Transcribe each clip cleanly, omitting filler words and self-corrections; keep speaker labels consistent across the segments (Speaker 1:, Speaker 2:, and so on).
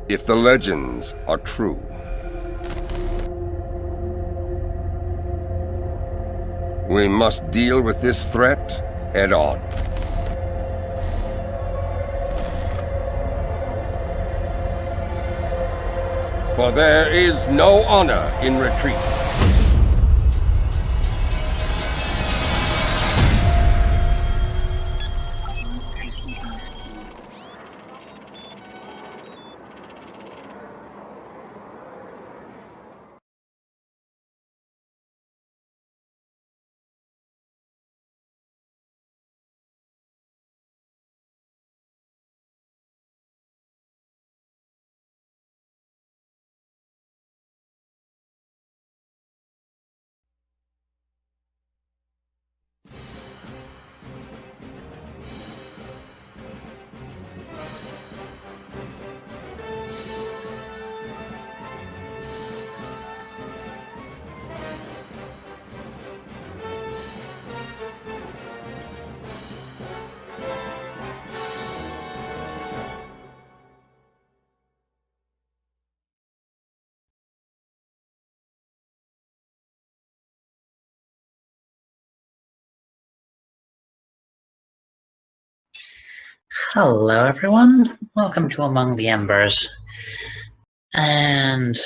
Speaker 1: If the legends are true, we must deal with this threat head on. For there is no honor in retreat.
Speaker 2: Hello everyone, welcome to Among the Embers. And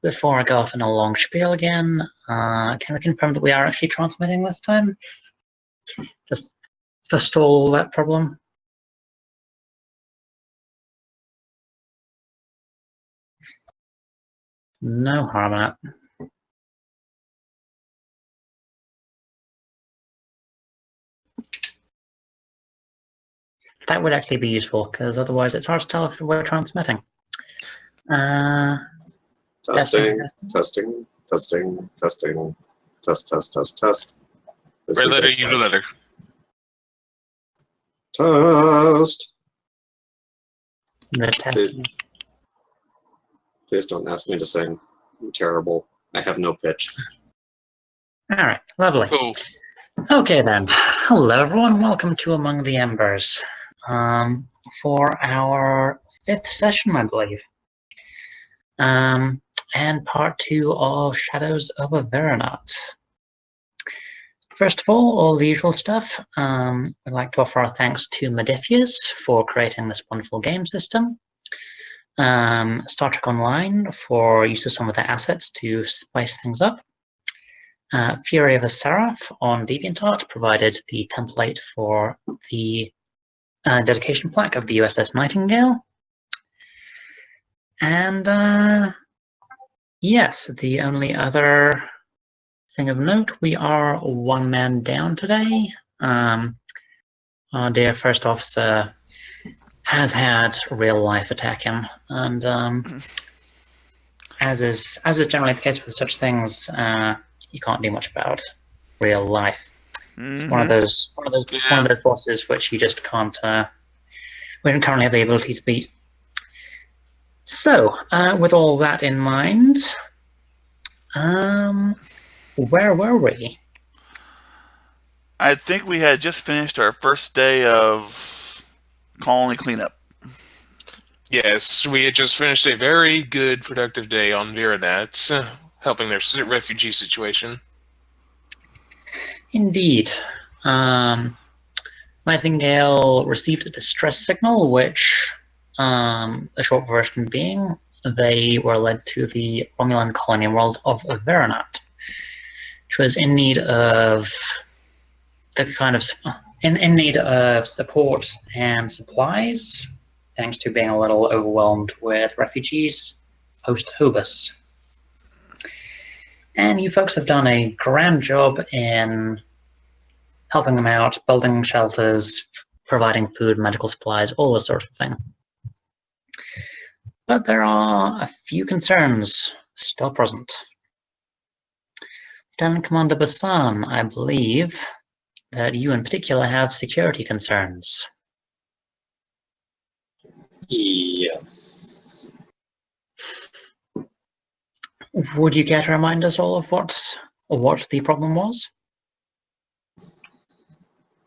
Speaker 2: before I go off in a long spiel again, can we confirm that we are actually transmitting this time? Just forestall that problem. No harm in it. That would actually be useful, because otherwise it's hard to tell if we're transmitting.
Speaker 3: Testing. Test.
Speaker 4: Red
Speaker 3: This
Speaker 4: letter,
Speaker 3: is a
Speaker 4: yellow
Speaker 3: test.
Speaker 4: letter.
Speaker 3: Test.
Speaker 2: The test.
Speaker 3: Please don't ask me to sing. I'm terrible. I have no pitch.
Speaker 2: Alright, lovely.
Speaker 4: Cool.
Speaker 2: Okay then. Hello everyone, welcome to Among the Embers. For our 5th session, I believe. And part 2 of Shadows of a Virinat. First of all the usual stuff. I'd like to offer our thanks to Modifius for creating this wonderful game system. Star Trek Online for use of some of their assets to spice things up. Fury of a Seraph on DeviantArt provided the template for the dedication plaque of the USS Nightingale. And yes, the only other thing of note, we are one man down today. Our dear first officer has had real life attack him, and as is generally the case with such things, you can't do much about real life. It's one of those bosses which you just can't. We don't currently have the ability to beat. So, with all that in mind, where were we?
Speaker 4: I think we had just finished our first day of colony cleanup.
Speaker 5: Yes, we had just finished a very good, productive day on Virinat, helping their refugee situation.
Speaker 2: Indeed. Nightingale received a distress signal, which, the short version being, they were led to the Romulan colony world of Virinat, which was in need of in need of support and supplies, thanks to being a little overwhelmed with refugees post-Hobus. And you folks have done a grand job in helping them out, building shelters, providing food, medical supplies, all this sort of thing. But there are a few concerns still present. Lieutenant Commander Bassan, I believe that you in particular have security concerns.
Speaker 3: Yes.
Speaker 2: Would you care to remind us all of what the problem was?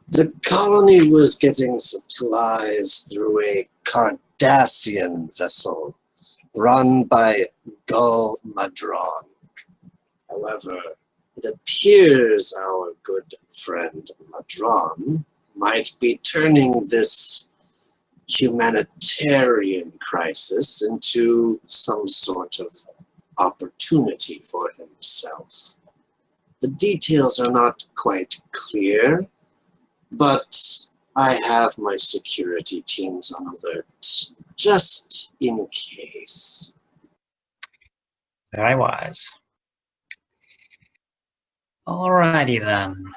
Speaker 3: The colony was getting supplies through a Cardassian vessel run by Gul Madron. However, it appears our good friend Madron might be turning this humanitarian crisis into some sort of opportunity for himself. The details are not quite clear, but I have my security teams on alert, just in case.
Speaker 2: Very wise. Alrighty then.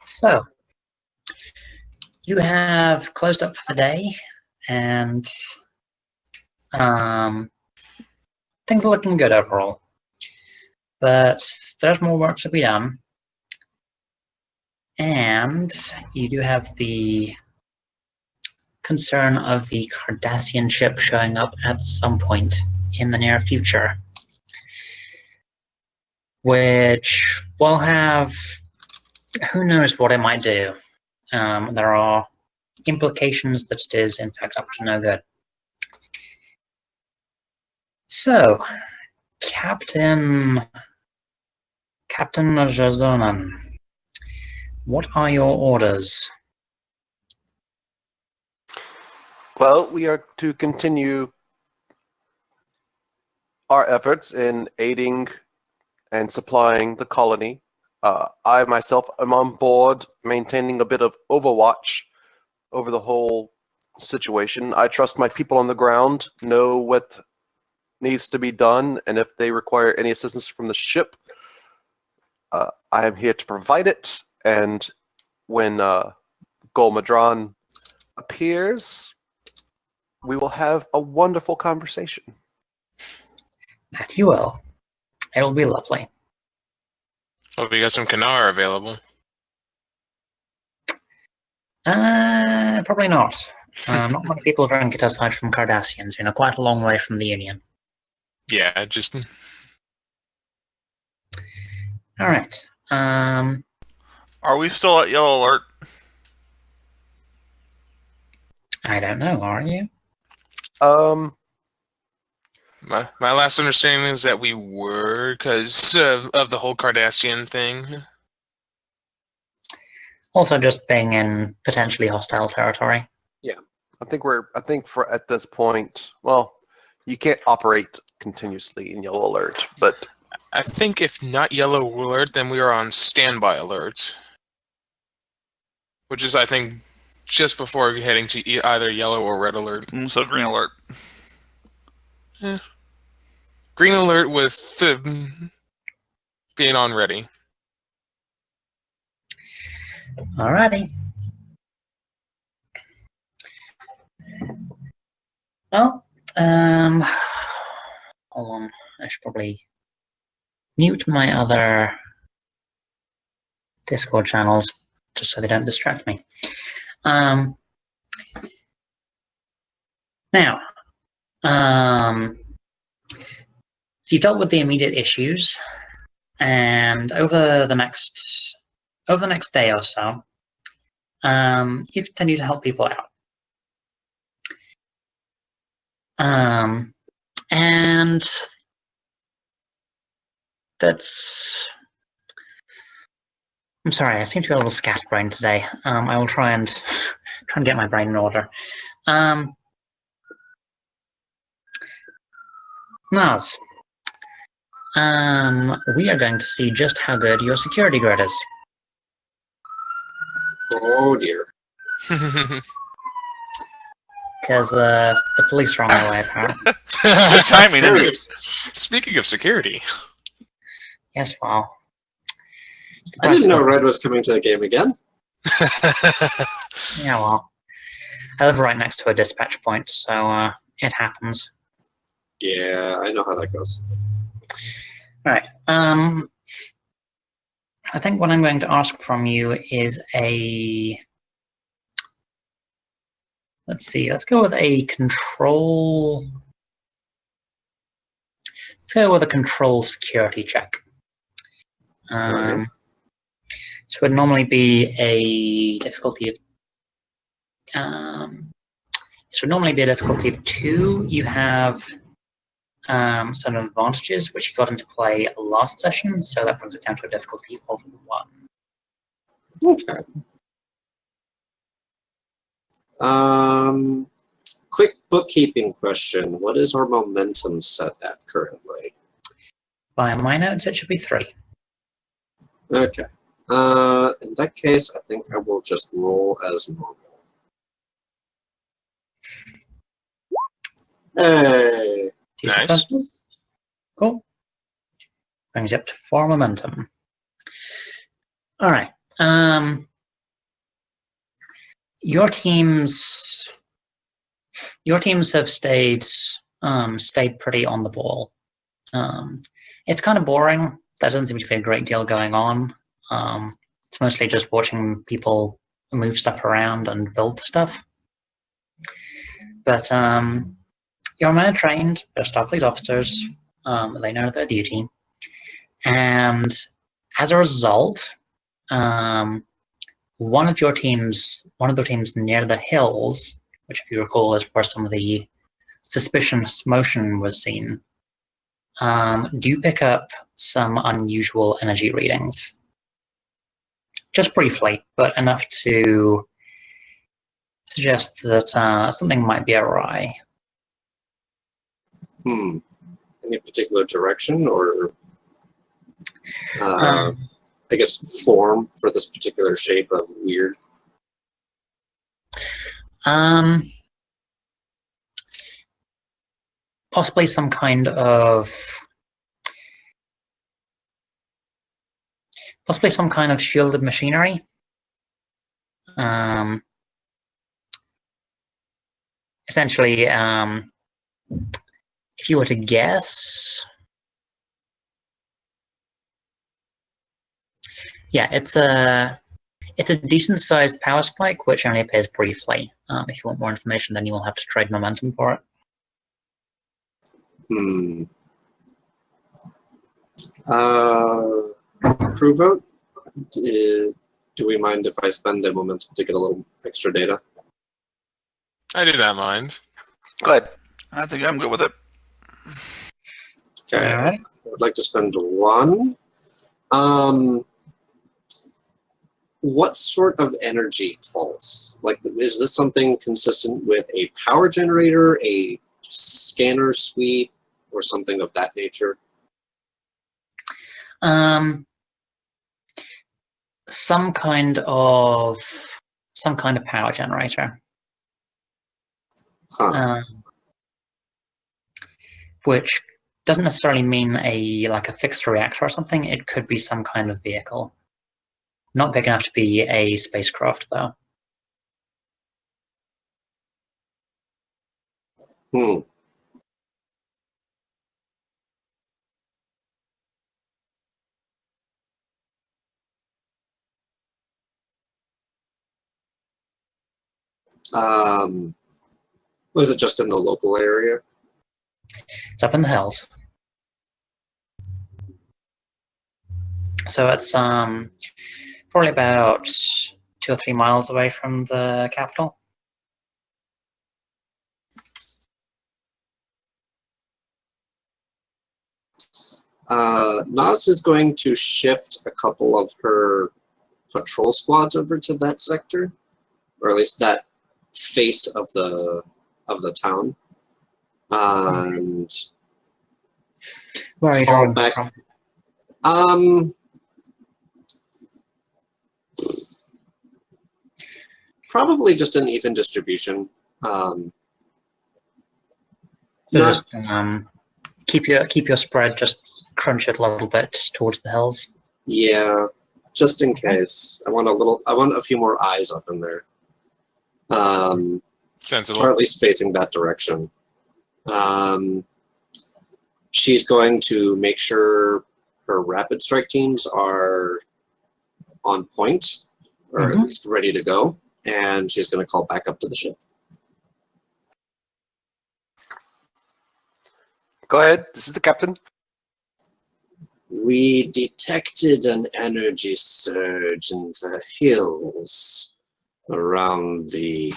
Speaker 2: So you have closed up for the day, and things are looking good overall. But there's more work to be done, and you do have the concern of the Cardassian ship showing up at some point in the near future, which will have who knows what it might do. There are implications that it is in fact up to no good. So, Captain Jazonan, what are your orders?
Speaker 6: Well, we are to continue our efforts in aiding and supplying the colony. I myself am on board, maintaining a bit of overwatch over the whole situation. I trust my people on the ground know what needs to be done, and if they require any assistance from the ship, I am here to provide it. And when Gul Madron appears, we will have a wonderful conversation.
Speaker 2: That you will. It will be lovely.
Speaker 5: Oh, we got some Kanar available.
Speaker 2: Probably not. Not many people drink it aside from Cardassians, quite a long way from the Union.
Speaker 5: Yeah, just...
Speaker 2: Alright.
Speaker 4: Are we still at yellow alert?
Speaker 2: I don't know, are you?
Speaker 5: My last understanding is that we were, because of the whole Cardassian thing.
Speaker 2: Also just being in potentially hostile territory.
Speaker 6: I think for at this point, well, you can't operate continuously in yellow alert, but
Speaker 5: I think if not yellow alert, then we are on standby alert. Which is, I think, just before heading to either yellow or red alert.
Speaker 4: So green alert.
Speaker 5: Green alert with being on ready.
Speaker 2: Alrighty. Well, hold on. I should probably mute my other Discord channels just so they don't distract me. Now, so you've dealt with the immediate issues, and over the next day or so, you continue to help people out. And that's... I'm sorry, I seem to be a little scatterbrained today. I will try and get my brain in order. Naz, we are going to see just how good your security grid is.
Speaker 3: Oh dear.
Speaker 2: Because the police are on their way, apparently.
Speaker 4: Good timing, isn't it?
Speaker 5: Speaking of security.
Speaker 2: Yes, well.
Speaker 3: I didn't know Red was coming to the game again.
Speaker 2: Yeah, well. I live right next to a dispatch point, so it happens.
Speaker 3: Yeah, I know how that goes.
Speaker 2: Right. I think what I'm going to ask from you is a... Let's see, let's go with a control... Let's go with a control security check.
Speaker 3: Right.
Speaker 2: So it would normally be a difficulty of This would normally be a difficulty of 2. You have some advantages which you got into play last session, so that brings it down to a difficulty of 1.
Speaker 3: Okay. Quick bookkeeping question. What is our momentum set at currently?
Speaker 2: By my notes, it should be 3.
Speaker 3: Okay. In that case, I think I will just roll as normal. Hey.
Speaker 2: 2
Speaker 5: Nice.
Speaker 2: successes. Cool. Brings you up to 4 momentum. All right. Your teams have stayed pretty on the ball. It's kind of boring. There doesn't seem to be a great deal going on. It's mostly just watching people move stuff around and build stuff. But your men are trained. They're Starfleet officers. They know their duty. And as a result, one of the teams near the hills, which if you recall is where some of the suspicious motion was seen, do pick up some unusual energy readings. Just briefly, but enough to suggest that something might be awry.
Speaker 3: Any particular direction or, I guess, form for this particular shape of weird?
Speaker 2: Possibly some kind of shielded machinery. Essentially, if you were to guess, yeah, it's a decent-sized power spike which only appears briefly. If you want more information, then you will have to trade momentum for it.
Speaker 3: Crew vote? Do we mind if I spend a momentum to get a little extra data?
Speaker 5: I do not mind.
Speaker 6: Go ahead.
Speaker 4: I think I'm good with it.
Speaker 3: Okay.
Speaker 2: All right.
Speaker 3: I would like to spend 1. What sort of energy pulse? Like, is this something consistent with a power generator, a scanner suite, or something of that nature?
Speaker 2: Some kind of power generator. Which doesn't necessarily mean a fixed reactor or something. It could be some kind of vehicle. Not big enough to be a spacecraft, though.
Speaker 3: Was it just in the local area?
Speaker 2: It's up in the hills. So it's probably about 2 or 3 miles away from the capital.
Speaker 3: Nas is going to shift a couple of her patrol squads over to that sector, or at least that face of the town, and
Speaker 2: where are you
Speaker 3: fall
Speaker 2: drawing
Speaker 3: back.
Speaker 2: from?
Speaker 3: Probably just an even distribution.
Speaker 2: So keep your spread, just crunch it a little bit towards the hills.
Speaker 3: Yeah, just in case. I want a few more eyes up in there.
Speaker 5: Sensible.
Speaker 3: Or at least facing that direction. She's going to make sure her rapid strike teams are on point, or at least ready to go, and she's going to call back up to the ship.
Speaker 6: Go ahead. This is the captain.
Speaker 3: We detected an energy surge in the hills around the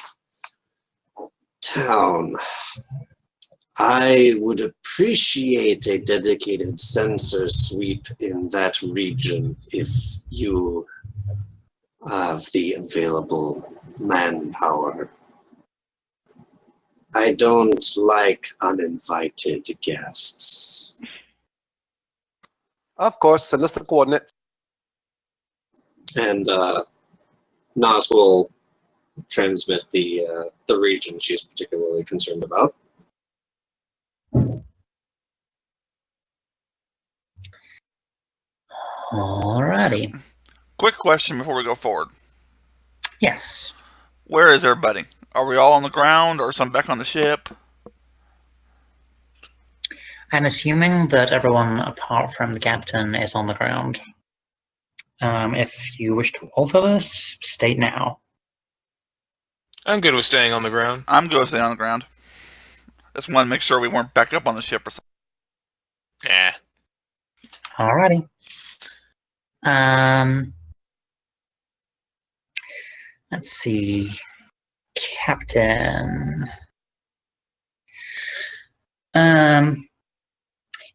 Speaker 3: town. I would appreciate a dedicated sensor sweep in that region if you have the available manpower. I don't like uninvited guests.
Speaker 6: Of course, send us the coordinates.
Speaker 3: And Nas will transmit the region she's particularly concerned about.
Speaker 2: Alrighty.
Speaker 4: Quick question before we go forward.
Speaker 2: Yes.
Speaker 4: Where is everybody? Are we all on the ground or some back on the ship?
Speaker 2: I'm assuming that everyone apart from the captain is on the ground. If you wish to alter this, state now.
Speaker 5: I'm good with staying on the ground.
Speaker 4: I'm going to stay on the ground. Just want to make sure we weren't back up on the ship or something.
Speaker 5: Nah.
Speaker 2: Alrighty. Let's see. Captain. Do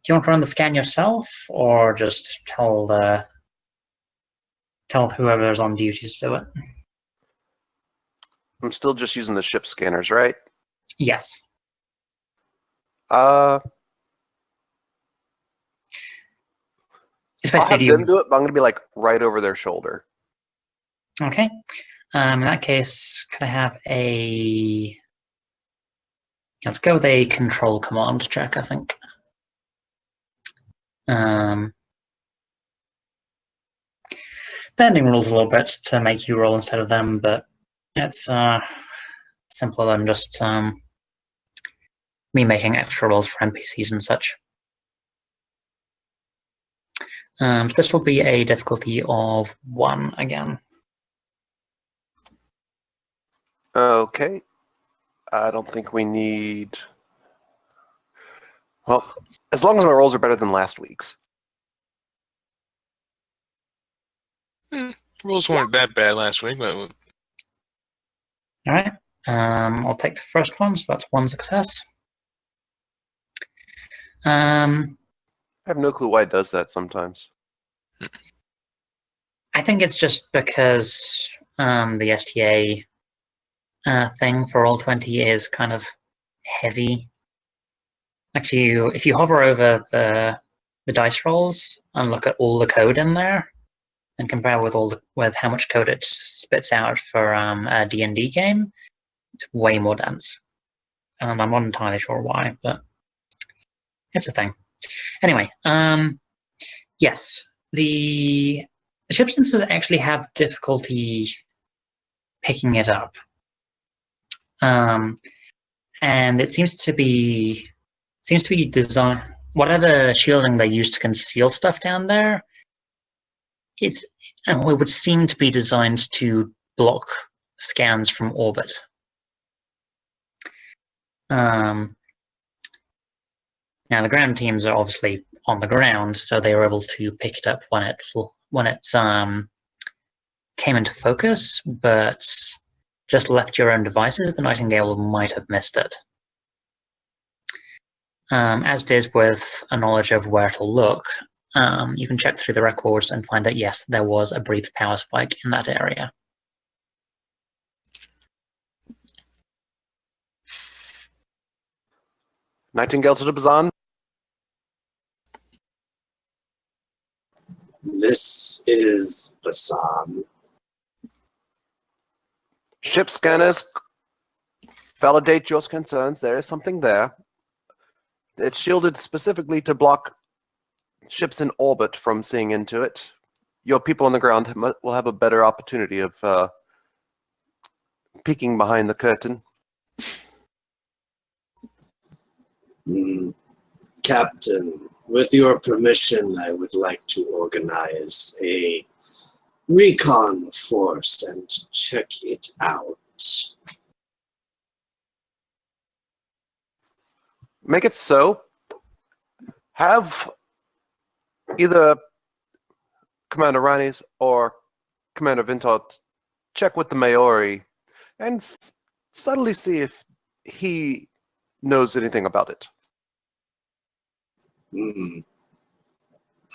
Speaker 2: you want to run the scan yourself, or just tell whoever's on duty to do it?
Speaker 6: I'm still just using the ship scanners, right?
Speaker 2: Yes.
Speaker 6: I'll
Speaker 2: Especially
Speaker 6: have
Speaker 2: if you.
Speaker 6: them do it, but I'm going to be like right over their shoulder.
Speaker 2: Okay. In that case, can I have a? Let's go with a control command check, I think. Bending rules a little bit to make you roll instead of them, but it's simpler than just me making extra rolls for NPCs and such. This will be a difficulty of 1 again.
Speaker 6: Okay. I don't think we need... Well, as long as my rolls are better than last week's.
Speaker 5: Rules weren't that bad last week, but
Speaker 2: Alright. I'll take the first one, so that's 1 success.
Speaker 6: I have no clue why it does that sometimes.
Speaker 2: I think it's just because the STA thing for Roll20 is kind of heavy. Actually, if you hover over the dice rolls and look at all the code in there, and compare with how much code it spits out for a D&D game, it's way more dense. And I'm not entirely sure why, but it's a thing. Anyway, yes, the ship sensors actually have difficulty picking it up. And it seems to be designed, whatever shielding they use to conceal stuff down there, it would seem to be designed to block scans from orbit. Now the ground teams are obviously on the ground, so they were able to pick it up when it came into focus, but just left your own devices, the Nightingale might have missed it. As it is with a knowledge of where to look, you can check through the records and find that yes, there was a brief power spike in that area.
Speaker 6: Nightingale to the Bazan.
Speaker 3: This is Basan.
Speaker 6: Ship scanners validate your concerns. There is something there. It's shielded specifically to block ships in orbit from seeing into it. Your people on the ground will have a better opportunity of peeking behind the curtain.
Speaker 3: Captain, with your permission, I would like to organize a recon force and check it out.
Speaker 6: Make it so. Have either Commander Ranis or Commander Vintot check with the Maori and subtly see if he knows anything about it.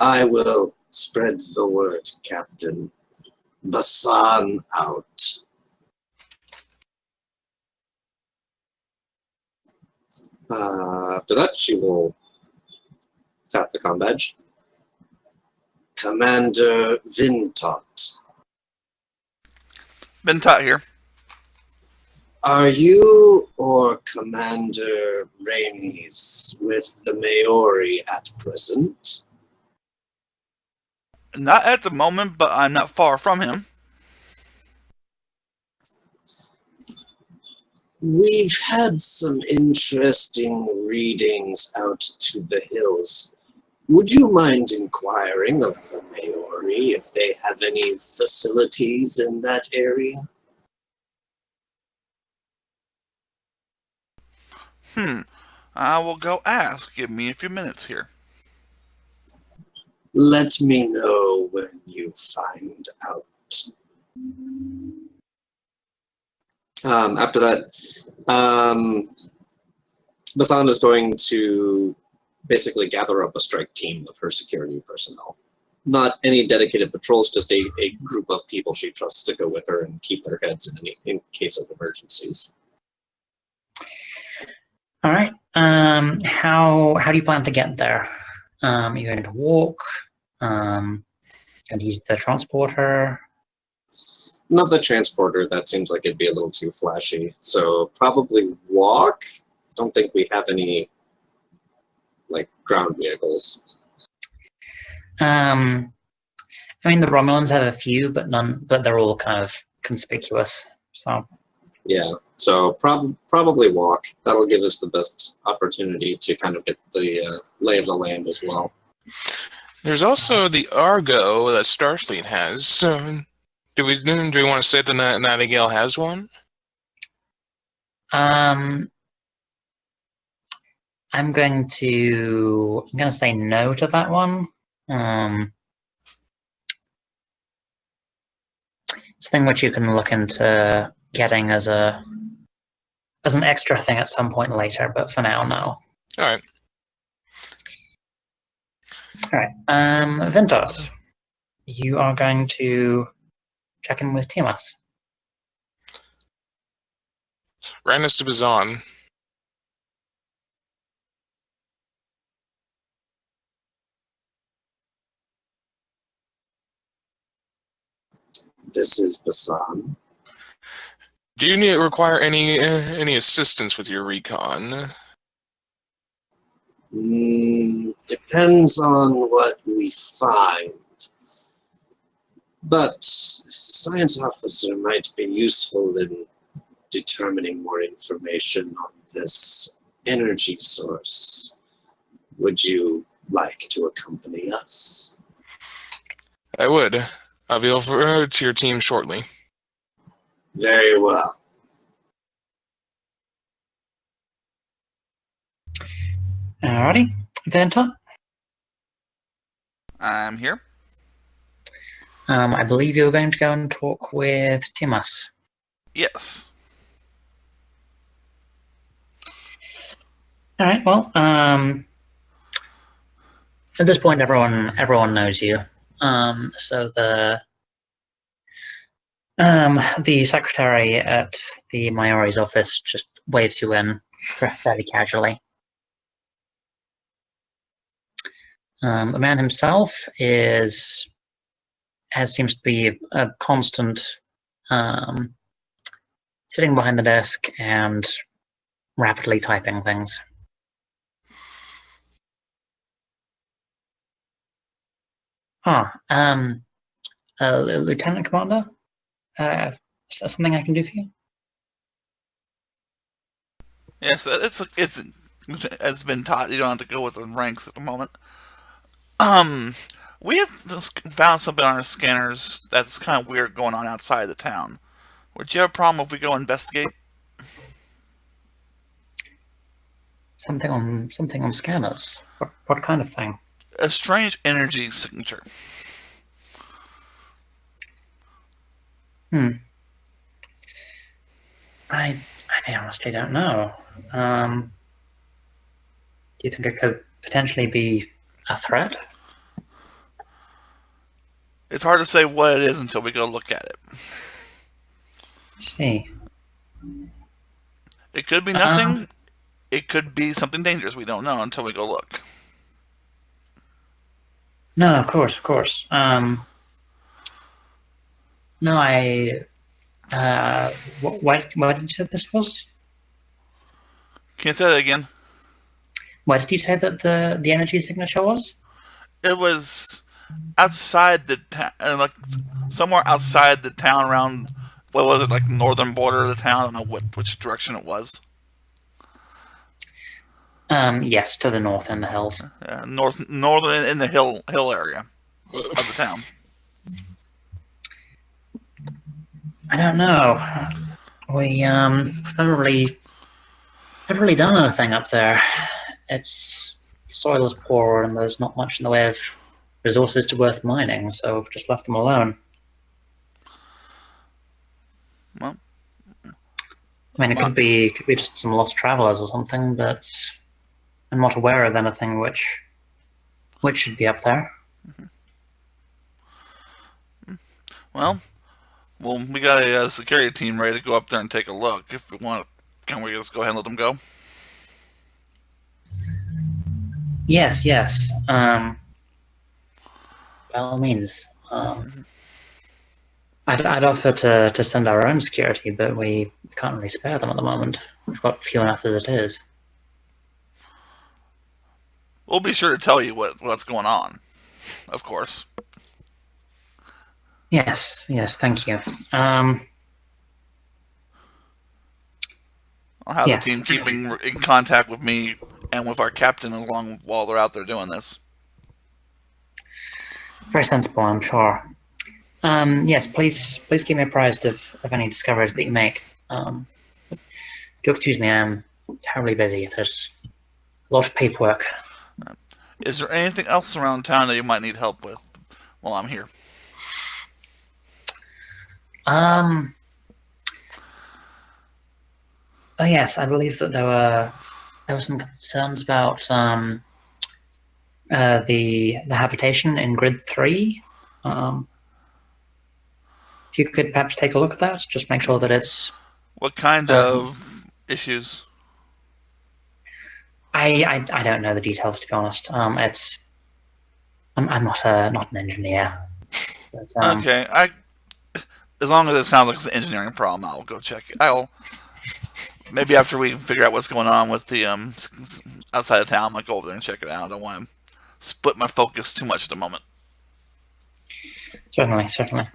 Speaker 3: I will spread the word, Captain. Basan out. After that, she will tap the comm badge. Commander Vintot.
Speaker 4: Virinat here.
Speaker 3: Are you or Commander Raines with the Maori at present?
Speaker 4: Not at the moment, but I'm not far from him.
Speaker 3: We've had some interesting readings out to the hills. Would you mind inquiring of the Maori if they have any facilities in that area?
Speaker 4: I will go ask. Give me a few minutes here.
Speaker 3: Let me know when you find out. After that, Basan is going to basically gather up a strike team of her security personnel. Not any dedicated patrols, just a group of people she trusts to go with her and keep their heads in case of emergencies.
Speaker 2: All right. How do you plan to get there? Are you going to walk? Going to use the transporter?
Speaker 3: Not the transporter, that seems like it'd be a little too flashy. So probably walk. Don't think we have any like ground vehicles.
Speaker 2: I mean, the Romulans have a few, but they're all kind of conspicuous. So
Speaker 3: Yeah, so probably walk. That'll give us the best opportunity to kind of get the lay of the land as well.
Speaker 5: There's also the Argo that Starfleet has. Do we want to say the Nightingale has one?
Speaker 2: I'm going to say no to that one. Something which you can look into getting as an extra thing at some point later, but for now, no.
Speaker 5: All right.
Speaker 2: All right. Ventos, you are going to check in with Tiamas.
Speaker 5: Ranus to Bazan.
Speaker 3: This is Basan.
Speaker 5: Do you require any assistance with your recon?
Speaker 3: Depends on what we find. But science officer might be useful in determining more information on this energy source. Would you like to accompany us?
Speaker 5: I would. I'll be over to your team shortly.
Speaker 3: Very well.
Speaker 2: Alrighty. Ventot,
Speaker 4: I'm here.
Speaker 2: I believe you're going to go and talk with Tiamas.
Speaker 4: Yes.
Speaker 2: All right. Well, at this point, everyone knows you. So the secretary at the Maori's office just waves you in fairly casually. The man himself seems to be a constant, sitting behind the desk and rapidly typing things. Lieutenant Commander, is there something I can do for you?
Speaker 4: Yes, it's been taught you don't have to go with the ranks at the moment. We have found something on our scanners that's kind of weird going on outside the town. Would you have a problem if we go investigate?
Speaker 2: Something on scanners. What kind of thing?
Speaker 4: A strange energy signature.
Speaker 2: I I honestly don't know. Do you think it could potentially be a threat?
Speaker 4: It's hard to say what it is until we go look at it.
Speaker 2: Let's see.
Speaker 4: It could be nothing. It could be something dangerous. We don't know until we go look.
Speaker 2: No, of course, of course. No, why did you say this was?
Speaker 4: Can you say that again?
Speaker 2: Why did you say that the energy signature was?
Speaker 4: It was outside the town, like somewhere outside the town, around what was it, like northern border of the town? I don't know which direction it was.
Speaker 2: Yes, to the north in the hills.
Speaker 4: Northern in the hill area of the town.
Speaker 2: I don't know. We never really done anything up there. It's soil is poor and there's not much in the way of resources to worth mining, so we've just left them alone.
Speaker 4: Well,
Speaker 2: I mean, it could be just some lost travelers or something, but I'm not aware of anything which should be up there.
Speaker 4: well, we got a security team ready to go up there and take a look. If we want, can we just go ahead and let them go?
Speaker 2: Yes, yes. By all means. I'd offer to send our own security, but we can't really spare them at the moment. We've got few enough as it is.
Speaker 4: We'll be sure to tell you what's going on, of course.
Speaker 2: Yes, yes, thank you.
Speaker 4: I'll have
Speaker 2: Yes.
Speaker 4: the team keeping in contact with me and with our captain while they're out there doing this.
Speaker 2: Very sensible, I'm sure. Yes, please keep me apprised of any discoveries that you make. Do excuse me, I'm terribly busy. There's a lot of paperwork.
Speaker 4: Is there anything else around town that you might need help with while I'm here?
Speaker 2: Oh yes, I believe that there were some concerns about the habitation in grid 3. If you could perhaps take a look at that, just make sure that it's.
Speaker 4: What kind of issues?
Speaker 2: I don't know the details, to be honest. I'm not an engineer. But,
Speaker 4: Okay, as long as it sounds like it's an engineering problem, I'll go check it. Maybe after we figure out what's going on with the outside of town, I'll go over there and check it out. I don't want to split my focus too much at the moment.
Speaker 2: Certainly.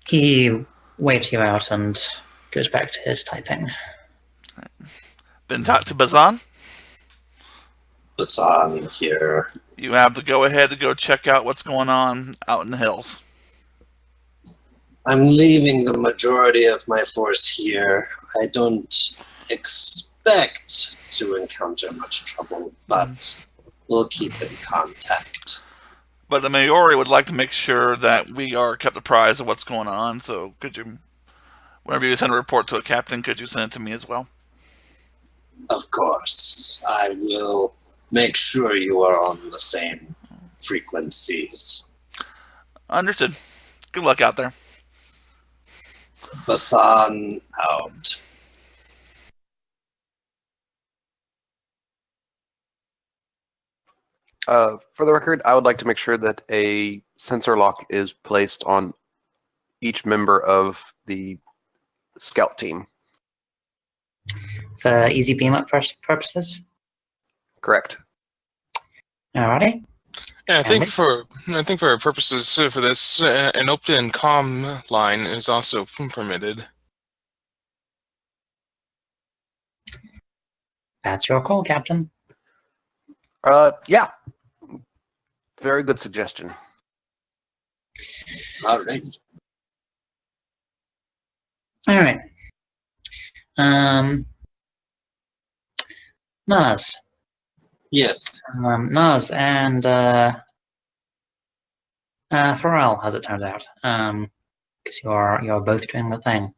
Speaker 2: He waves you out and goes back to his typing.
Speaker 4: Been talked to Bazan?
Speaker 3: Basan here.
Speaker 4: You have the go-ahead to go check out what's going on out in the hills.
Speaker 3: I'm leaving the majority of my force here. I don't expect to encounter much trouble, but we'll keep in contact.
Speaker 4: But the Maori would like to make sure that we are kept apprised of what's going on, so could you, whenever you send a report to a captain, could you send it to me as well?
Speaker 3: Of course, I will make sure you are on the same frequencies.
Speaker 4: Understood. Good luck out there.
Speaker 3: Basan out.
Speaker 6: For the record, I would like to make sure that a sensor lock is placed on each member of the scout team.
Speaker 2: For easy beam up purposes.
Speaker 6: Correct.
Speaker 2: Alrighty.
Speaker 5: Yeah, I think for purposes for this, an open comm line is also permitted.
Speaker 2: That's your call, Captain.
Speaker 6: Yeah. Very good suggestion.
Speaker 3: Alright.
Speaker 2: Alright. Nas.
Speaker 3: Yes.
Speaker 2: Nas and Pharrell, as it turns out. Because you're both doing the thing.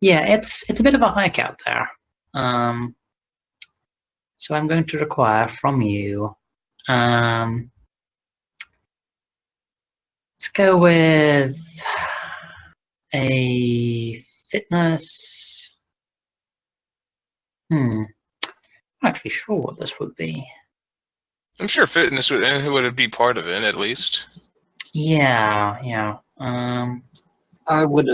Speaker 2: Yeah, it's a bit of a hike out there. So I'm going to require from you. Let's go with a fitness. I'm not actually sure what this would be.
Speaker 5: I'm sure fitness would be part of it, at least.
Speaker 2: Yeah.
Speaker 3: I would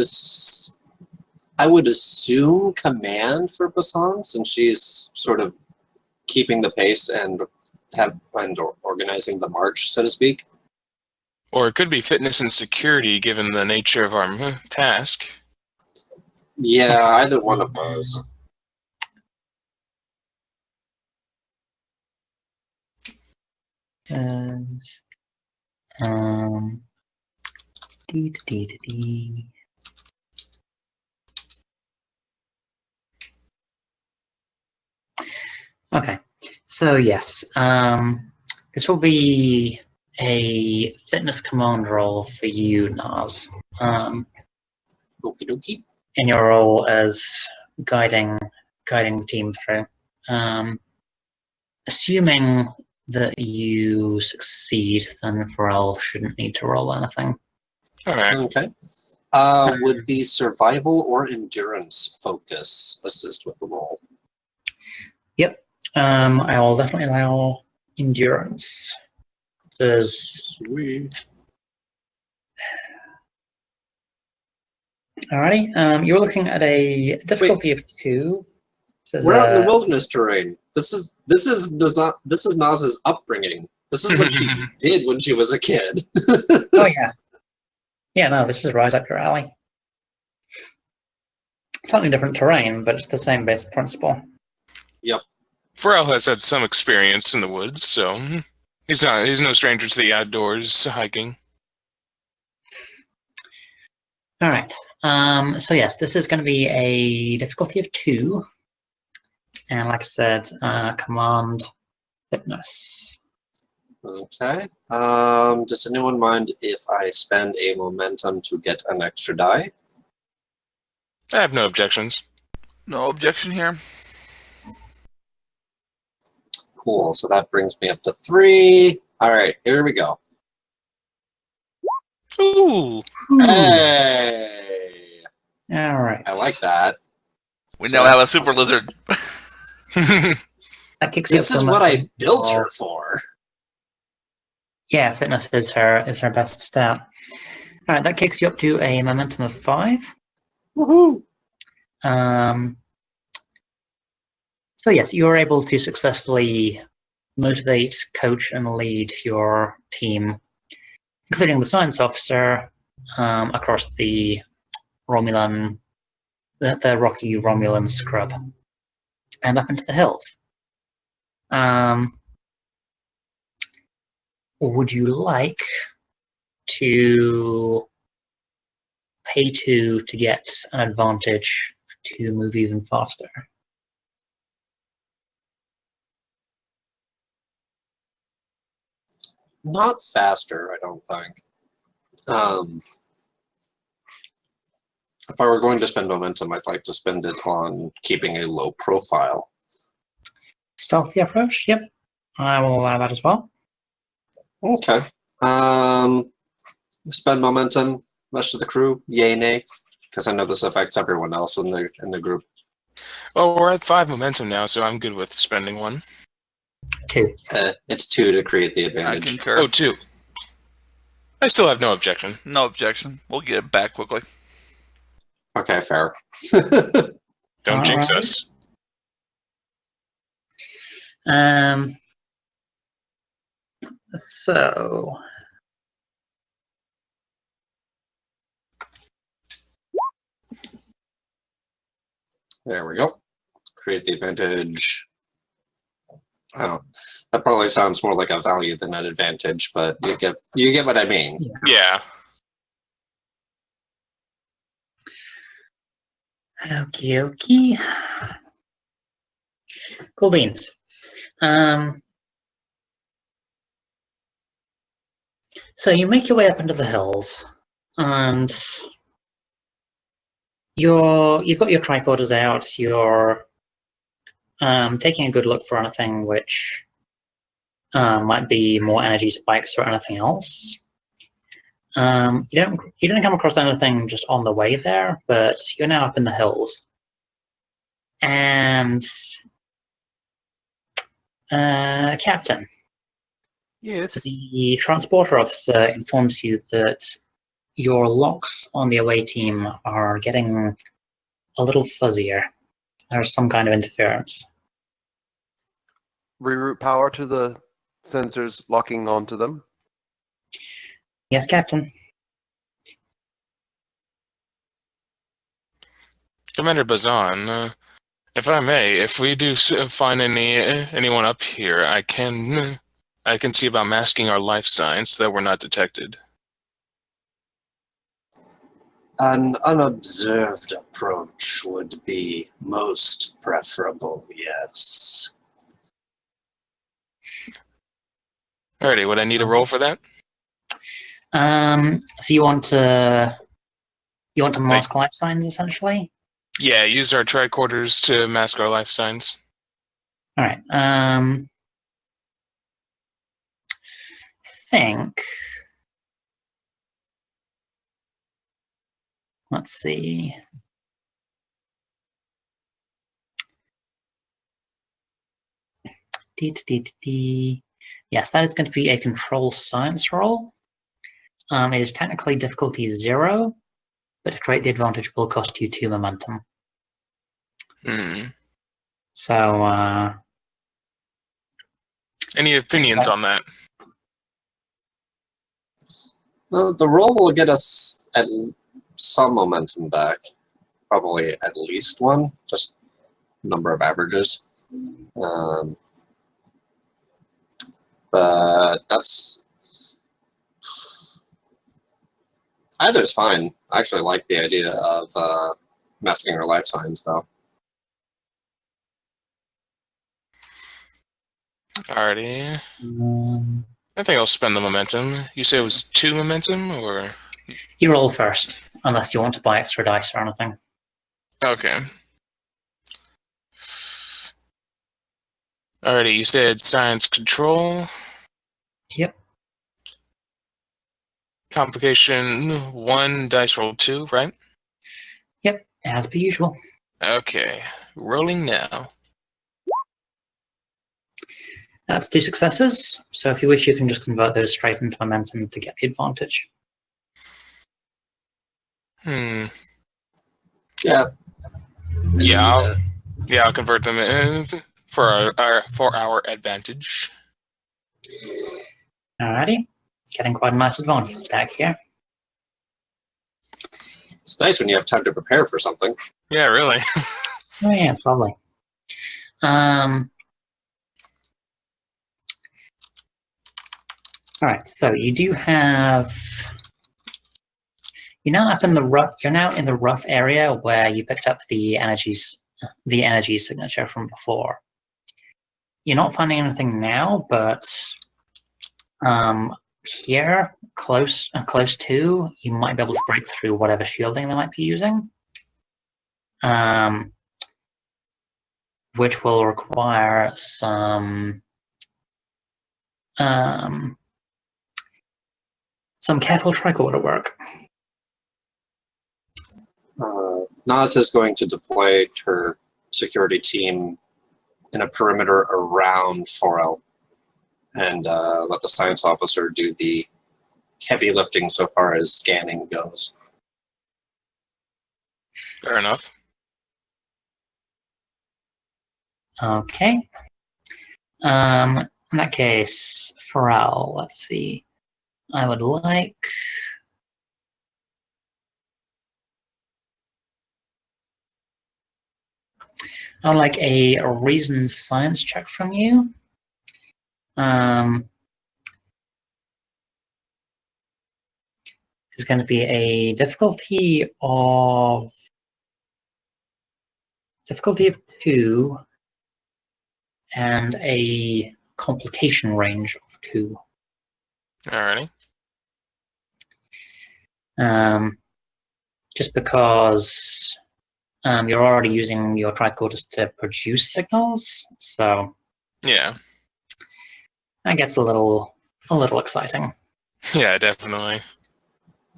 Speaker 3: assume command for Basan, since she's sort of keeping the pace and organizing the march, so to speak.
Speaker 5: Or it could be fitness and security, given the nature of our task.
Speaker 3: Yeah, either one of those.
Speaker 2: Dee. Okay, so yes, this will be a fitness command role for you, Naz.
Speaker 3: Okie dokie.
Speaker 2: In your role as guiding the team through. Assuming that you succeed, then Pharrell shouldn't need to roll anything.
Speaker 5: All right.
Speaker 3: Okay. Would the survival or endurance focus assist with the roll?
Speaker 2: Yep. I will definitely allow endurance.
Speaker 3: Sweet.
Speaker 2: Alrighty. You're looking at a difficulty of 2.
Speaker 3: We're out in the wilderness terrain. This is Naz's upbringing. This is what she did when she was a kid.
Speaker 2: Oh yeah. Yeah, no, this is right up your alley. Slightly different terrain, but it's the same basic principle.
Speaker 3: Yep.
Speaker 5: Pharrell has had some experience in the woods, so he's no stranger to the outdoors hiking.
Speaker 2: All right. So yes, this is going to be a difficulty of 2, and like I said, command fitness.
Speaker 3: Okay. Does anyone mind if I spend a momentum to get an extra die?
Speaker 5: I have no objections.
Speaker 4: No objection here.
Speaker 3: Cool. So that brings me up to 3. All right. Here we go.
Speaker 5: Ooh.
Speaker 3: Hey.
Speaker 2: All right.
Speaker 3: I like that.
Speaker 4: We
Speaker 3: So
Speaker 4: now have a
Speaker 3: that's
Speaker 4: super
Speaker 3: fun.
Speaker 4: lizard.
Speaker 2: That kicks
Speaker 3: This
Speaker 2: you up
Speaker 3: is
Speaker 2: to
Speaker 3: what I
Speaker 2: momentum.
Speaker 3: built her for.
Speaker 2: Yeah, fitness is her best stat. All right, that kicks you up to a momentum of 5.
Speaker 3: Woohoo!
Speaker 2: So yes, you're able to successfully motivate, coach, and lead your team, including the science officer, across the Romulan, the rocky Romulan scrub, and up into the hills. Would you like to pay 2 to get an advantage to move even faster?
Speaker 3: Not faster, I don't think. If I were going to spend momentum, I'd like to spend it on keeping a low profile.
Speaker 2: Stealthy approach, yep. I will allow that as well.
Speaker 3: Okay. Spend momentum, rest of the crew, yay, nay, because I know this affects everyone else in the group.
Speaker 5: Well, we're at 5 momentum now, so I'm good with spending 1.
Speaker 2: 2.
Speaker 3: It's 2 to create the
Speaker 4: I
Speaker 3: advantage.
Speaker 4: concur.
Speaker 5: Oh, 2. I still have no objection.
Speaker 4: No objection. We'll get it back quickly.
Speaker 3: Okay, fair.
Speaker 5: Don't jinx
Speaker 2: Alright.
Speaker 5: us.
Speaker 2: So
Speaker 3: There we go. Create the advantage. Oh, that probably sounds more like a value than an advantage, but you get what I mean.
Speaker 5: Yeah.
Speaker 2: okie dokie. Cool beans. So you make your way up into the hills, and you've got your tricorders out. You're taking a good look for anything which might be more energy spikes or anything else. You don't come across anything just on the way there, but you're now up in the hills. And Captain,
Speaker 6: Yes.
Speaker 2: the transporter officer informs you that your locks on the away team are getting a little fuzzier. There's some kind of interference.
Speaker 6: Reroute power to the sensors locking onto them.
Speaker 2: Yes, Captain.
Speaker 5: Commander Bazan, if I may, if we do find anyone up here, I can see about masking our life signs so that we're not detected.
Speaker 3: An unobserved approach would be most preferable, yes.
Speaker 5: Alrighty, would I need a roll for that?
Speaker 2: So you want to mask life signs essentially?
Speaker 5: Yeah, use our tricorders to mask our life signs.
Speaker 2: All right. I think. Let's see. Yes, that is going to be a control science roll. It is technically difficulty 0, but to create the advantage will cost you 2 momentum. So,
Speaker 5: any opinions on that?
Speaker 3: Well, the roll will get us at some momentum back. Probably at least one, just number of averages. But that's... Either's fine. I actually like the idea of masking our life signs, though.
Speaker 5: Alrighty. I think I'll spend the momentum. You said it was 2 momentum, or?
Speaker 2: You roll first, unless you want to buy extra dice or anything.
Speaker 5: Okay. Alrighty, you said science control.
Speaker 2: Yep.
Speaker 5: Complication 1, dice roll 2, right?
Speaker 2: Yep, as per usual.
Speaker 5: Okay, rolling now.
Speaker 2: That's 2 successes, so if you wish, you can just convert those straight into momentum to get the advantage.
Speaker 3: Yeah.
Speaker 5: Yeah, I'll convert them in for our advantage.
Speaker 2: Alrighty, getting quite a nice advantage stack here.
Speaker 3: It's nice when you have time to prepare for something.
Speaker 5: Yeah, really.
Speaker 2: Oh yeah, it's lovely. Alright, so you do have... You're now in the rough area where you picked up the energy signature from before. You're not finding anything now, but here, close to, you might be able to break through whatever shielding they might be using, which will require some careful tricorder work.
Speaker 3: Nas is going to deploy her security team in a perimeter around 4L and let the science officer do the heavy lifting so far as scanning goes.
Speaker 5: Fair enough.
Speaker 2: Okay. In that case, Pharrell, let's see. I would like... a reason science check from you. There's going to be a difficulty of 2 and a complication range of 2.
Speaker 5: Alrighty.
Speaker 2: Just because you're already using your tricorders to produce signals, so
Speaker 5: Yeah.
Speaker 2: that gets a little exciting.
Speaker 5: Yeah, definitely.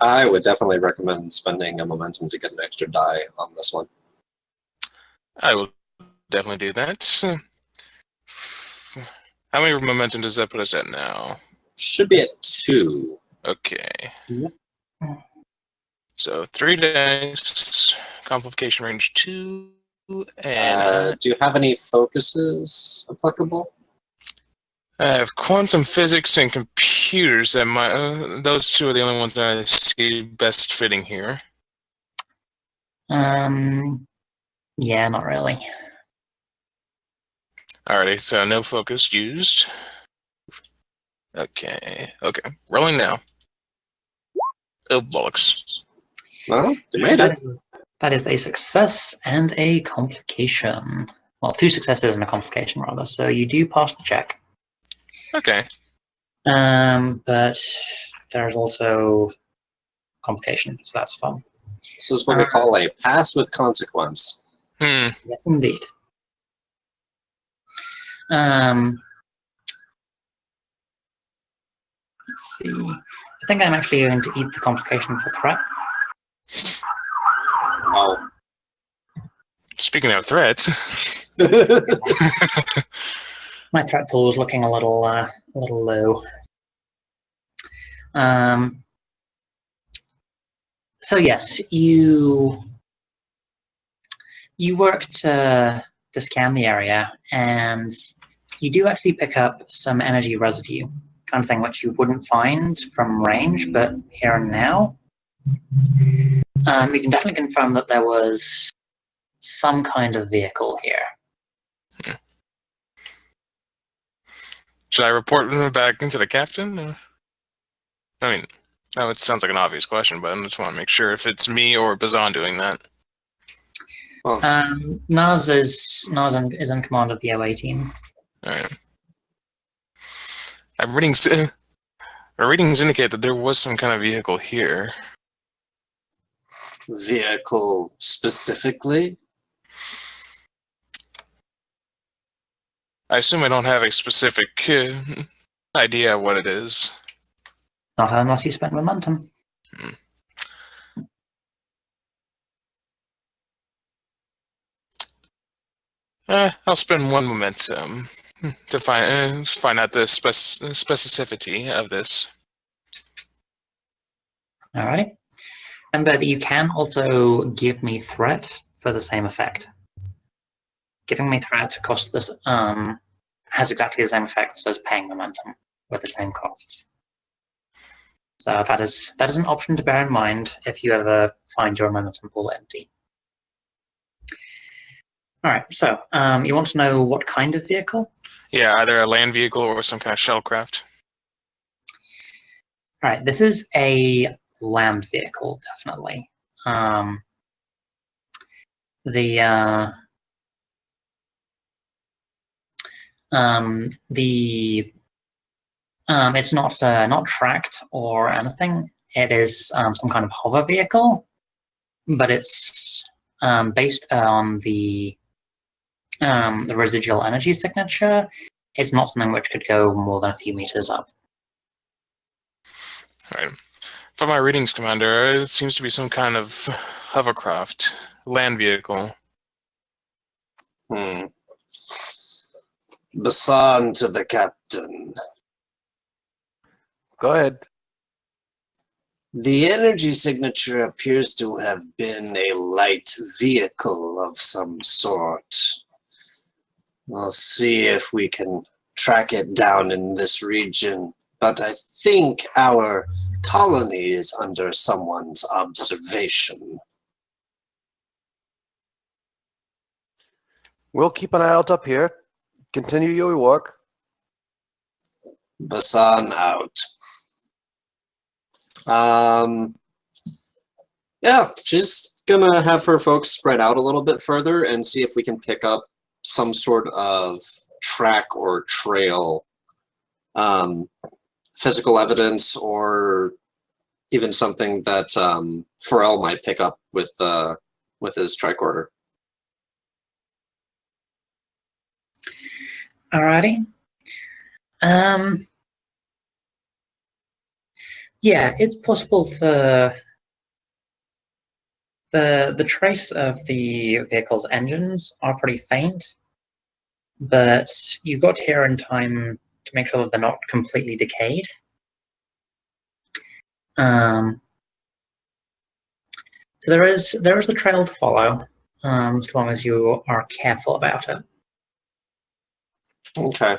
Speaker 6: I would definitely recommend spending a momentum to get an extra die on this one.
Speaker 5: I will definitely do that. How many momentum does that put us at now?
Speaker 6: Should be at 2.
Speaker 5: Okay.
Speaker 2: Yep.
Speaker 5: So 3 dice, complication range 2, and
Speaker 6: Do you have any focuses applicable?
Speaker 5: I have quantum physics and computers. And those two are the only ones that I see best fitting here.
Speaker 2: Yeah, not really.
Speaker 5: Alrighty, so no focus used. Okay, rolling now. Oh, bollocks.
Speaker 6: Well, you made
Speaker 2: That
Speaker 6: it.
Speaker 2: that is a success and a complication. Well, 2 successes and a complication, rather. So you do pass the check.
Speaker 5: Okay.
Speaker 2: But there's also complication, so that's fun.
Speaker 6: This is what we call a pass with consequence.
Speaker 2: Yes, indeed. Let's see. I think I'm actually going to eat the complication for threat.
Speaker 6: Oh.
Speaker 5: Speaking of threats,
Speaker 2: My threat pool is looking a little low. So yes, you work to scan the area, and you do actually pick up some energy residue, kind of thing which you wouldn't find from range, but here and now. You can definitely confirm that there was some kind of vehicle here.
Speaker 5: should I report back into the captain? I mean, no, it sounds like an obvious question, but I just want to make sure if it's me or Bazan doing that.
Speaker 2: Naz is in command of the OA team.
Speaker 5: All right. Our readings indicate that there was some kind of vehicle here.
Speaker 6: Vehicle specifically?
Speaker 5: I assume I don't have a specific idea what it is.
Speaker 2: Not unless you spend momentum.
Speaker 5: I'll spend 1 momentum to find out the specificity of this.
Speaker 2: Alrighty. Remember that you can also give me threat for the same effect. Giving me threat costs this has exactly the same effects as paying momentum with the same costs. So that is an option to bear in mind if you ever find your momentum pool empty. Alright, so you want to know what kind of vehicle?
Speaker 5: Yeah, either a land vehicle or some kind of shuttlecraft.
Speaker 2: Alright, this is a land vehicle, definitely. It's not tracked or anything. It is some kind of hover vehicle, but it's based on the residual energy signature. It's not something which could go more than a few meters up.
Speaker 5: All right. For my readings, Commander, it seems to be some kind of hovercraft, land vehicle.
Speaker 6: Basan to the captain. Go ahead. The energy signature appears to have been a light vehicle of some sort. We'll see if we can track it down in this region, but I think our colony is under someone's observation.
Speaker 7: We'll keep an eye out up here. Continue your work.
Speaker 6: Basan out. Yeah, she's gonna have her folks spread out a little bit further and see if we can pick up some sort of track or trail, physical evidence, or even something that Pharrell might pick up with his tricorder.
Speaker 2: Alrighty. Yeah, it's possible to the trace of the vehicle's engines are pretty faint, but you got here in time to make sure that they're not completely decayed. So there is a trail to follow, as long as you are careful about it.
Speaker 3: Okay.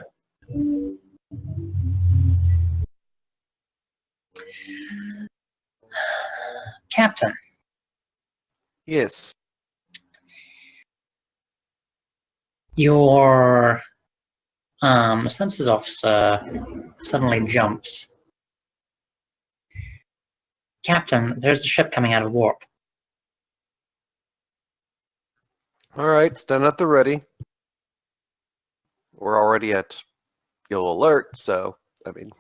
Speaker 2: Captain,
Speaker 6: Yes.
Speaker 2: your census officer suddenly jumps. Captain, there's a ship coming out of warp.
Speaker 6: All right, stand at the ready. We're already at yellow alert, so I mean,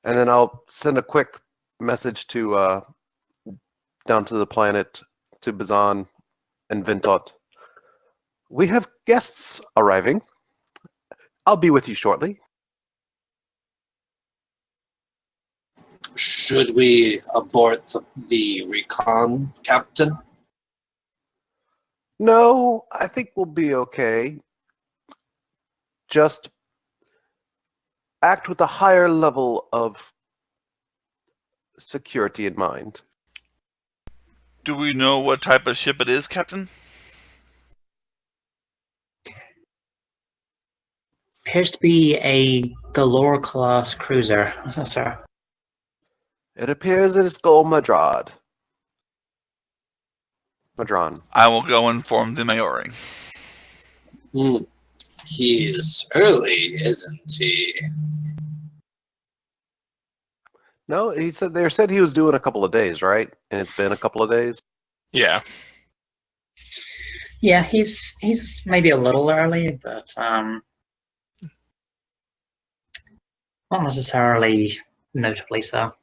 Speaker 6: and then I'll send a quick message to down to the planet to Bazan and Vintot. We have guests arriving. I'll be with you shortly.
Speaker 3: Should we abort the recon, Captain?
Speaker 6: No, I think we'll be okay. Just act with a higher level of security in mind.
Speaker 4: Do we know what type of ship it is, Captain?
Speaker 2: Appears to be a Galore class cruiser, sir.
Speaker 6: It appears it is Gol Madron.
Speaker 4: I will go inform the Maori.
Speaker 3: He's early, isn't he?
Speaker 6: No, he said he was doing a couple of days, right? And it's been a couple of days.
Speaker 5: Yeah.
Speaker 2: Yeah, he's maybe a little early, but not necessarily notably so.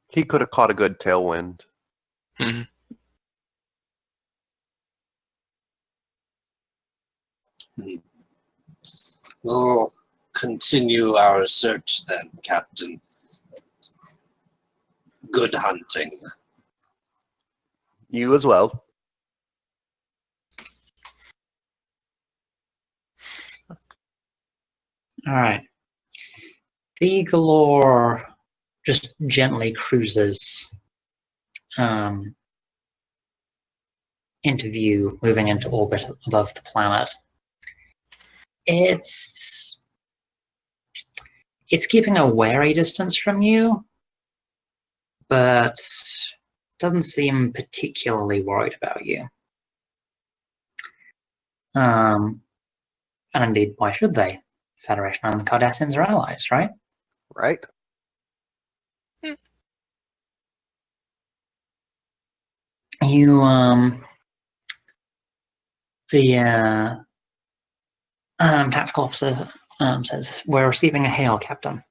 Speaker 6: He could have caught a good tailwind.
Speaker 5: hmm
Speaker 3: We'll continue our search then, Captain. Good hunting.
Speaker 6: You as well.
Speaker 2: All right. The Galore just gently cruises into view, moving into orbit above the planet. It's keeping a wary distance from you, but doesn't seem particularly worried about you. And indeed, why should they? Federation and the Cardassians are allies, right?
Speaker 6: Right?
Speaker 2: You, the tactical officer says, "We're receiving a hail, Captain."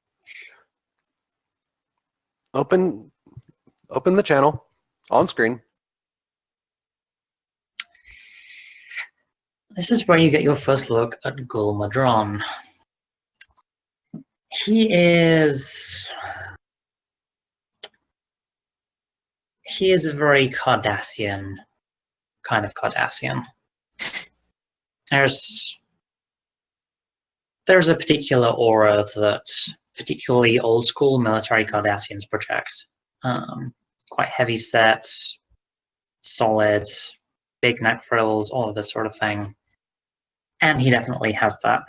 Speaker 6: Open the channel on screen.
Speaker 2: This is where you get your first look at Gul Madron. He is a very Cardassian kind of Cardassian. There's a particular aura that particularly old school military Cardassians project. Quite heavy set, solid, big neck frills, all of this sort of thing. And he definitely has that.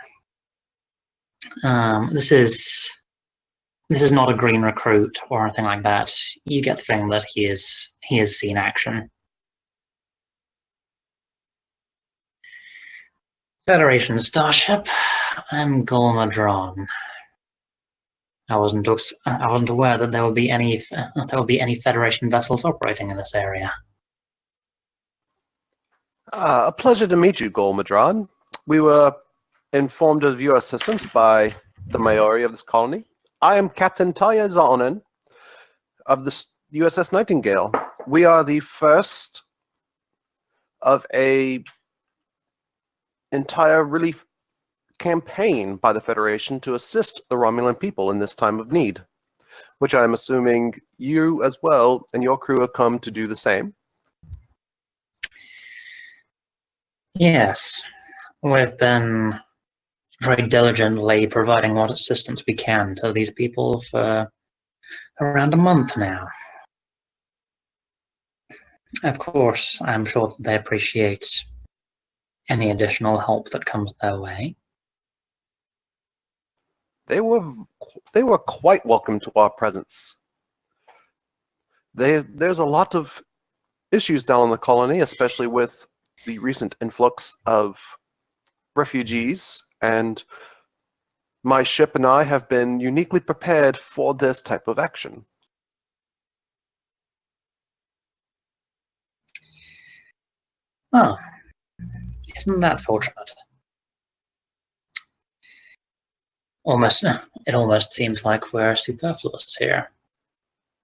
Speaker 2: This is not a green recruit or anything like that. You get the feeling that he has seen action. Federation starship. I'm Gul Madron. I wasn't aware that there would be any Federation vessels operating in this area.
Speaker 6: A pleasure to meet you, Gol Madron. We were informed of your assistance by the Maori of this colony. I am Captain Taya Zaonen of the USS Nightingale. We are the first of a entire relief campaign by the Federation to assist the Romulan people in this time of need, which I'm assuming you as well and your crew have come to do the same.
Speaker 2: Yes, we've been very diligently providing what assistance we can to these people for around a month now. Of course, I'm sure that they appreciate any additional help that comes their way.
Speaker 6: They were quite welcome to our presence. There's a lot of issues down in the colony, especially with the recent influx of refugees, and my ship and I have been uniquely prepared for this type of action.
Speaker 2: Oh, isn't that fortunate? It almost seems like we're superfluous here.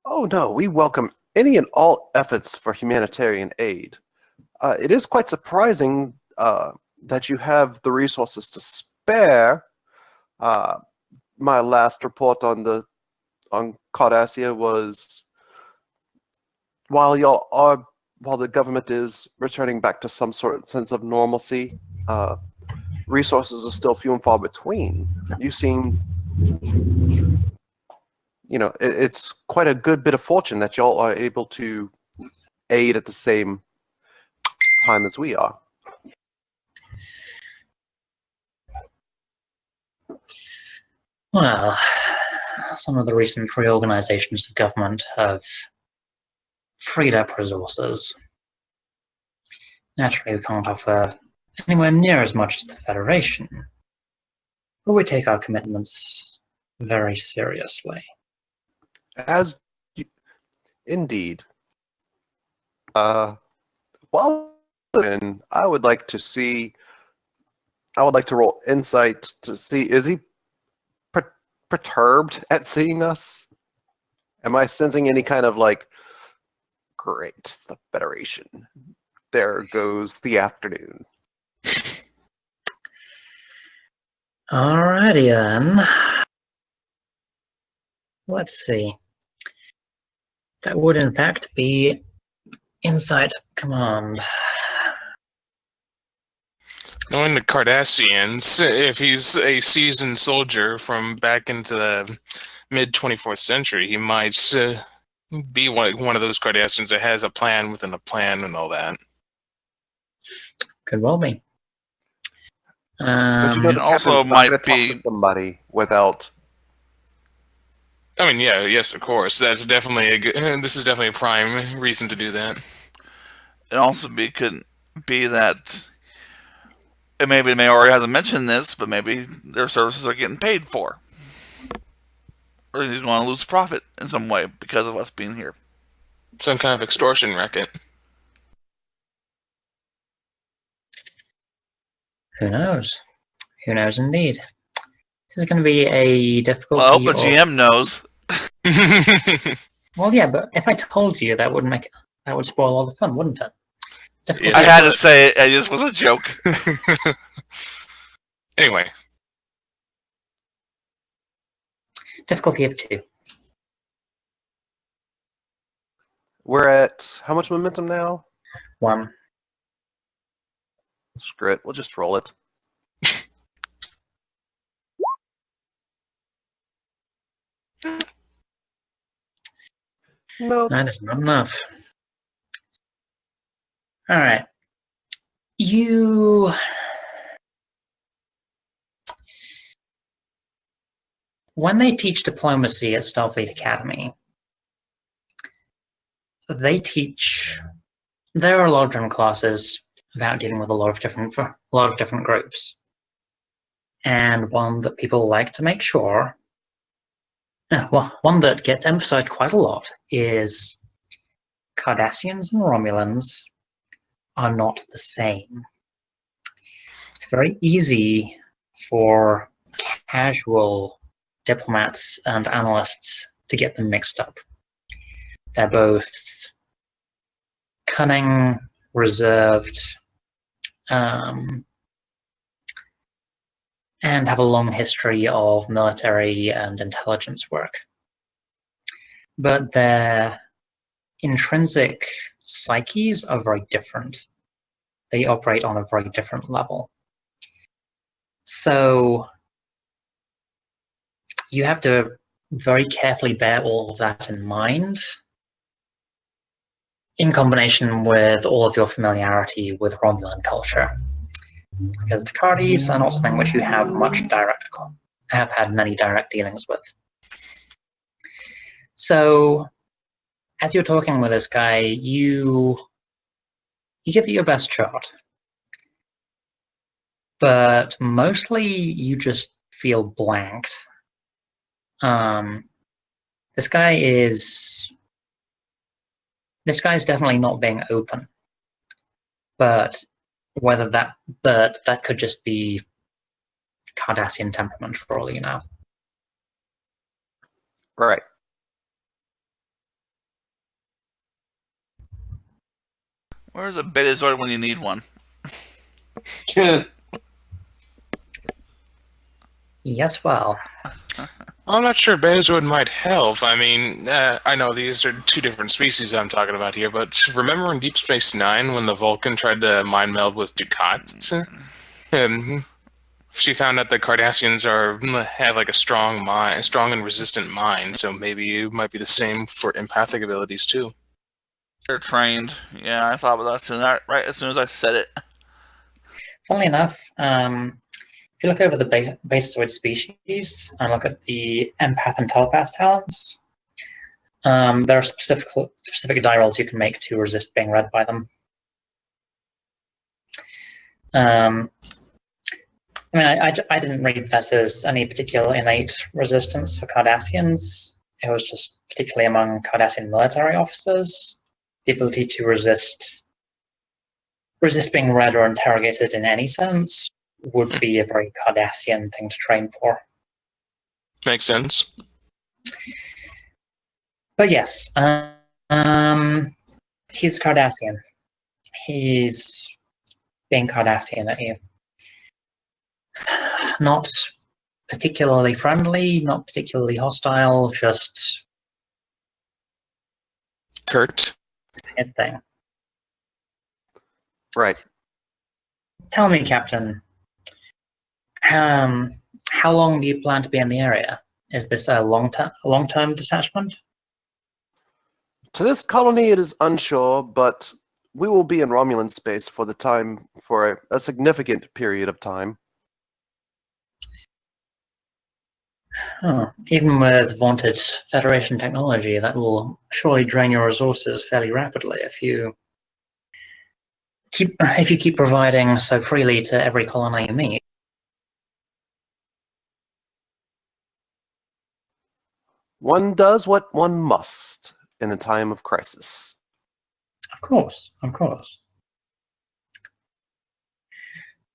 Speaker 6: Oh no, we welcome any and all efforts for humanitarian aid. It is quite surprising that you have the resources to spare. My last report on Cardassia was while the government is returning back to some sort of sense of normalcy, resources are still few and far between. You seem, it's quite a good bit of fortune that y'all are able to aid at the same time as we are.
Speaker 2: Well, some of the recent reorganizations of government have freed up resources. Naturally, we can't offer anywhere near as much as the Federation, but we take our commitments very seriously.
Speaker 6: Indeed. Well, then, I would like to roll insight to see, is he perturbed at seeing us? Am I sensing any kind of great, the Federation. There goes the afternoon.
Speaker 2: Alrighty then. Let's see. That would in fact be Insight Command.
Speaker 5: Knowing the Cardassians, if he's a seasoned soldier from back into the mid-24th century, he might be one of those Cardassians that has a plan within a plan and all that.
Speaker 2: Could well be.
Speaker 6: But you know,
Speaker 4: It
Speaker 6: the
Speaker 4: also
Speaker 6: captain's not
Speaker 4: might
Speaker 6: gonna talk
Speaker 4: be-
Speaker 6: to somebody without.
Speaker 5: I mean, yes, of course. That's definitely this is definitely a prime reason to do that.
Speaker 4: It also could be that, and maybe Maori hasn't mentioned this, but maybe their services are getting paid for, or they want to lose profit in some way because of us being here.
Speaker 5: Some kind of extortion racket.
Speaker 2: Who knows? Who knows indeed. This is going to be a difficult.
Speaker 4: Well, I hope the GM knows.
Speaker 2: Well, yeah, but if I told you, that would spoil all the fun, wouldn't it?
Speaker 5: Yes,
Speaker 4: I had to say it. This was a joke.
Speaker 5: Anyway,
Speaker 2: Difficulty of 2.
Speaker 6: We're at how much momentum now?
Speaker 2: 1.
Speaker 6: Screw it. We'll just roll it. No.
Speaker 2: That is not enough. Alright. When they teach diplomacy at Starfleet Academy, there are a lot of different classes about dealing with a lot of different groups. And one that people like to make sure, one that gets emphasized quite a lot is Cardassians and Romulans are not the same. It's very easy for casual diplomats and analysts to get them mixed up. They're both cunning, reserved, and have a long history of military and intelligence work. But their intrinsic psyches are very different. They operate on a very different level. So you have to very carefully bear all of that in mind, in combination with all of your familiarity with Romulan culture. Because the Cardis are not something which you have had many direct dealings with. So, as you're talking with this guy, you give it your best shot. But mostly you just feel blanked. This guy's definitely not being open. But that could just be Cardassian temperament for all you know.
Speaker 6: Right.
Speaker 4: Where's a Betazord when you need one?
Speaker 2: Yes, well.
Speaker 5: I'm not sure Betazord might help. I mean, I know these are two different species I'm talking about here, but remember in Deep Space Nine when the Vulcan tried to mind meld with Dukat? She found out that Cardassians have like a strong and resistant mind, so maybe it might be the same for empathic abilities too.
Speaker 4: They're trained. Yeah, I thought about that right as soon as I said it.
Speaker 2: Funnily enough, if you look over the Betazoid species and look at the empath and telepath talents, there are specific die rolls you can make to resist being read by them. I mean, I didn't read that as any particular innate resistance for Cardassians. It was just particularly among Cardassian military officers, the ability to resist being read or interrogated in any sense would be a very Cardassian thing to train for.
Speaker 5: Makes sense.
Speaker 2: But yes, he's Cardassian. He's being Cardassian at you. Not particularly friendly, not particularly hostile, just
Speaker 5: Kurt.
Speaker 2: his thing.
Speaker 6: Right.
Speaker 2: Tell me, Captain, how long do you plan to be in the area? Is this a long-term detachment?
Speaker 6: To this colony, it is unsure, but we will be in Romulan space for a significant period of time.
Speaker 2: Even with vaunted Federation technology, that will surely drain your resources fairly rapidly if you keep providing so freely to every colony you meet.
Speaker 6: One does what one must in a time of crisis.
Speaker 2: Of course.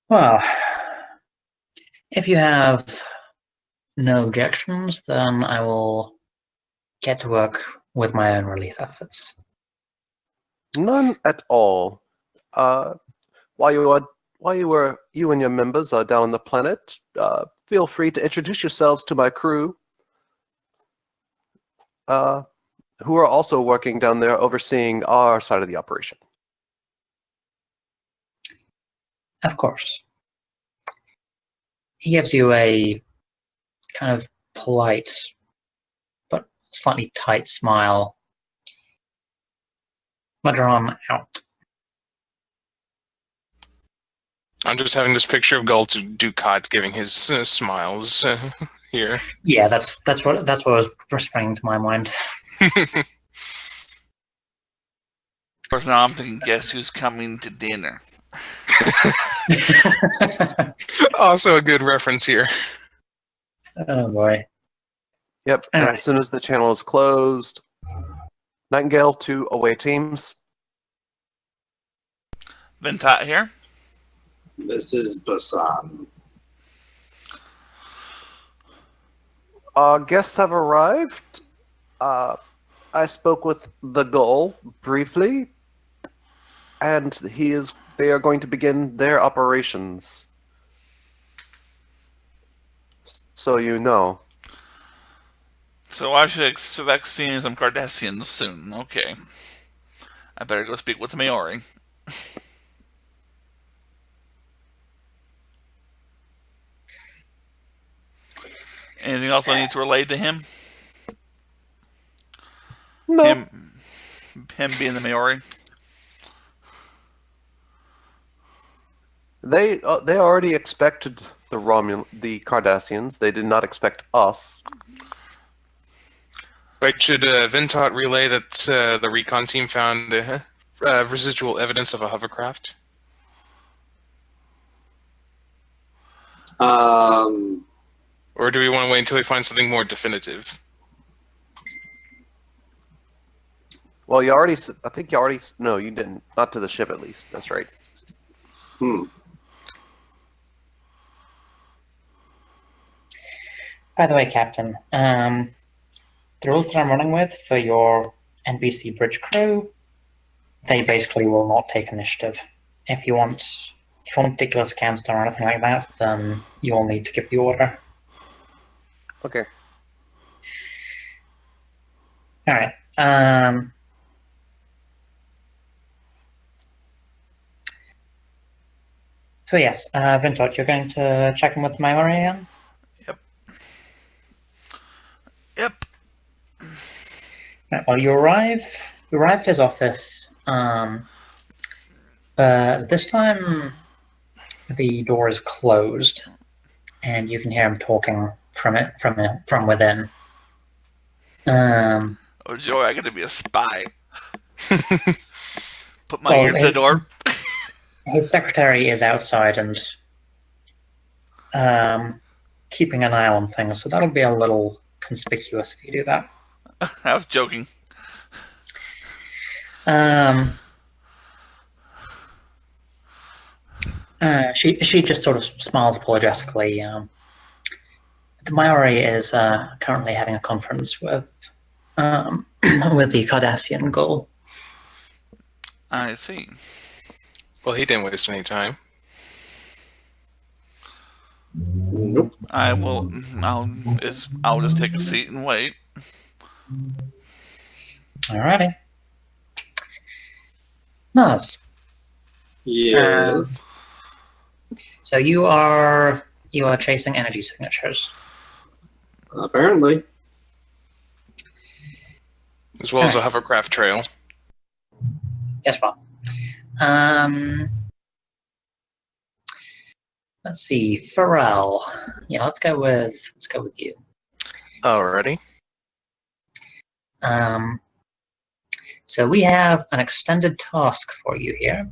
Speaker 2: Well, if you have no objections, then I will get to work with my own relief efforts.
Speaker 6: None at all. While you and your members are down on the planet, feel free to introduce yourselves to my crew, who are also working down there overseeing our side of the operation.
Speaker 2: Of course. He gives you a kind of polite but slightly tight smile. Madron out.
Speaker 5: I'm just having this picture of Gult Dukat giving his smiles here.
Speaker 2: Yeah, that's what was springing to my mind.
Speaker 4: Of course, now I'm thinking, guess who's coming to dinner?
Speaker 5: Also a good reference here.
Speaker 2: Oh boy.
Speaker 6: Yep, and
Speaker 2: Alright.
Speaker 6: as soon as the channel is closed, Nightingale to away teams.
Speaker 4: Virinat here.
Speaker 3: This is Basan.
Speaker 6: Our guests have arrived. I spoke with the Gull briefly. and they are going to begin their operations. So you know.
Speaker 4: So I should expect seeing some Cardassians soon. Okay. I better go speak with the Maori. Anything else I need to relay to him?
Speaker 6: No.
Speaker 4: Him being the Maori.
Speaker 6: They already expected the Cardassians. They did not expect us.
Speaker 5: Wait, should Vintot relay that the recon team found residual evidence of a hovercraft? Or do we want to wait until we find something more definitive?
Speaker 6: Well, I think you already. No, you didn't. Not to the ship, at least. That's right.
Speaker 2: By the way, Captain, the rules that I'm running with for your NBC bridge crew, they basically will not take initiative. If you want ridiculous scans done or anything like that, then you will need to give the order.
Speaker 6: Okay.
Speaker 2: All right. So yes, Vintot, you're going to check in with Maori again?
Speaker 4: Yep.
Speaker 2: Right, well, you arrive at his office, but this time the door is closed, and you can hear him talking from within.
Speaker 4: Oh joy, I gotta be a spy. Put my ear to the door.
Speaker 2: His secretary is outside and keeping an eye on things, so that'll be a little conspicuous if you do that.
Speaker 4: I was joking.
Speaker 2: She just sort of smiles apologetically. The Maori is currently having a conference with the Cardassian Gull.
Speaker 4: I see.
Speaker 5: Well, he didn't waste any time.
Speaker 3: Nope.
Speaker 4: I'll just take a seat and wait.
Speaker 2: Alrighty. Nice.
Speaker 3: Yes.
Speaker 2: So you are chasing energy signatures.
Speaker 3: Apparently.
Speaker 5: As well as a hovercraft trail.
Speaker 2: Yes, Bob. Let's see, Pharrell. Yeah, let's go with you.
Speaker 5: Alrighty.
Speaker 2: So we have an extended task for you here.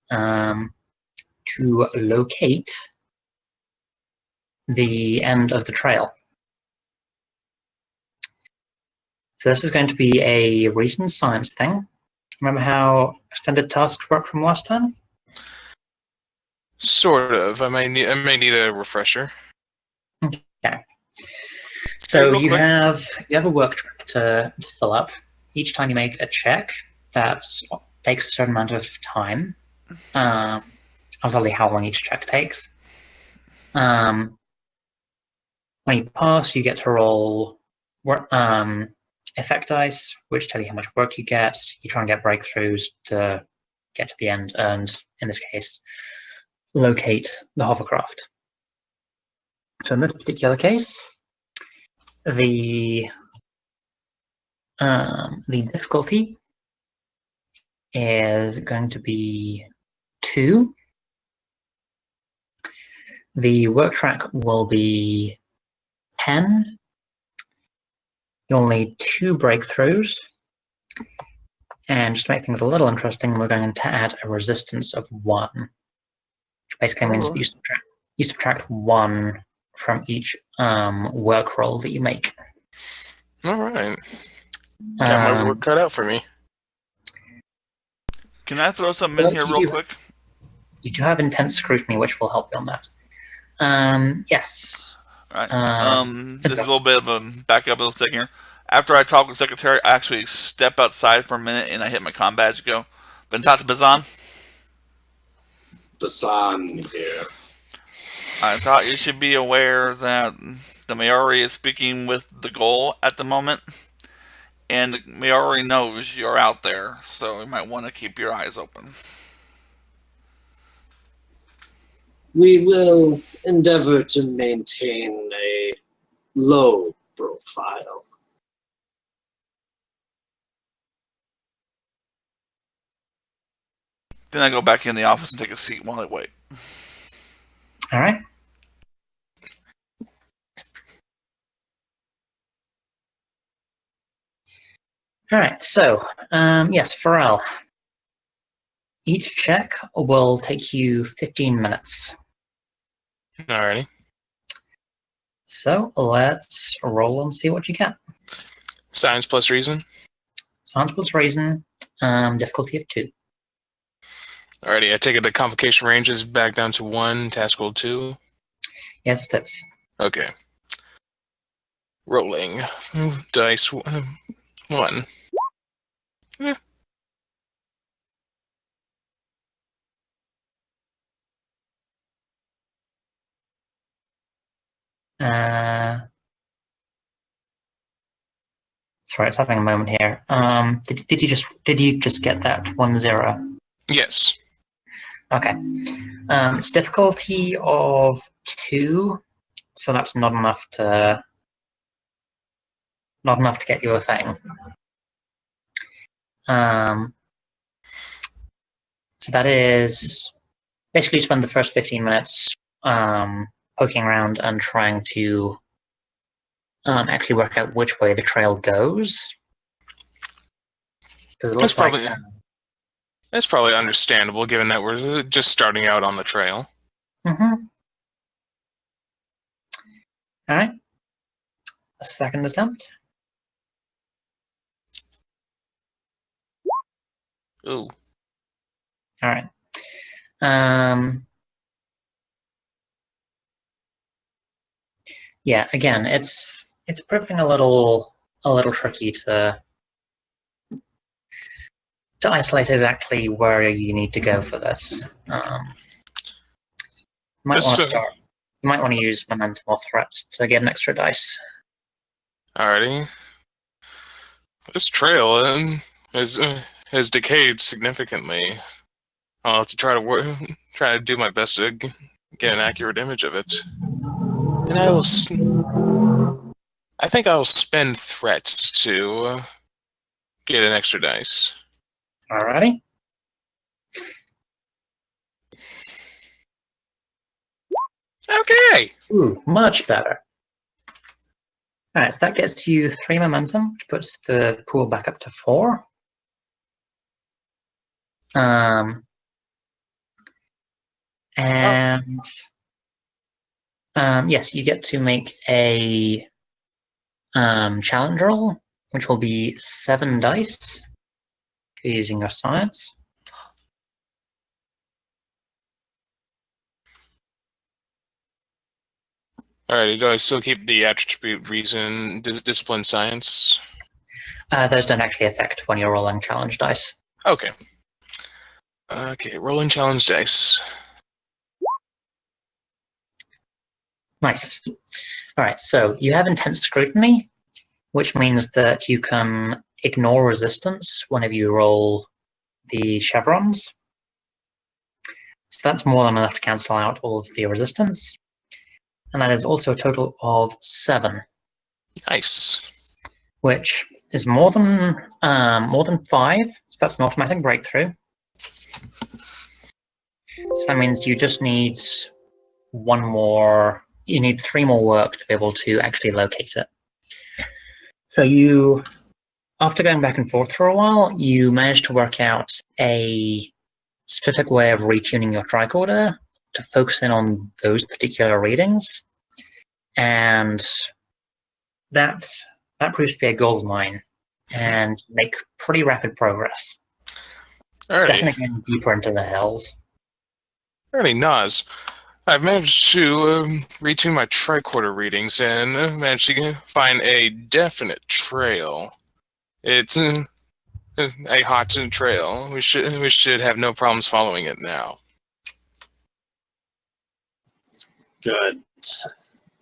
Speaker 2: To locate the end of the trail. So this is going to be a recent science thing. Remember how extended tasks work from last time?
Speaker 5: Sort of. I may need a refresher.
Speaker 2: Okay. So you have a work track to fill up. Each time you make a check, that takes a certain amount of time. I'll tell you how long each check takes. When you pass, you get to roll effect dice, which tell you how much work you get. You try and get breakthroughs to get to the end, and in this case, locate the hovercraft. So in this particular case, the difficulty is going to be 2. The work track will be 10. You'll need 2 breakthroughs. And just to make things a little interesting, we're going to add a resistance of 1. Which basically means that you subtract 1 from each work roll that you make.
Speaker 5: Alright. Got my work cut out for me.
Speaker 4: Can I throw something in here real quick?
Speaker 2: You do have intense scrutiny, which will help you on that. Yes.
Speaker 4: All right. This is a little bit of a backup of the stick here. After I talk with the secretary, I actually step outside for a minute and I hit my comm badge. Go. Been talk to Bazan?
Speaker 3: Basan here.
Speaker 4: I thought you should be aware that the Maori is speaking with the goal at the moment, and the Maori knows you're out there, so you might want to keep your eyes open.
Speaker 3: We will endeavor to maintain a low profile.
Speaker 4: Then I go back in the office and take a seat while I wait.
Speaker 2: All right. All right. So, yes, Pharrell. Each check will take you 15 minutes.
Speaker 5: Alrighty.
Speaker 2: So let's roll and see what you get.
Speaker 5: Science plus reason.
Speaker 2: Science plus reason, difficulty of 2.
Speaker 5: Alrighty, I take it the complication range is back down to 1, task roll 2.
Speaker 2: Yes, it is.
Speaker 5: Okay. Rolling. Dice 1. Eh.
Speaker 2: Sorry, it's having a moment here. Did you just get that 1-0?
Speaker 5: Yes.
Speaker 2: Okay. It's difficulty of 2, so that's not enough to get you a thing. So that is basically spend the first 15 minutes poking around and trying to actually work out which way the trail goes.
Speaker 5: That's probably understandable, given that we're just starting out on the trail.
Speaker 2: Mm-hmm. All right. Second attempt.
Speaker 5: Ooh.
Speaker 2: All right. Yeah. Again, it's proving a little tricky to isolate exactly where you need to go for this. You might want to use momentum or threat to get an extra dice.
Speaker 5: Alrighty. This trail has decayed significantly. I'll have to try to do my best to get an accurate image of it. And I think I'll spend threats to get an extra dice.
Speaker 2: Alrighty.
Speaker 5: Okay.
Speaker 2: Ooh, much better. Alright, so that gets you 3 momentum, which puts the pool back up to 4. Yes, you get to make a challenge roll, which will be 7 dice using your science.
Speaker 5: Alrighty, do I still keep the attribute, reason, discipline, science?
Speaker 2: Those don't actually affect when you're rolling challenge dice.
Speaker 5: Okay. Okay, rolling challenge dice.
Speaker 2: Nice. Alright, so you have intense scrutiny, which means that you can ignore resistance whenever you roll the chevrons. So that's more than enough to cancel out all of the resistance. And that is also a total of 7.
Speaker 5: Nice.
Speaker 2: Which is more than 5, so that's an automatic breakthrough. So that means you just need 3 more work to be able to actually locate it. So you, after going back and forth for a while, you managed to work out a specific way of retuning your tricorder to focus in on those particular readings. And that proves to be a gold mine and make pretty rapid progress. Stepping again deeper into the hills.
Speaker 5: Alrighty, Nas. I've managed to retune my tricorder readings and managed to find a definite trail. It's a hot trail. We should have no problems following it now.
Speaker 3: Good.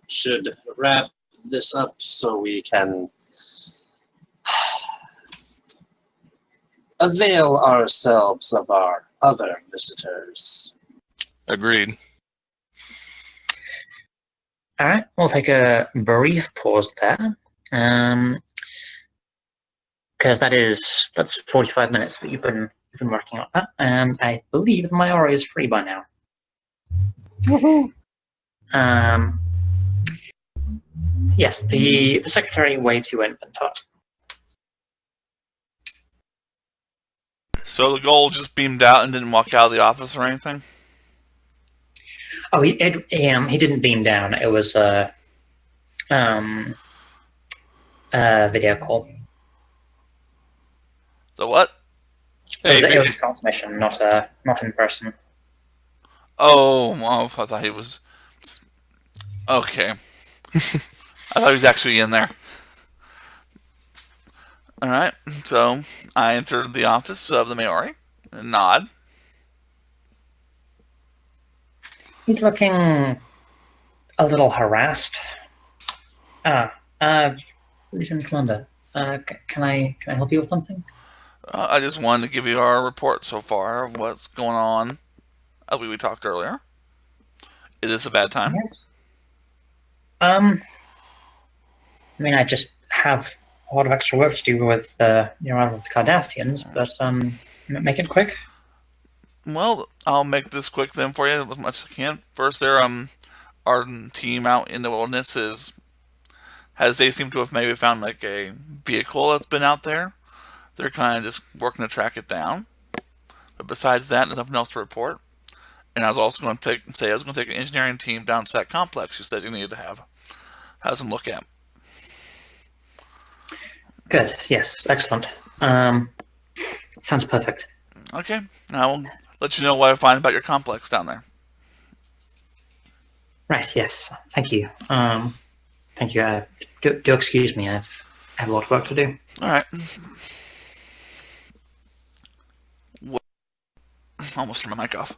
Speaker 3: Should wrap this up so we can avail ourselves of our other visitors.
Speaker 5: Agreed.
Speaker 2: All right, we'll take a brief pause there, because that's 45 minutes that you've been working on that, and I believe the Mayora is free by now.
Speaker 7: Woohoo!
Speaker 2: Yes, the secretary waves you in, Ventot.
Speaker 4: So the goal just beamed out and didn't walk out of the office or anything?
Speaker 2: Oh, he didn't beam down. It was a video call.
Speaker 4: The what?
Speaker 2: It was a transmission, not in person.
Speaker 4: Oh, I thought he was... Okay. I thought he was actually in there. Alright, so I entered the office of the Maori and nod.
Speaker 2: He's looking a little harassed. Lieutenant Commander, can I help you with something?
Speaker 4: I just wanted to give you our report so far of what's going on. As we talked earlier. Is this a bad time?
Speaker 2: Yes. I mean, I just have a lot of extra work to do with the Cardassians, but make it quick.
Speaker 4: Well, I'll make this quick then for you as much as I can. First, our team out in the wilderness they seem to have maybe found like a vehicle that's been out there. They're kind of just working to track it down. But besides that, there's nothing else to report. And I was also going to take an engineering team down to that complex you said you needed to have some look at.
Speaker 2: Good. Yes. Excellent. Sounds perfect.
Speaker 4: Okay. Now I'll let you know what I find about your complex down there.
Speaker 2: Right. Yes. Thank you. Thank you. Do excuse me. I have a lot of work to do.
Speaker 4: All right. Almost turned my mic off.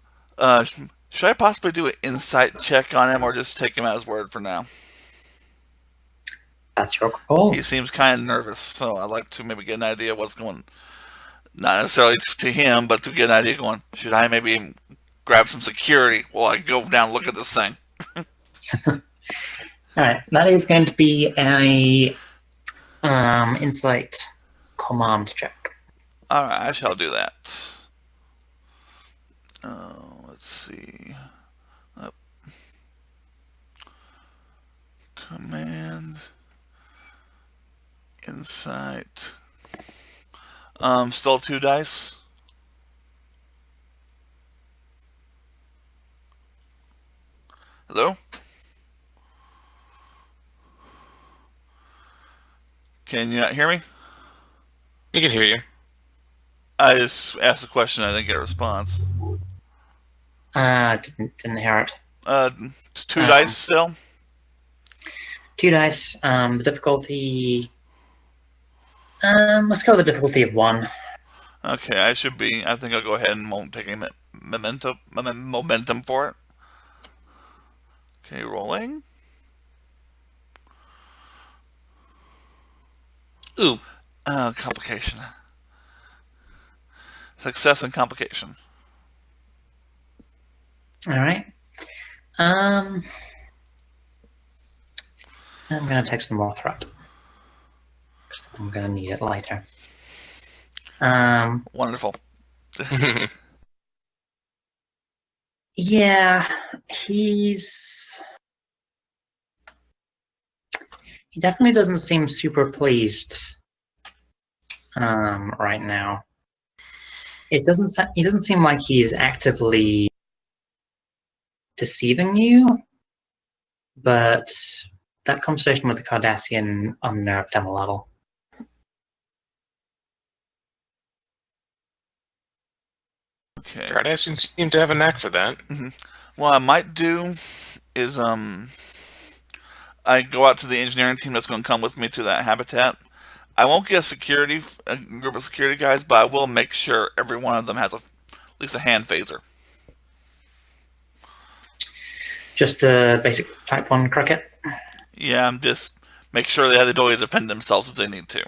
Speaker 4: Should I possibly do an insight check on him or just take him at his word for now?
Speaker 2: That's your call.
Speaker 4: He seems kind of nervous, so I'd like to maybe get an idea of what's going on. Not necessarily to him, but to get an idea going. Should I maybe grab some security while I go down and look at this thing?
Speaker 2: Alright, that is going to be a insight command check.
Speaker 4: Alright, I shall do that. Let's see. Command. Insight. Still 2 dice. Hello? Can you not hear me?
Speaker 5: We can hear you.
Speaker 4: I just asked a question. I didn't get a response.
Speaker 2: Didn't hear it.
Speaker 4: It's 2 dice still.
Speaker 2: 2 dice. The difficulty. Let's go with the difficulty of 1.
Speaker 4: Okay, I think I'll go ahead and won't take any momentum for it. Okay, rolling.
Speaker 5: Ooh.
Speaker 4: Complication. Success and complication.
Speaker 2: Alright. I'm going to take some more threat. I'm going to need it later.
Speaker 4: Wonderful.
Speaker 2: Yeah, he definitely doesn't seem super pleased right now. He doesn't seem like he's actively deceiving you, but that conversation with the Cardassian unnerved him a little.
Speaker 4: Okay.
Speaker 5: Cardassians seem to have a knack for that.
Speaker 4: What I might do is I go out to the engineering team that's going to come with me to that habitat. I won't get a group of security guys, but I will make sure every one of them has at least a hand phaser.
Speaker 2: Just a basic Type 1 cricket.
Speaker 4: Yeah, just make sure they have the ability to defend themselves if they need to.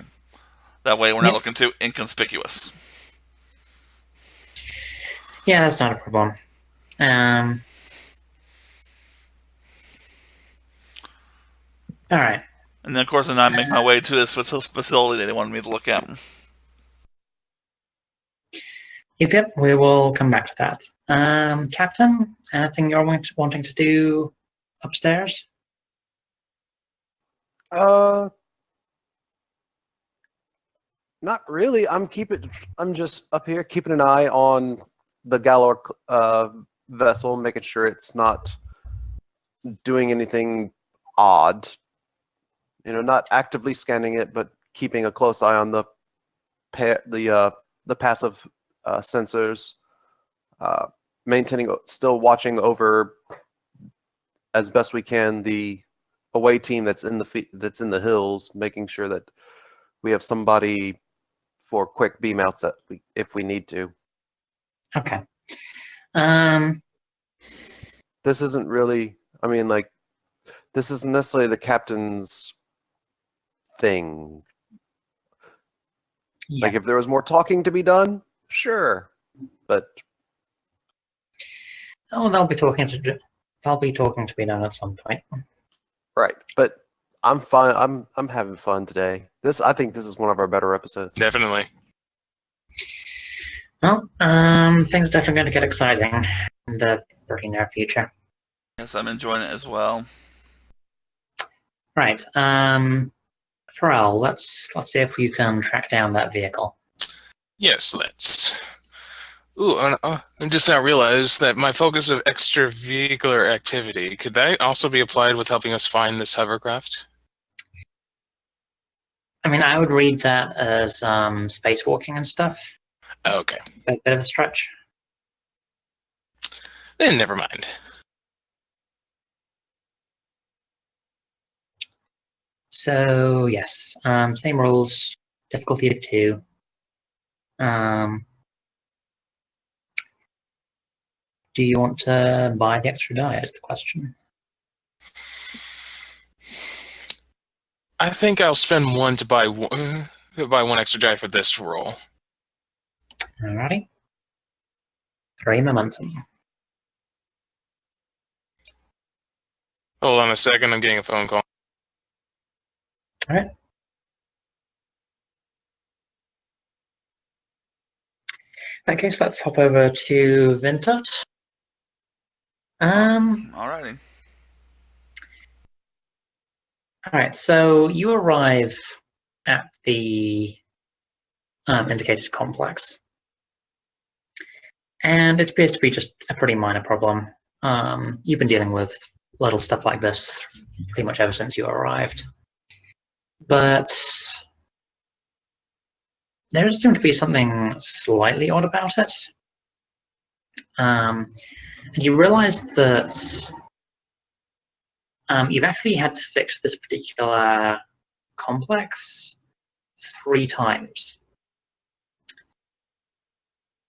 Speaker 4: That way we're not looking too inconspicuous.
Speaker 2: Yeah, that's not a problem. All right.
Speaker 4: And then, of course, I make my way to this facility they wanted me to look at.
Speaker 2: Yep, we will come back to that. Captain, anything you're wanting to do upstairs?
Speaker 6: Not really. I'm just up here keeping an eye on the Galor vessel, making sure it's not doing anything odd. Not actively scanning it, but keeping a close eye on the passive sensors. Still watching over as best we can the away team that's in the hills, making sure that we have somebody for quick beam outs if we need to.
Speaker 2: Okay.
Speaker 6: This isn't really. This isn't necessarily the captain's thing.
Speaker 2: Yeah.
Speaker 6: Like, if there was more talking to be done, sure, but
Speaker 2: they'll be talking to be done at some point.
Speaker 6: right. But I'm fine. I'm having fun today. I think this is one of our better episodes.
Speaker 5: Definitely.
Speaker 2: Well, things are definitely going to get exciting in the pretty near future.
Speaker 4: Yes, I'm enjoying it as well.
Speaker 2: Right. Pharrell, let's see if you can track down that vehicle.
Speaker 5: Yes, let's. Ooh, I just now realized that my focus of extravehicular activity, could that also be applied with helping us find this hovercraft?
Speaker 2: I mean, I would read that as spacewalking and stuff.
Speaker 5: Okay.
Speaker 2: A bit of a stretch.
Speaker 5: Then never mind.
Speaker 2: So, yes, same rules, difficulty of 2. Do you want to buy the extra die is the question.
Speaker 5: I think I'll spend 1 to buy one extra die for this roll.
Speaker 2: Alrighty. 3 momentum.
Speaker 5: Hold on a second, I'm getting a phone call.
Speaker 2: Alright. In that case, let's hop over to Virinat.
Speaker 4: Alrighty.
Speaker 2: Alright, so you arrive at the indicated complex. And it appears to be just a pretty minor problem. You've been dealing with little stuff like this pretty much ever since you arrived. But there does seem to be something slightly odd about it. And you realize that you've actually had to fix this particular complex 3 times.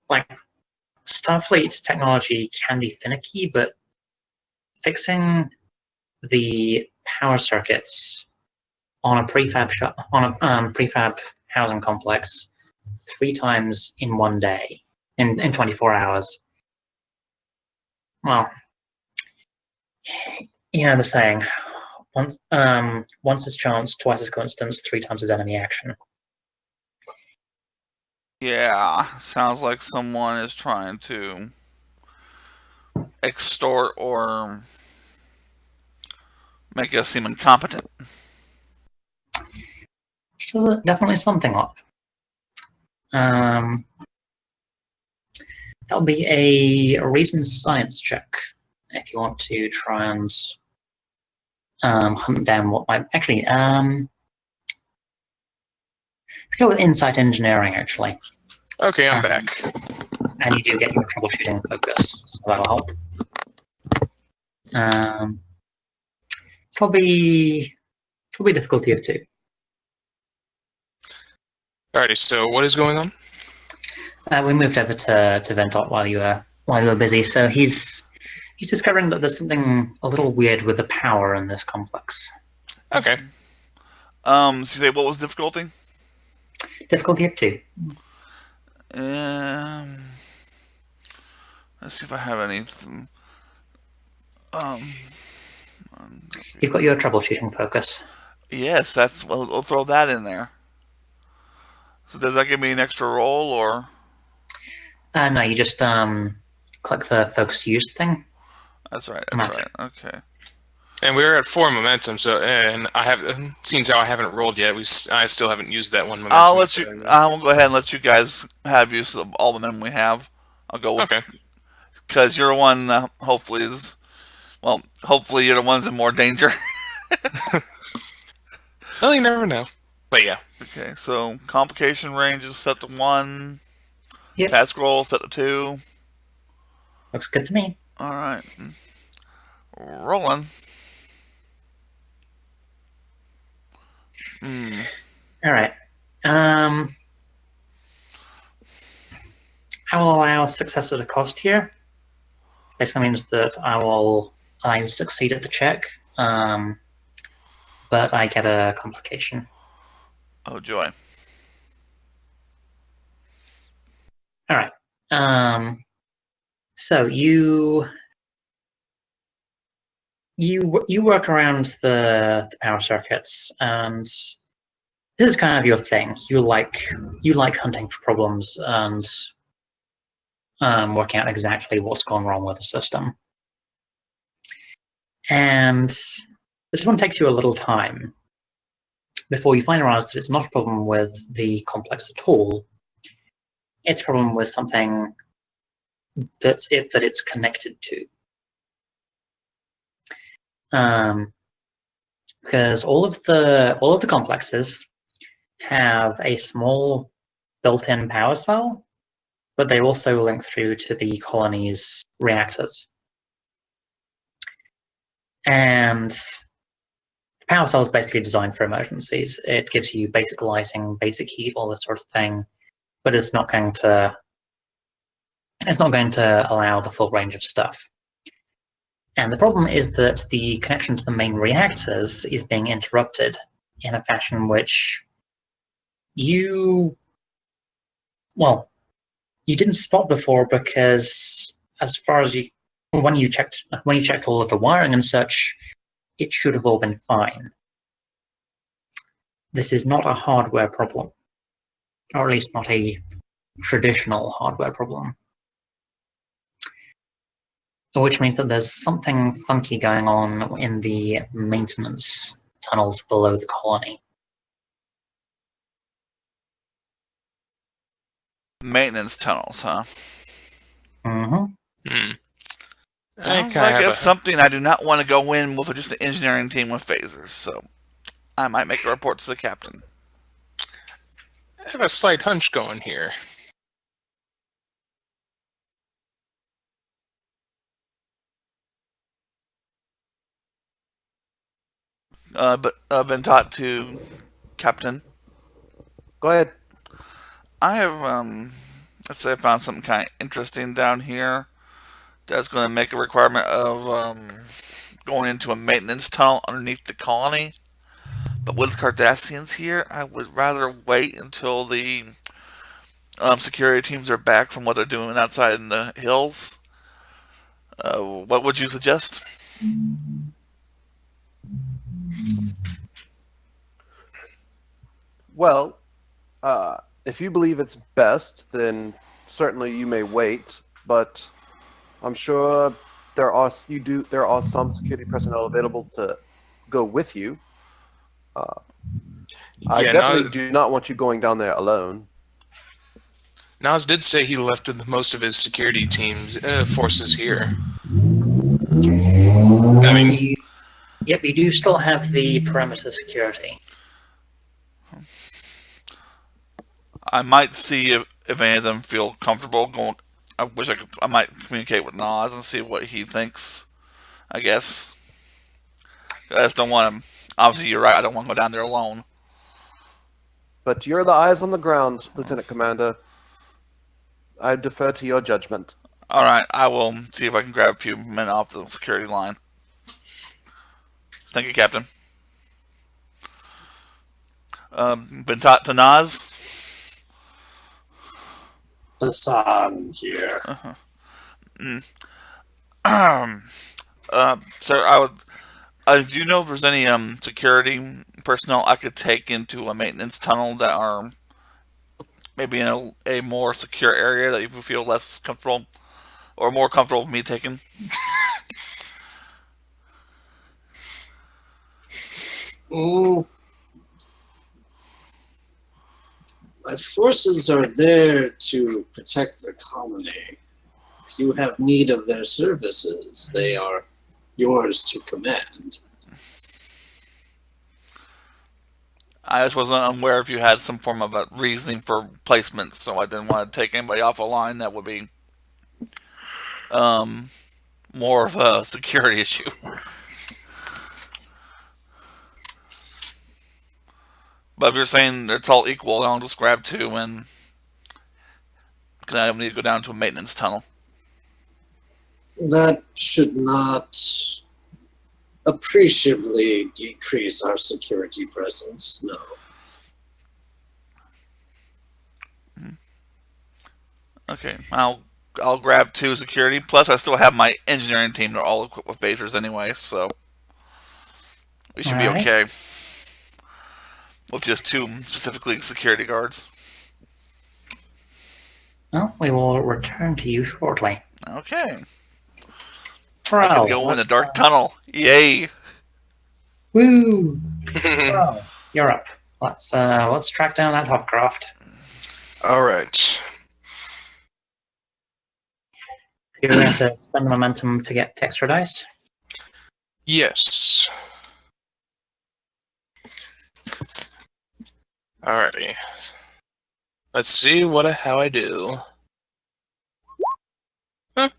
Speaker 2: Like, Starfleet's technology can be finicky, but fixing the power circuits on a prefab housing complex 3 times in 1 day, in 24 hours. Well, you know the saying, once is chance, twice is coincidence, 3 times is enemy action.
Speaker 4: Yeah, sounds like someone is trying to extort or make us seem incompetent.
Speaker 2: There's definitely something up. That'll be a reason science check if you want to try and hunt down what might actually. Let's go with insight engineering, actually.
Speaker 5: Okay, I'm back.
Speaker 2: And you do get your troubleshooting focus, so that'll help. So it'll be difficulty of 2.
Speaker 5: Alrighty, so what is going on?
Speaker 2: We moved over to Ventot while you were busy. So he's discovering that there's something a little weird with the power in this complex.
Speaker 5: Okay.
Speaker 4: So you say what was difficulty?
Speaker 2: Difficulty of 2.
Speaker 4: Let's see if I have any.
Speaker 2: You've got your troubleshooting focus.
Speaker 4: Yes, that's. Well, we'll throw that in there. So does that give me an extra roll, or?
Speaker 2: No, you just click the focus used thing.
Speaker 4: That's right. That's right. Okay.
Speaker 5: And we're at 4 momentum, so and I have seems how I haven't rolled yet. I still haven't used that 1 momentum.
Speaker 4: I'll let you. I will go ahead and let you guys have use of all the momentum we have. I'll go with.
Speaker 5: Okay.
Speaker 4: Because you're one. Hopefully is. Well, hopefully you're the ones in more danger.
Speaker 5: Well, you never know. But yeah.
Speaker 4: Okay, so complication range is set to 1.
Speaker 2: Yep.
Speaker 4: Task roll set to 2.
Speaker 2: Looks good to me.
Speaker 4: All right. Rolling.
Speaker 2: All right. I will allow success at a cost here. Basically means that I will allow you to succeed at the check, but I get a complication.
Speaker 4: Oh, joy.
Speaker 2: All right. So you work around the power circuits, and this is kind of your thing. You like hunting for problems and working out exactly what's gone wrong with the system. And this one takes you a little time before you finally realize that it's not a problem with the complex at all. It's a problem with something that it's connected to. Because all of the complexes have a small built-in power cell, but they also link through to the colony's reactors. And the power cell is basically designed for emergencies. It gives you basic lighting, basic heat, all this sort of thing, but it's not going to allow the full range of stuff. And the problem is that the connection to the main reactors is being interrupted in a fashion which you didn't spot before, because as far as when you checked all of the wiring and such, it should have all been fine. This is not a hardware problem, or at least not a traditional hardware problem. Which means that there's something funky going on in the maintenance tunnels below the colony.
Speaker 4: Maintenance tunnels, huh?
Speaker 2: Mm-hmm.
Speaker 4: Sounds like it's something I do not want to go in with just an engineering team with phasers, so I might make a report to the captain.
Speaker 5: I have a slight hunch going here.
Speaker 4: But I've been taught to Captain.
Speaker 6: Go ahead.
Speaker 4: I have, let's say I found something kind of interesting down here that's going to make a requirement of going into a maintenance tunnel underneath the colony. But with Cardassians here, I would rather wait until the security teams are back from what they're doing outside in the hills. What would you suggest?
Speaker 6: Well, if you believe it's best, then certainly you may wait. But I'm sure there are some security personnel available to go with you. I definitely do not want you going down there alone.
Speaker 5: Nas did say he left most of his security teams forces here. I mean,
Speaker 2: yep, you do still have the perimeter security.
Speaker 4: I might see if any of them feel comfortable going. I might communicate with Nas and see what he thinks. I guess. I just don't want him. Obviously, you're right. I don't want to go down there alone.
Speaker 6: But you're the eyes on the ground, Lieutenant Commander. I defer to your judgment.
Speaker 4: All right, I will see if I can grab a few men off the security line. Thank you, Captain. Been taught to Naz.
Speaker 3: Hassan here.
Speaker 4: Sir, I would. Do you know if there's any security personnel I could take into a maintenance tunnel that are maybe in a more secure area that you feel less comfortable or more comfortable with me taking?
Speaker 3: My forces are there to protect the colony. If you have need of their services, they are yours to command.
Speaker 4: I just wasn't aware if you had some form of a reasoning for placement, so I didn't want to take anybody off a line that would be more of a security issue. But if you're saying it's all equal, I'll just grab two and I don't need to go down to a maintenance tunnel.
Speaker 3: That should not appreciably decrease our security presence, no.
Speaker 4: Okay, I'll grab two security. Plus, I still have my engineering team. They're all equipped with phasers anyway, so we should be
Speaker 2: Alright.
Speaker 4: okay. With just two specifically security guards.
Speaker 2: Well, we will return to you shortly.
Speaker 4: Okay.
Speaker 2: Bro,
Speaker 4: I can go in the dark tunnel. Yay!
Speaker 2: Woo! Bro, you're up. Let's track down that hovercraft.
Speaker 5: All right.
Speaker 2: You're going to spend the momentum to get extra dice.
Speaker 5: Yes. Alrighty. Let's see how I do. Huh.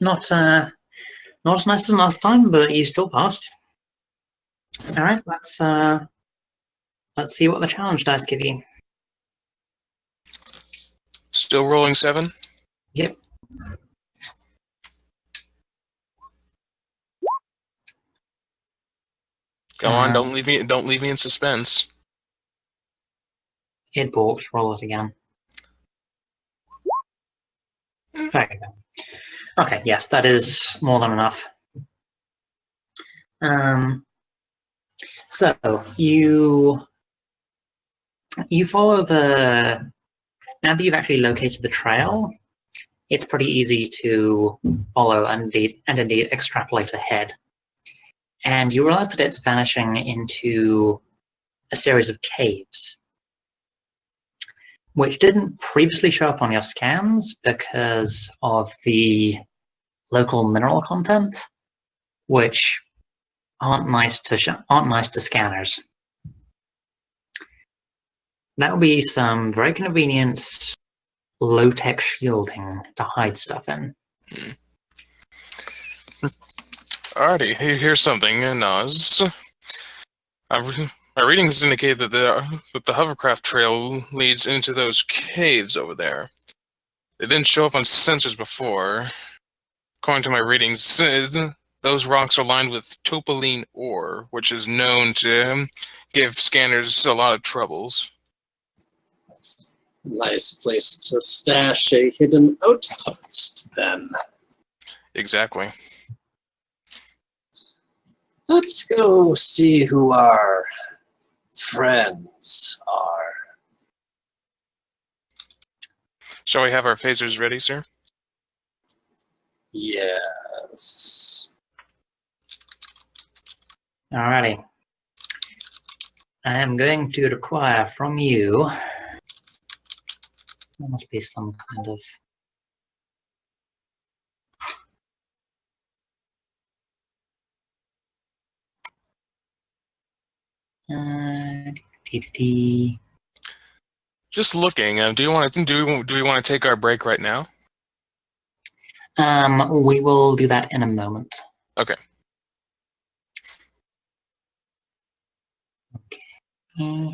Speaker 2: Not as nice as last time, but you still passed. All right, let's see what the challenge dice give you.
Speaker 5: Still rolling 7.
Speaker 2: Yep.
Speaker 5: Come on, don't leave me in suspense.
Speaker 2: It balks. Roll it again. There you go. Okay, yes, that is more than enough. So you follow the. Now that you've actually located the trail, it's pretty easy to follow and indeed extrapolate ahead. And you realize that it's vanishing into a series of caves, which didn't previously show up on your scans because of the local mineral content, which aren't nice to scanners. That would be some very convenient low-tech shielding to hide stuff in.
Speaker 5: Alrighty, here's something, Naz. My readings indicate that the hovercraft trail leads into those caves over there. They didn't show up on sensors before. According to my readings, those rocks are lined with topaline ore, which is known to give scanners a lot of troubles.
Speaker 3: Nice place to stash a hidden outpost, then.
Speaker 5: Exactly.
Speaker 3: Let's go see who our friends are.
Speaker 5: Shall we have our phasers ready, sir?
Speaker 3: Yes.
Speaker 2: Alrighty. I am going to require from you. There must be some kind of.
Speaker 5: Just looking. Do we want to take our break right now?
Speaker 2: We will do that in a moment.
Speaker 5: Okay.
Speaker 2: All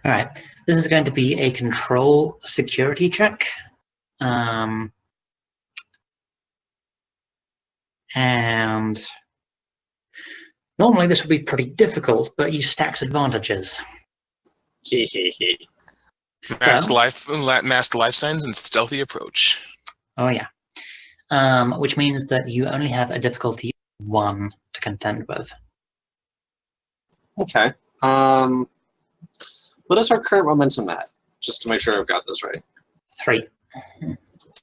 Speaker 2: right, this is going to be a control security check. And normally this would be pretty difficult, but you stacked advantages.
Speaker 5: Masked life signs and stealthy approach.
Speaker 2: Oh yeah. Which means that you only have a difficulty 1 to contend with.
Speaker 3: Okay. What is our current momentum at? Just to make sure I've got this right.
Speaker 2: 3.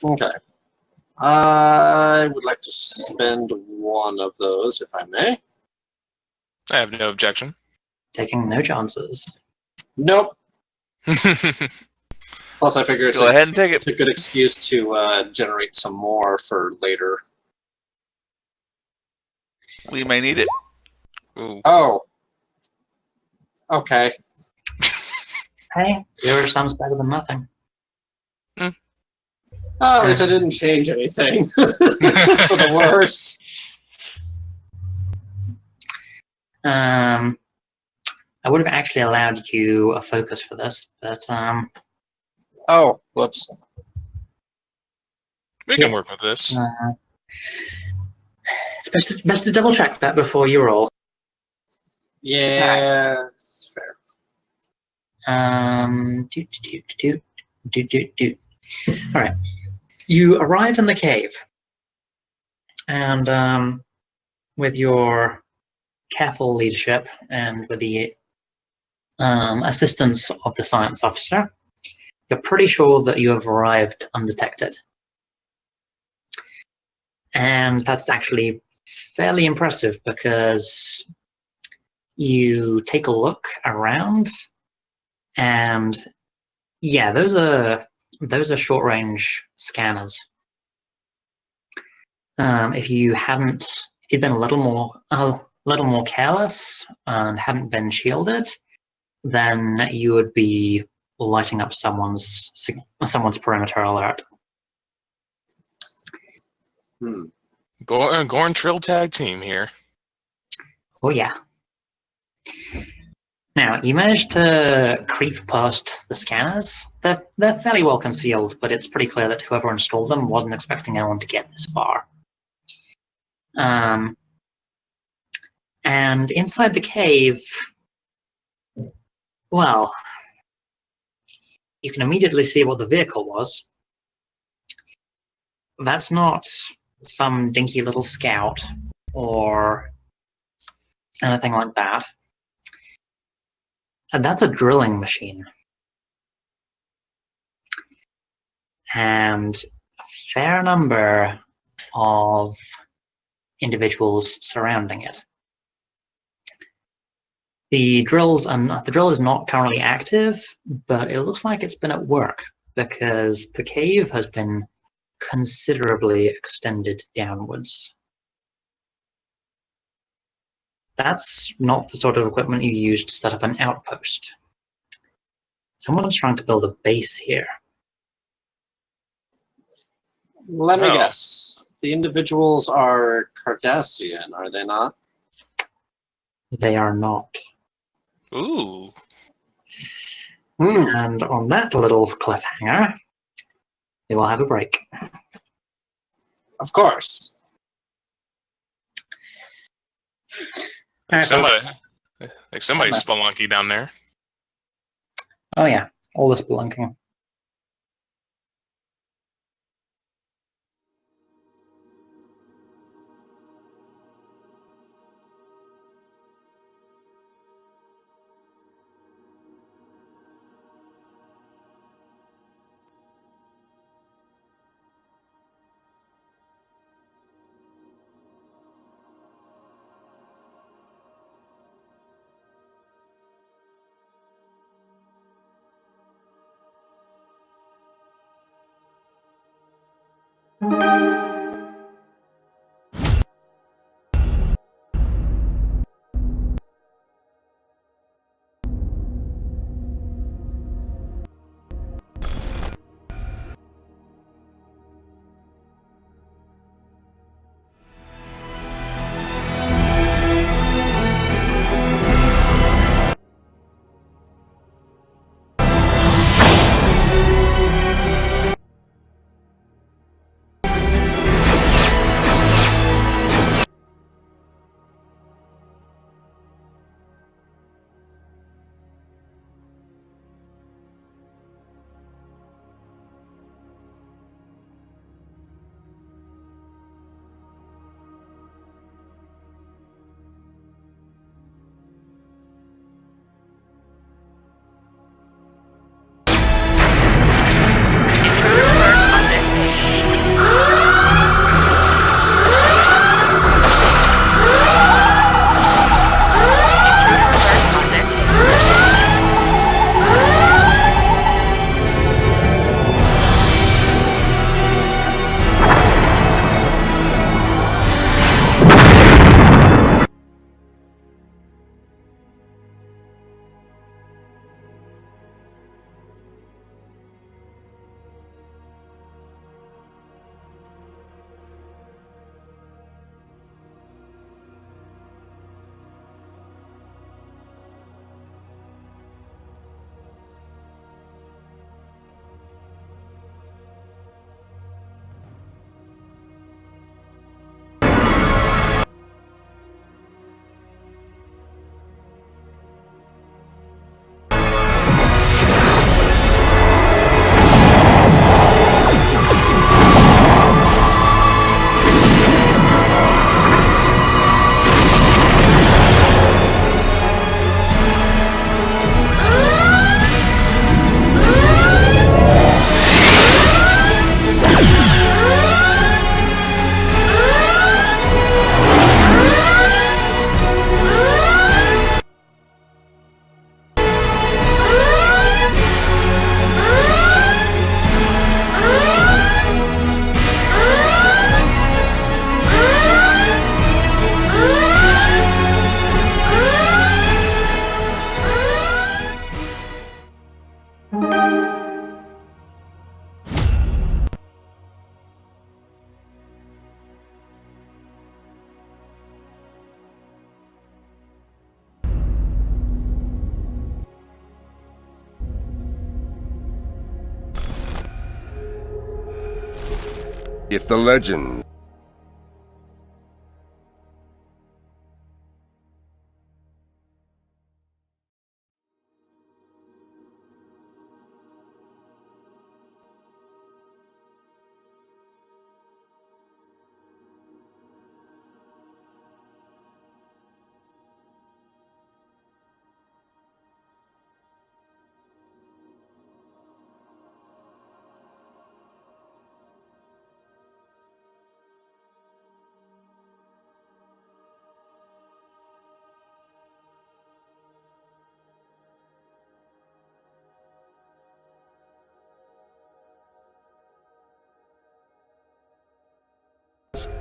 Speaker 3: Okay. I would like to spend one of those, if I may.
Speaker 5: I have no objection.
Speaker 2: Taking no chances.
Speaker 3: Nope. Plus, I figure
Speaker 4: Go ahead and take it.
Speaker 3: it's a good excuse to generate some more for later.
Speaker 4: We may need it.
Speaker 5: Ooh.
Speaker 3: Oh. Okay.
Speaker 2: Hey, 0 sounds better than nothing.
Speaker 3: Oh, at least I didn't change anything for the worse.
Speaker 2: I would have actually allowed you a focus for this, but
Speaker 3: Oh, whoops.
Speaker 5: We can work with this.
Speaker 2: it's best to double check that before you roll.
Speaker 3: Yeah, that's fair.
Speaker 2: All right. You arrive in the cave, and with your careful leadership and with the assistance of the science officer, you're pretty sure that you have arrived undetected. And that's actually fairly impressive because you take a look around, and yeah, those are short-range scanners. If you'd been a little more careless and hadn't been shielded, then you would be lighting up someone's perimeter alert.
Speaker 5: Gorn Trill tag team here.
Speaker 2: Oh yeah. Now, you managed to creep past the scanners. They're fairly well concealed, but it's pretty clear that whoever installed them wasn't expecting anyone to get this far. And inside the cave, well, you can immediately see what the vehicle was. That's not some dinky little scout or anything like that. And that's a drilling machine. And a fair number of individuals surrounding it. The drill is not currently active, but it looks like it's been at work because the cave has been considerably extended downwards. That's not the sort of equipment you use to set up an outpost. Someone's trying to build a base here.
Speaker 3: Let me
Speaker 5: Oh.
Speaker 3: guess. The individuals are Cardassian, are they not?
Speaker 2: They are not.
Speaker 5: Ooh.
Speaker 2: And on that little cliffhanger, we will have a break.
Speaker 3: Of course.
Speaker 5: Like
Speaker 2: folks.
Speaker 5: somebody's spelunky down there.
Speaker 2: Oh yeah, all this spelunking.
Speaker 1: If the legend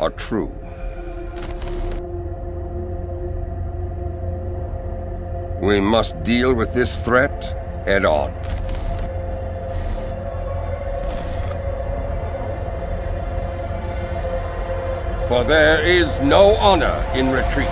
Speaker 1: are true, we must deal with this threat head on. For there is no honor in retreat.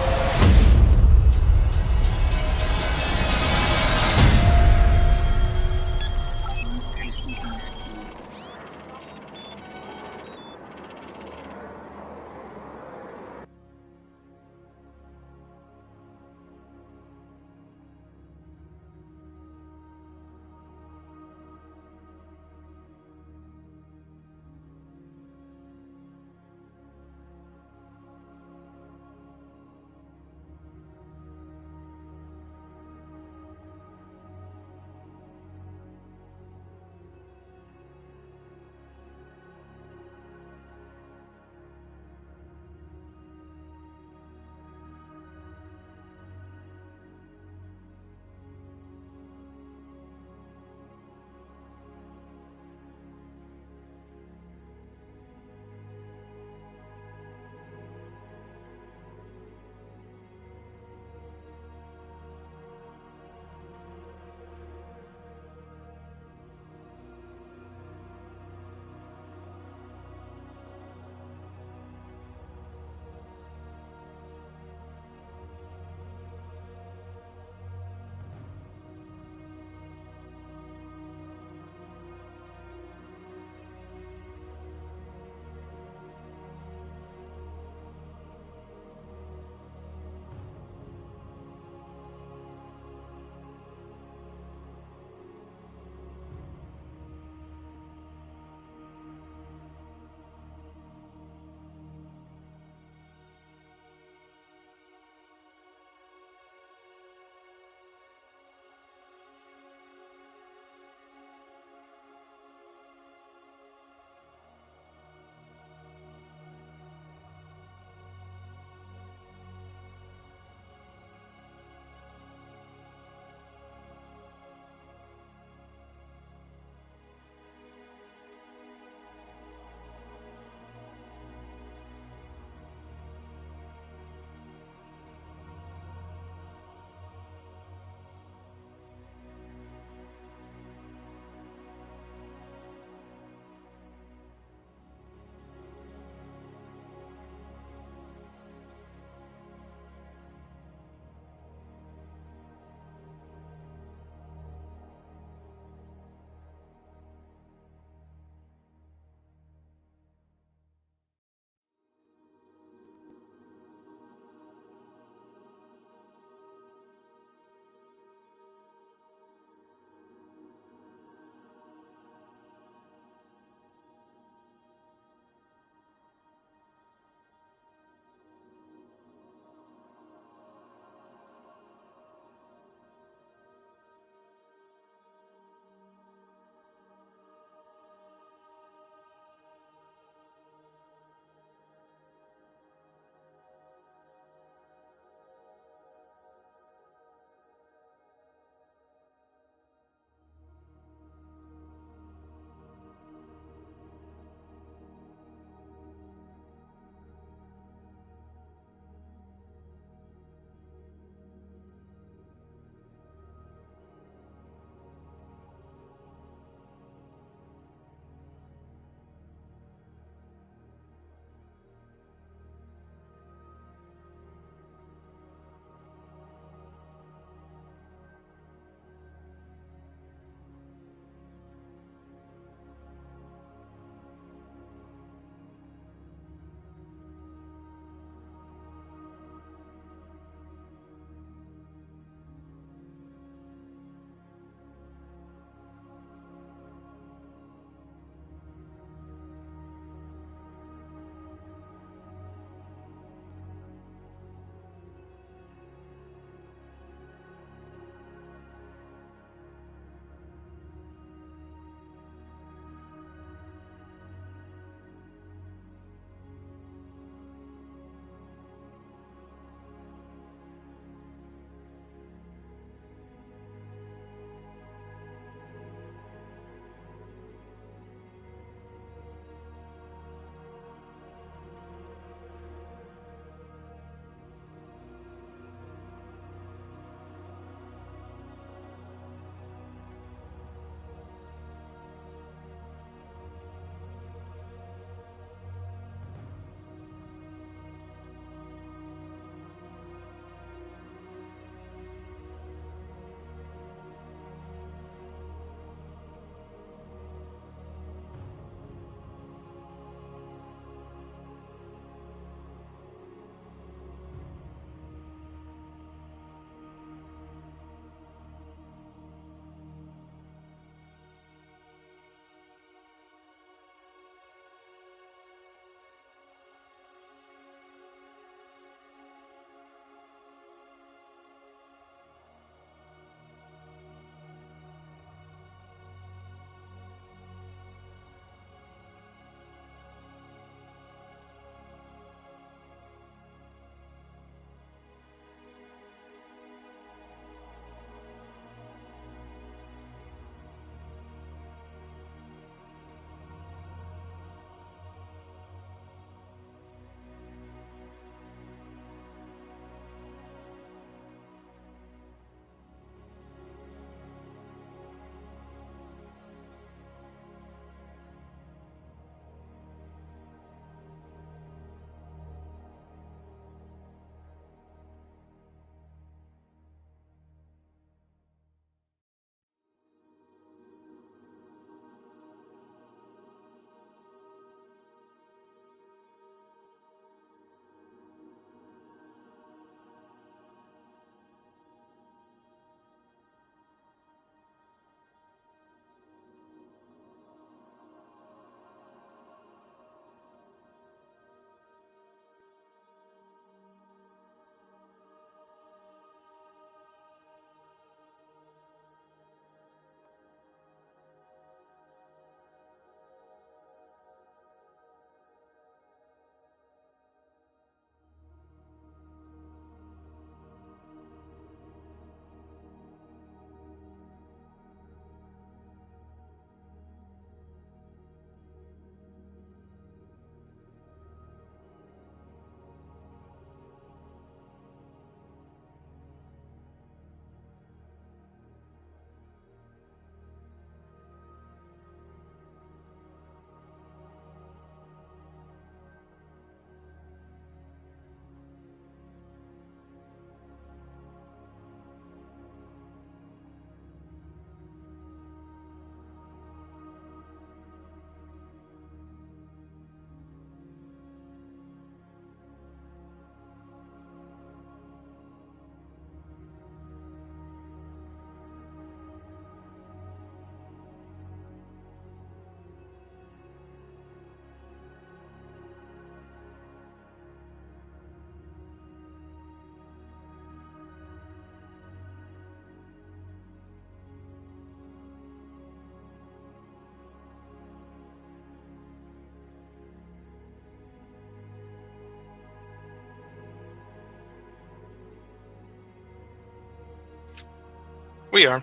Speaker 5: We are.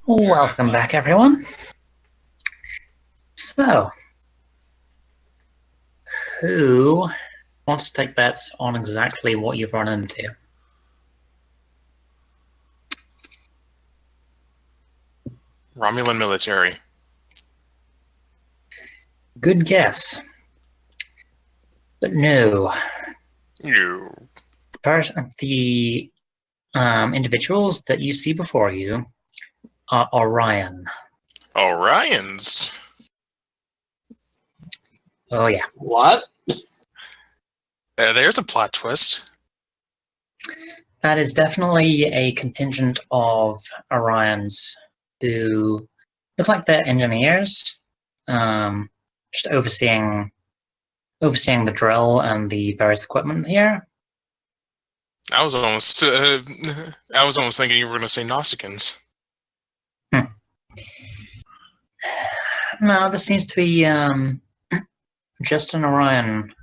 Speaker 2: Welcome back, everyone. So, who wants to take bets on exactly what you've run into?
Speaker 5: Romulan military.
Speaker 2: Good guess. But no.
Speaker 5: You.
Speaker 2: The individuals that you see before you are Orion.
Speaker 5: Orions.
Speaker 2: Oh, yeah.
Speaker 3: What?
Speaker 5: There's a plot twist.
Speaker 2: That is definitely a contingent of Orions who look like they're engineers, just overseeing the drill and the various equipment here.
Speaker 5: I was almost thinking you were going to say Nausicaans.
Speaker 2: No, this seems to be just an Orion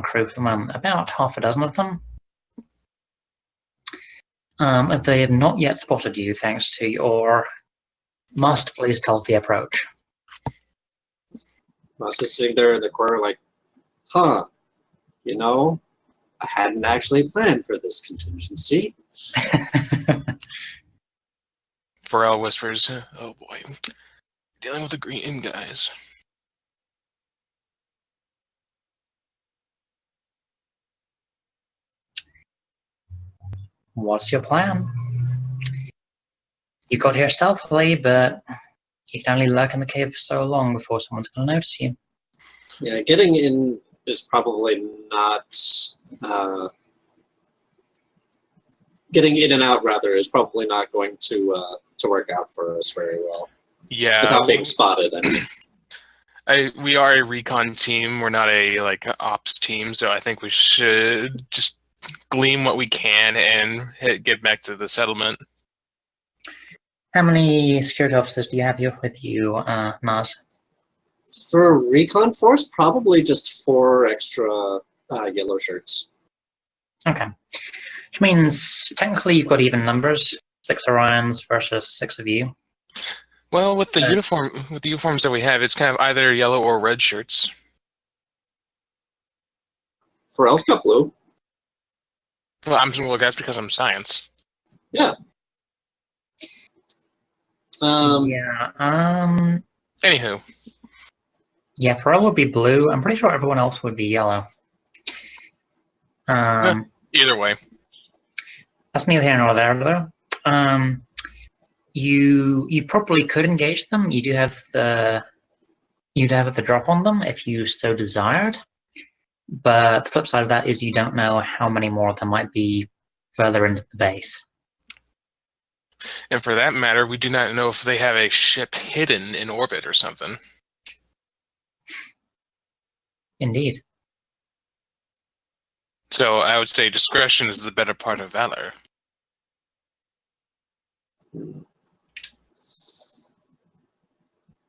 Speaker 2: crew for the moment. About half a dozen of them. They have not yet spotted you, thanks to your masterfully stealthy approach.
Speaker 3: I was just sitting there in the corner like, huh, you know, I hadn't actually planned for this contingency.
Speaker 5: Pharrell whispers, "Oh boy, dealing with the green guys."
Speaker 2: What's your plan? You got here stealthily, but you can only lurk in the cave for so long before someone's going to notice you.
Speaker 3: Yeah, getting in is probably not. Getting in and out, rather, is probably not going to work out for us very well.
Speaker 5: Yeah,
Speaker 3: Without being spotted, I mean.
Speaker 5: we are a recon team. We're not a ops team, so I think we should just glean what we can and get back to the settlement.
Speaker 2: How many security officers do you have here with you, Naz?
Speaker 3: For recon force, probably just 4 extra yellow shirts.
Speaker 2: Okay. Which means technically you've got even numbers. 6 Orions versus 6 of you.
Speaker 5: Well, with the uniforms that we have, it's kind of either yellow or red shirts.
Speaker 3: Pharrell's got blue.
Speaker 5: Well, that's because I'm science.
Speaker 3: Yeah.
Speaker 5: Anywho.
Speaker 2: Yeah, Pharrell would be blue. I'm pretty sure everyone else would be yellow.
Speaker 5: Either way.
Speaker 2: That's neither here nor there, though. You probably could engage them. You'd have the drop on them if you so desired. But the flip side of that is you don't know how many more there might be further into the base.
Speaker 5: And for that matter, we do not know if they have a ship hidden in orbit or something.
Speaker 2: Indeed.
Speaker 5: So I would say discretion is the better part of valor.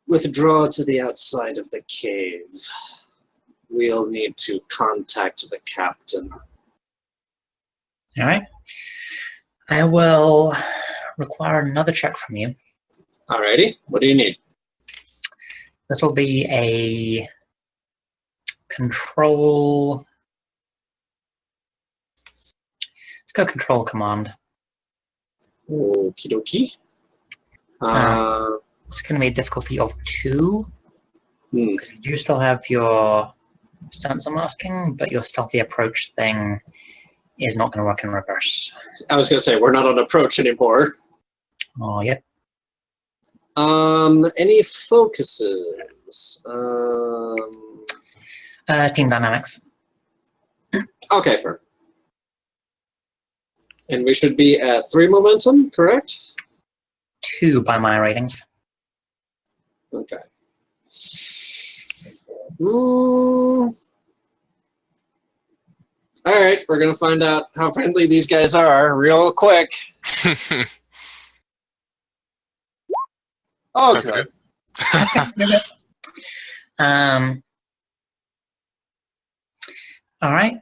Speaker 3: Withdraw to the outside of the cave. We'll need to contact the captain.
Speaker 2: All right. I will require another check from you.
Speaker 3: Alrighty, what do you need?
Speaker 2: This will be a control. Let's go control command.
Speaker 3: Okie dokie.
Speaker 2: It's going to be a difficulty of 2. Because you do still have your sensor masking, but your stealthy approach thing is not going to work in reverse.
Speaker 3: I was going to say, we're not on approach anymore.
Speaker 2: Oh, yep.
Speaker 3: Any focuses?
Speaker 2: Team dynamics.
Speaker 3: Okay, fair. And we should be at 3 momentum, correct?
Speaker 2: 2 by my ratings.
Speaker 3: Okay. Alright, we're going to find out how friendly these guys are real quick. Okay.
Speaker 2: All right.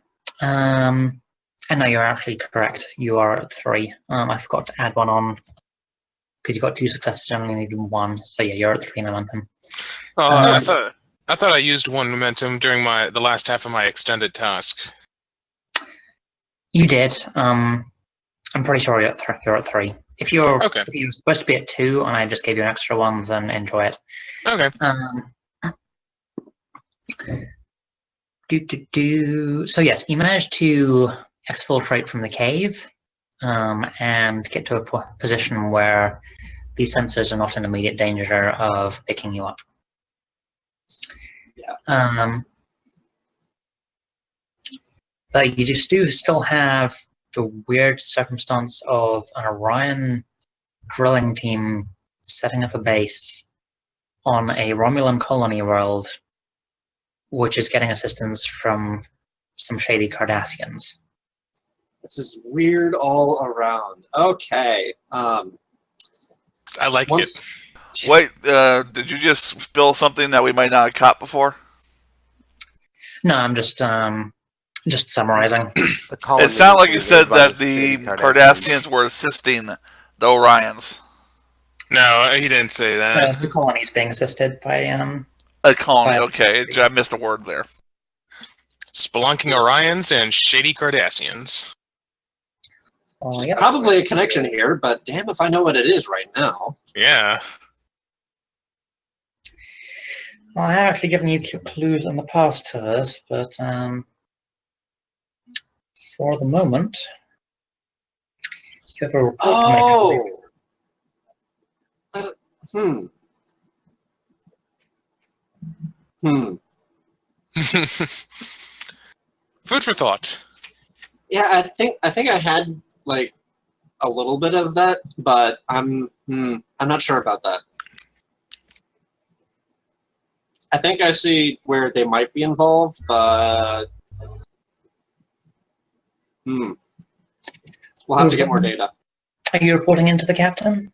Speaker 2: And no, you're actually correct. You are at 3. I forgot to add one on because you got 2 successes. You only needed 1. So yeah, you're at 3 momentum.
Speaker 5: I thought I used 1 momentum during the last half of my extended task.
Speaker 2: You did. I'm pretty sure you're at 3. If you're supposed to be at 2 and I just gave you an extra 1, then enjoy it.
Speaker 5: Okay.
Speaker 2: So yes, you managed to exfiltrate from the cave and get to a position where these sensors are not in immediate danger of picking you up.
Speaker 3: Yeah.
Speaker 2: But you just do still have the weird circumstance of an Orion drilling team setting up a base on a Romulan colony world, which is getting assistance from some shady Cardassians.
Speaker 3: This is weird all around. Okay.
Speaker 5: I like it.
Speaker 4: Wait, did you just spill something that we might not have caught before?
Speaker 2: No, I'm just summarizing.
Speaker 4: It sounded like you said that the Cardassians were assisting the Orions.
Speaker 5: No, he didn't say that.
Speaker 2: The colony's being assisted by
Speaker 4: a colony. Okay, I missed a word there.
Speaker 5: Spelunking Orions and shady Cardassians.
Speaker 2: Yep.
Speaker 3: Probably a connection here, but damn if I know what it is right now.
Speaker 5: Yeah.
Speaker 2: Well, I have actually given you clues in the past to this, but for the moment, you have a report to make.
Speaker 5: Food for thought.
Speaker 3: Yeah, I think I had like a little bit of that, but I'm not sure about that. I think I see where they might be involved, but we'll have to get more data.
Speaker 2: Are you reporting into the captain?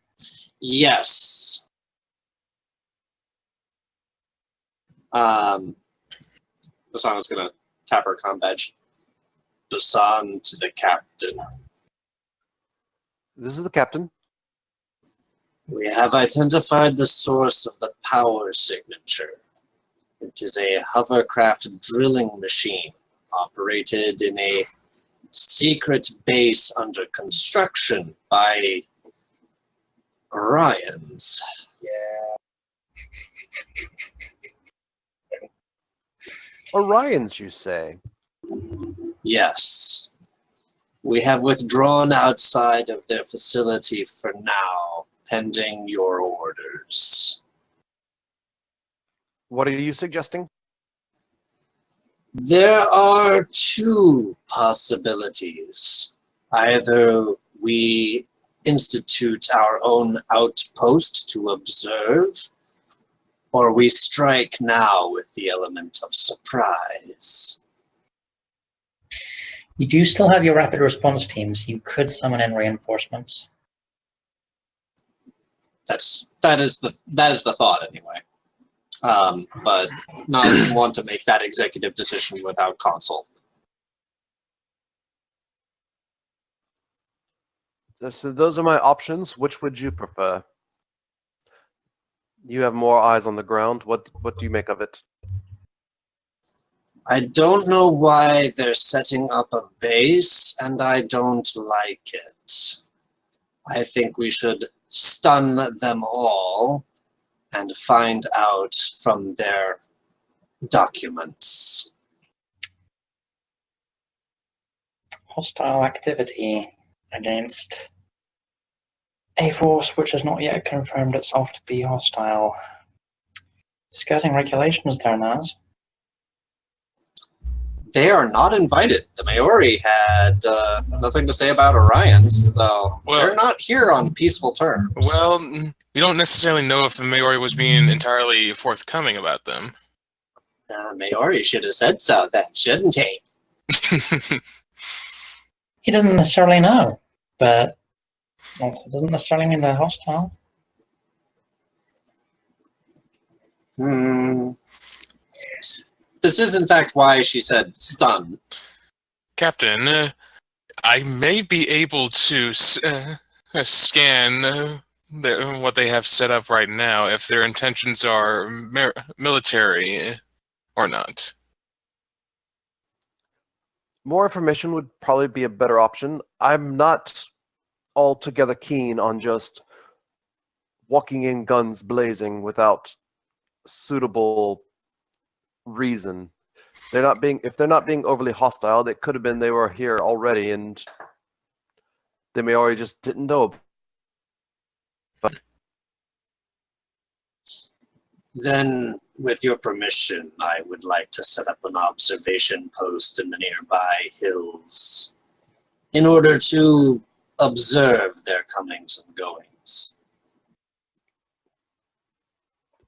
Speaker 3: Yes. Basana's gonna tap her comm badge. Basan to the captain.
Speaker 6: This is the captain.
Speaker 3: We have identified the source of the power signature. It is a hovercraft drilling machine operated in a secret base under construction by Orions.
Speaker 6: Orions, you say?
Speaker 3: Yes. We have withdrawn outside of their facility for now, pending your orders.
Speaker 6: What are you suggesting?
Speaker 3: There are 2 possibilities. Either we institute our own outpost to observe, or we strike now with the element of surprise.
Speaker 2: You do still have your rapid response teams. You could summon in reinforcements.
Speaker 3: That is the thought anyway. But not want to make that executive decision without consult.
Speaker 6: So those are my options. Which would you prefer? You have more eyes on the ground. What do you make of it?
Speaker 3: I don't know why they're setting up a base, and I don't like it. I think we should stun them all and find out from their documents.
Speaker 2: Hostile activity against a force which has not yet confirmed itself to be hostile. Skirting regulations there, Naz.
Speaker 3: They are not invited. The Maori had nothing to say about Orions, so they're not here on peaceful terms.
Speaker 5: Well, we don't necessarily know if the Maori was being entirely forthcoming about them.
Speaker 3: Maori should have said so then, shouldn't he?
Speaker 2: He doesn't necessarily know, but also doesn't necessarily mean they're hostile.
Speaker 3: This is, in fact, why she said stun.
Speaker 5: Captain, I may be able to scan what they have set up right now if their intentions are military or not.
Speaker 6: More information would probably be a better option. I'm not altogether keen on just walking in guns blazing without suitable reason. If they're not being overly hostile, it could have been they were here already and they may already just didn't know.
Speaker 3: Then, with your permission, I would like to set up an observation post in the nearby hills in order to observe their comings and goings.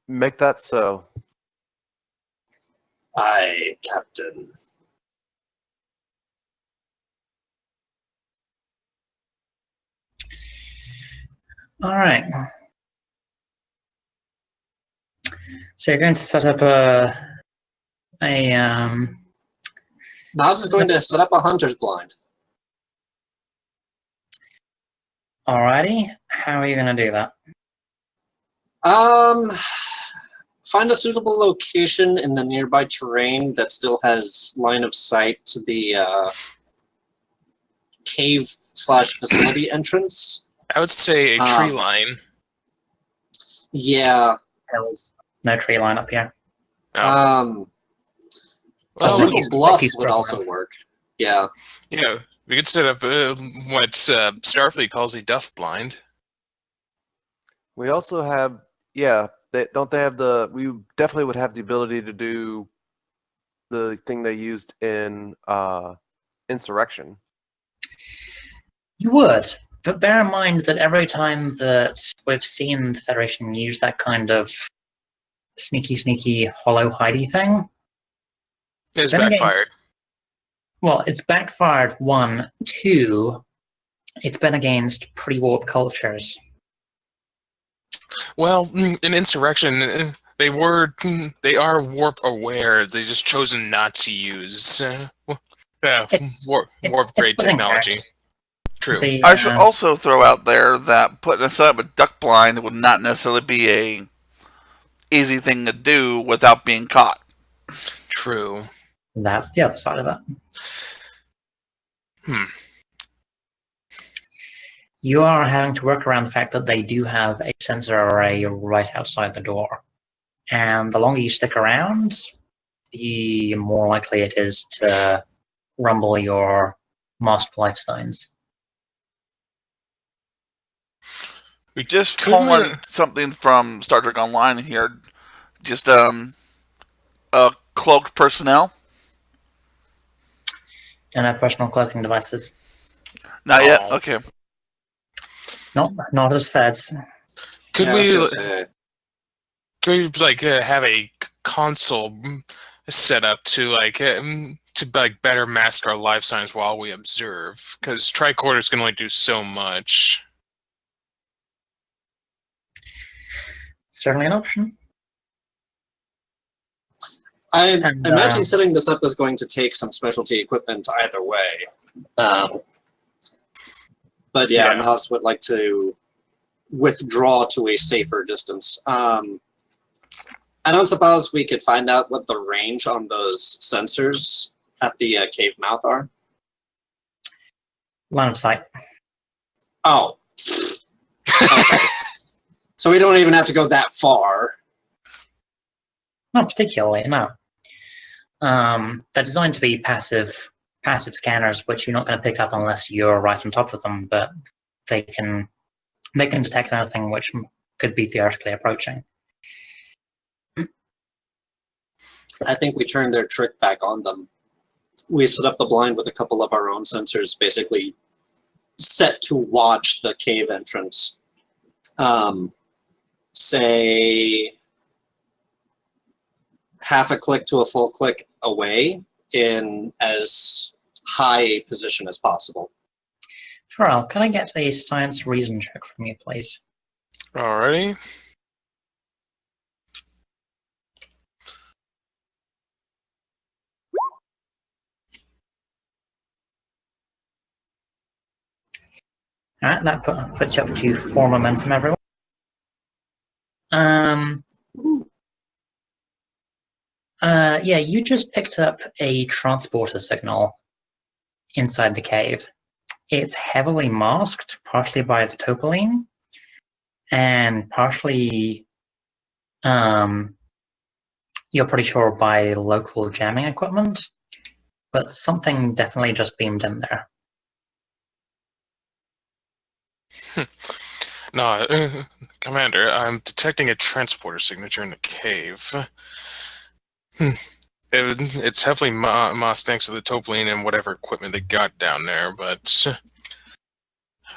Speaker 6: Make that so.
Speaker 3: Aye, Captain.
Speaker 2: All right. So you're going to set up a
Speaker 3: Nas is going to set up a hunter's blind.
Speaker 2: Alrighty. How are you going to do that?
Speaker 3: Find a suitable location in the nearby terrain that still has line of sight to the cave/facility entrance.
Speaker 5: I would say a tree line.
Speaker 3: Yeah.
Speaker 2: Hills. No tree line up here.
Speaker 3: A
Speaker 5: Well,
Speaker 3: single
Speaker 2: he's-
Speaker 3: bluff
Speaker 2: he's
Speaker 3: would also work. Yeah.
Speaker 5: Yeah, we could set up what Starfleet calls a duff blind.
Speaker 6: We also have, we definitely would have the ability to do the thing they used in Insurrection.
Speaker 2: You would, but bear in mind that every time that we've seen the Federation use that kind of sneaky, hollow hidey thing,
Speaker 5: It's
Speaker 2: Then again,
Speaker 5: backfired.
Speaker 2: well, it's backfired, 1. 2, it's been against pre-warp cultures.
Speaker 5: Well, in Insurrection, they are warp aware. They just chosen not to use warp grade technology.
Speaker 2: hairs.
Speaker 5: True.
Speaker 4: I should also throw out there that putting aside a duck blind would not necessarily be a easy thing to do without being caught.
Speaker 5: True.
Speaker 2: That's the other side of it. You are having to work around the fact that they do have a sensor array right outside the door. And the longer you stick around, the more likely it is to rumble your master life signs.
Speaker 4: We just pulling something from Star Trek Online here. Just cloaked personnel.
Speaker 2: Don't have personal cloaking devices.
Speaker 4: Not yet. Okay.
Speaker 2: Not as feds.
Speaker 5: Could
Speaker 3: Yeah, I was
Speaker 5: we
Speaker 3: gonna say.
Speaker 5: could we have a console set up to better mask our life signs while we observe? Because tricorders can only do so much.
Speaker 2: Certainly an option.
Speaker 3: I
Speaker 2: And,
Speaker 3: imagine setting this up is going to take some specialty equipment either way. But yeah, Nas would like to withdraw to a safer distance. I don't suppose we could find out what the range on those sensors at the cave mouth are?
Speaker 2: Line of sight.
Speaker 3: Oh. Okay. So we don't even have to go that far.
Speaker 2: Not particularly, no. They're designed to be passive scanners, which you're not going to pick up unless you're right on top of them, but they can detect anything which could be theoretically approaching.
Speaker 3: I think we turned their trick back on them. We set up the blind with a couple of our own sensors, basically set to watch the cave entrance. Say half a click to a full click away in as high a position as possible.
Speaker 2: Pharrell, can I get a science reason check from you, please?
Speaker 5: Alrighty.
Speaker 2: All right, that puts you up to 4 momentum, everyone. Yeah, you just picked up a transporter signal inside the cave. It's heavily masked, partially by the topoline, and partially, you're pretty sure by local jamming equipment, but something definitely just beamed in there.
Speaker 5: No, Commander, I'm detecting a transporter signature in the cave. It's heavily masked thanks to the topoline and whatever equipment they got down there, but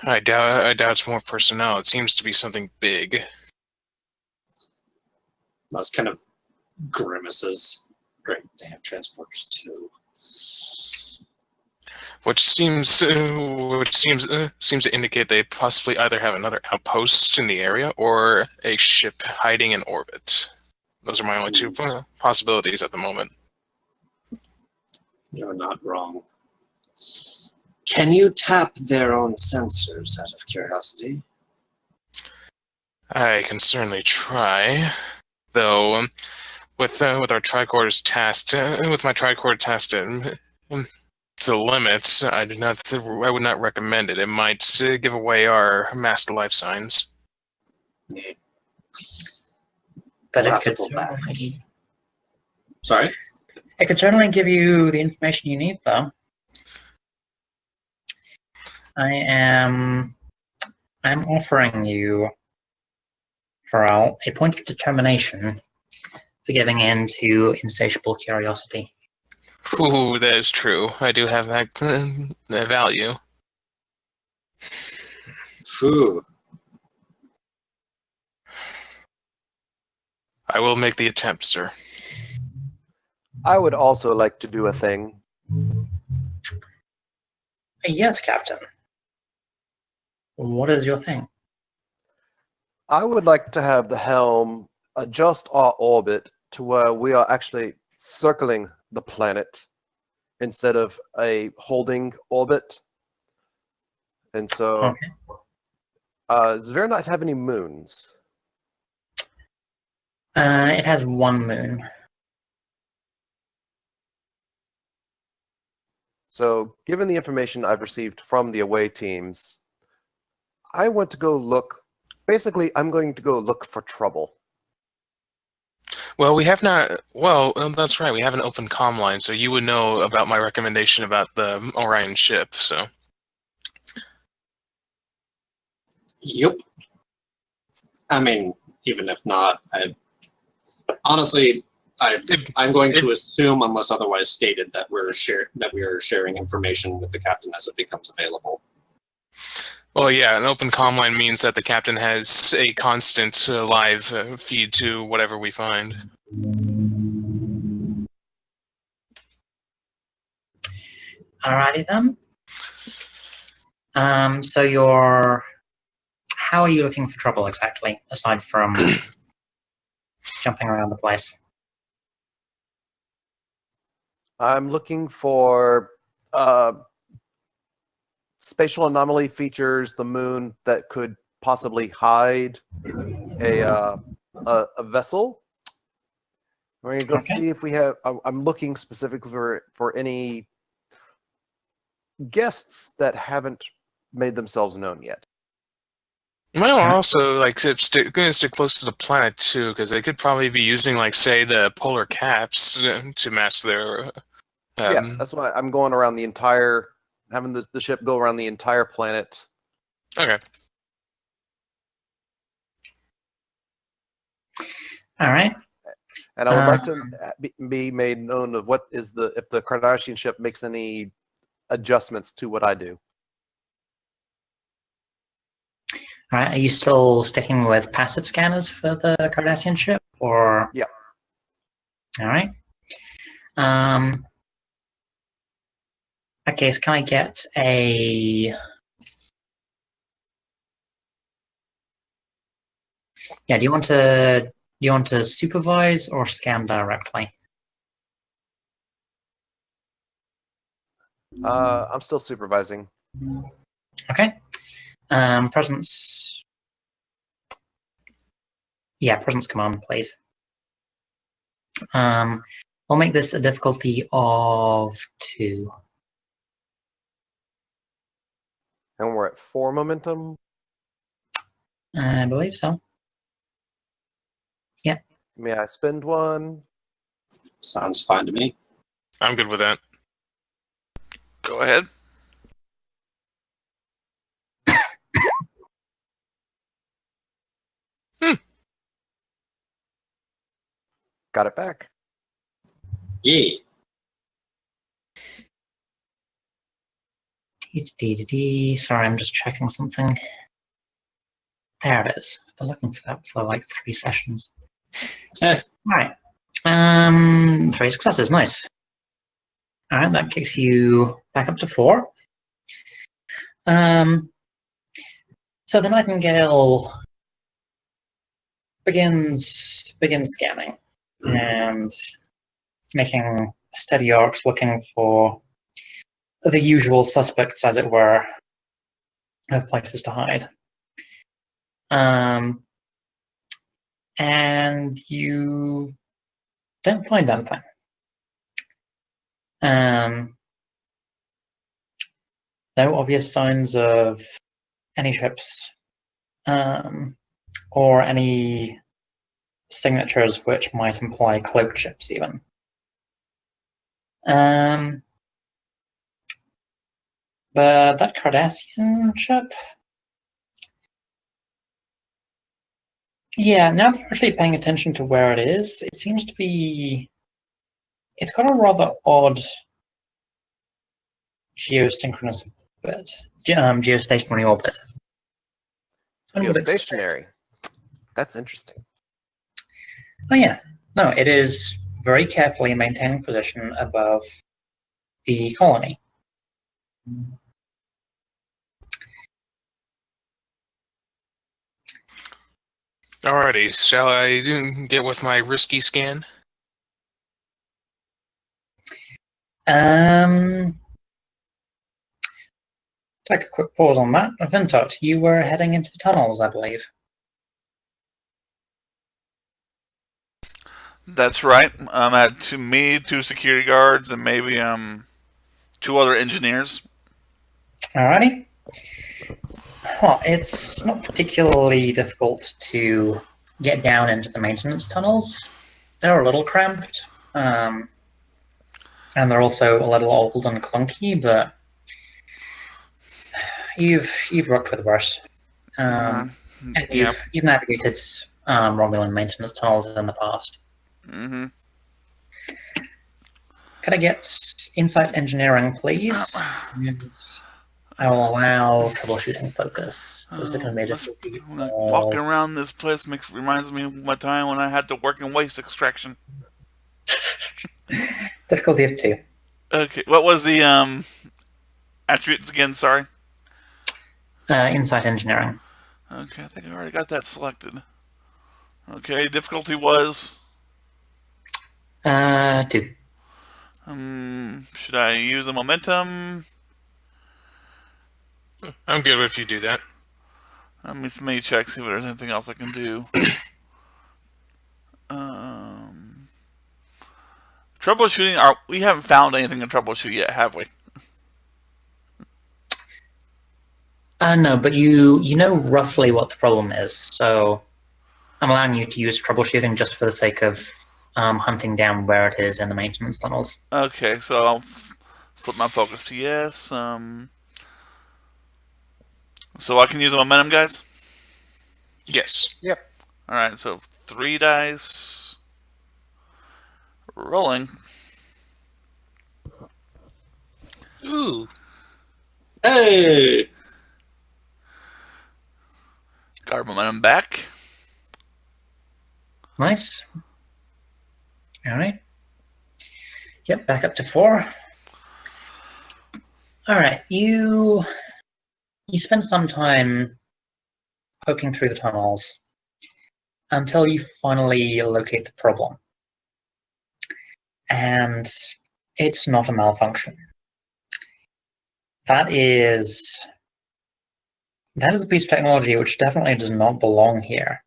Speaker 5: I doubt it's more personnel. It seems to be something big.
Speaker 3: Moss kind of grimaces. Great, they have transporters too.
Speaker 5: Which seems to indicate they possibly either have another outpost in the area or a ship hiding in orbit. Those are my only two possibilities at the moment.
Speaker 3: You're not wrong. Can you tap their own sensors out of curiosity?
Speaker 5: I can certainly try, though. With our tricorders tasked, with my tricorder tasked to the limits, I would not recommend it. It might give away our master life signs.
Speaker 3: Yeah.
Speaker 2: But
Speaker 3: We'll
Speaker 2: it
Speaker 3: have to
Speaker 2: could
Speaker 3: pull back.
Speaker 2: certainly,
Speaker 3: Sorry?
Speaker 2: it could certainly give you the information you need, though. I'm offering you, Pharrell, a point of determination for giving in to insatiable curiosity.
Speaker 5: Ooh, that is true. I do have that value.
Speaker 3: Phew.
Speaker 5: I will make the attempt, sir.
Speaker 6: I would also like to do a thing.
Speaker 2: Yes, Captain. What is your thing?
Speaker 6: I would like to have the helm adjust our orbit to where we are actually circling the planet instead of a holding orbit. And so, does Virinat have any moons?
Speaker 2: It has 1 moon.
Speaker 6: So, given the information I've received from the away teams, I want to go look. Basically, I'm going to go look for trouble.
Speaker 5: Well, we have not. Well, that's right. We have an open comm line, so you would know about my recommendation about the Orion ship. So,
Speaker 3: Yep. I mean, even if not, honestly, I'm going to assume, unless otherwise stated, that we are sharing information with the captain as it becomes available.
Speaker 5: well, yeah, an open comm line means that the captain has a constant live feed to whatever we find.
Speaker 2: Alrighty then. So how are you looking for trouble exactly, aside from jumping around the place?
Speaker 6: I'm looking for spatial anomaly features, the moon that could possibly hide a vessel. We're gonna go see if we have. I'm looking specifically for any guests that haven't made themselves known yet.
Speaker 5: You might also stick close to the planet too, because they could probably be using, like, say, the polar caps to mask their.
Speaker 6: Yeah, that's why I'm going around the entire, having the ship go around the entire planet.
Speaker 5: Okay.
Speaker 2: All right.
Speaker 6: And I would like to be made known of if the Kardashian ship makes any adjustments to what I do.
Speaker 2: All right. Are you still sticking with passive scanners for the Cardassian ship, or?
Speaker 6: Yeah.
Speaker 2: All right. Okay. So can I get a? Yeah. Do you want to supervise or scan directly?
Speaker 6: I'm still supervising.
Speaker 2: Okay. Presence. Yeah, presence command, please. I'll make this a difficulty of 2.
Speaker 6: And we're at 4 momentum.
Speaker 2: I believe so.
Speaker 6: May I spend one?
Speaker 3: Sounds fine to me.
Speaker 5: I'm good with that.
Speaker 4: Go ahead.
Speaker 6: Got it back.
Speaker 3: Yeah.
Speaker 2: Sorry, I'm just checking something. There it is. I've been looking for that for like 3 sessions. Right. 3 successes. Nice. All right, that kicks you back up to 4. So the Nightingale begins scanning and making steady arcs, looking for the usual suspects, as it were, of places to hide. And you don't find anything. No obvious signs of any ships, or any signatures which might imply cloaked ships, even. But that Cardassian ship, yeah, now that you're actually paying attention to where it is, it seems to be. It's got a rather odd geosynchronous orbit, geostationary orbit.
Speaker 6: Geostationary. That's interesting.
Speaker 2: Oh yeah, no, it is very carefully maintaining position above the colony.
Speaker 5: Alrighty, shall I get with my risky scan?
Speaker 2: Take a quick pause on that. Virinat, you were heading into the tunnels, I believe.
Speaker 4: That's right. I had 2 security guards, and maybe 2 other engineers.
Speaker 2: Alrighty. Well, it's not particularly difficult to get down into the maintenance tunnels. They're a little cramped, and they're also a little old and clunky, but you've worked with worse. And you've navigated Romulan maintenance tunnels in the past.
Speaker 4: Mm-hmm.
Speaker 2: Could I get insight engineering, please? And I will allow troubleshooting focus. This is going to be a difficulty.
Speaker 4: Walking around this place reminds me of my time when I had to work in waste extraction.
Speaker 2: Difficulty of 2.
Speaker 4: Okay, what was the attributes again? Sorry.
Speaker 2: Insight engineering.
Speaker 4: Okay, I think I already got that selected. Okay, difficulty was
Speaker 2: 2.
Speaker 4: Should I use the momentum?
Speaker 5: I'm good if you do that.
Speaker 4: Let me check, see if there's anything else I can do. Troubleshooting. We haven't found anything to troubleshoot yet, have we?
Speaker 2: No, but you know roughly what the problem is, so I'm allowing you to use troubleshooting just for the sake of hunting down where it is in the maintenance tunnels.
Speaker 4: Okay, so I'll flip my focus to yes. So I can use the momentum, guys?
Speaker 5: Yes.
Speaker 6: Yep.
Speaker 4: Alright, so 3 dice. Rolling.
Speaker 5: Ooh.
Speaker 3: Hey!
Speaker 4: Got momentum back.
Speaker 2: Nice. Alright. Yep, back up to 4. Alright, you spend some time poking through the tunnels until you finally locate the problem. And it's not a malfunction. That is That is a piece of technology which definitely does not belong here.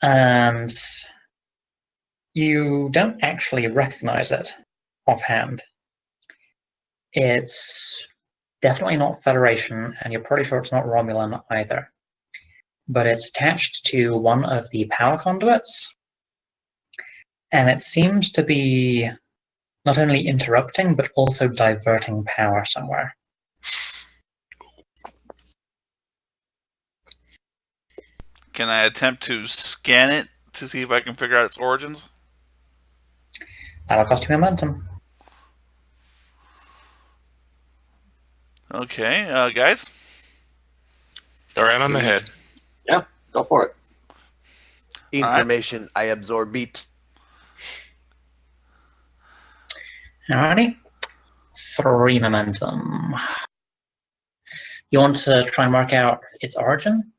Speaker 2: And you don't actually recognize it offhand. It's definitely not Federation, and you're pretty sure it's not Romulan either. But it's attached to one of the power conduits, and it seems to be not only interrupting, but also diverting power somewhere.
Speaker 4: Can I attempt to scan it to see if I can figure out its origins?
Speaker 2: That'll cost you momentum.
Speaker 4: Okay, guys.
Speaker 5: All right on the head.
Speaker 3: Yeah, go for it.
Speaker 7: Information I absorb it.
Speaker 2: Alrighty. 3 momentum. You want to try and work out its origin?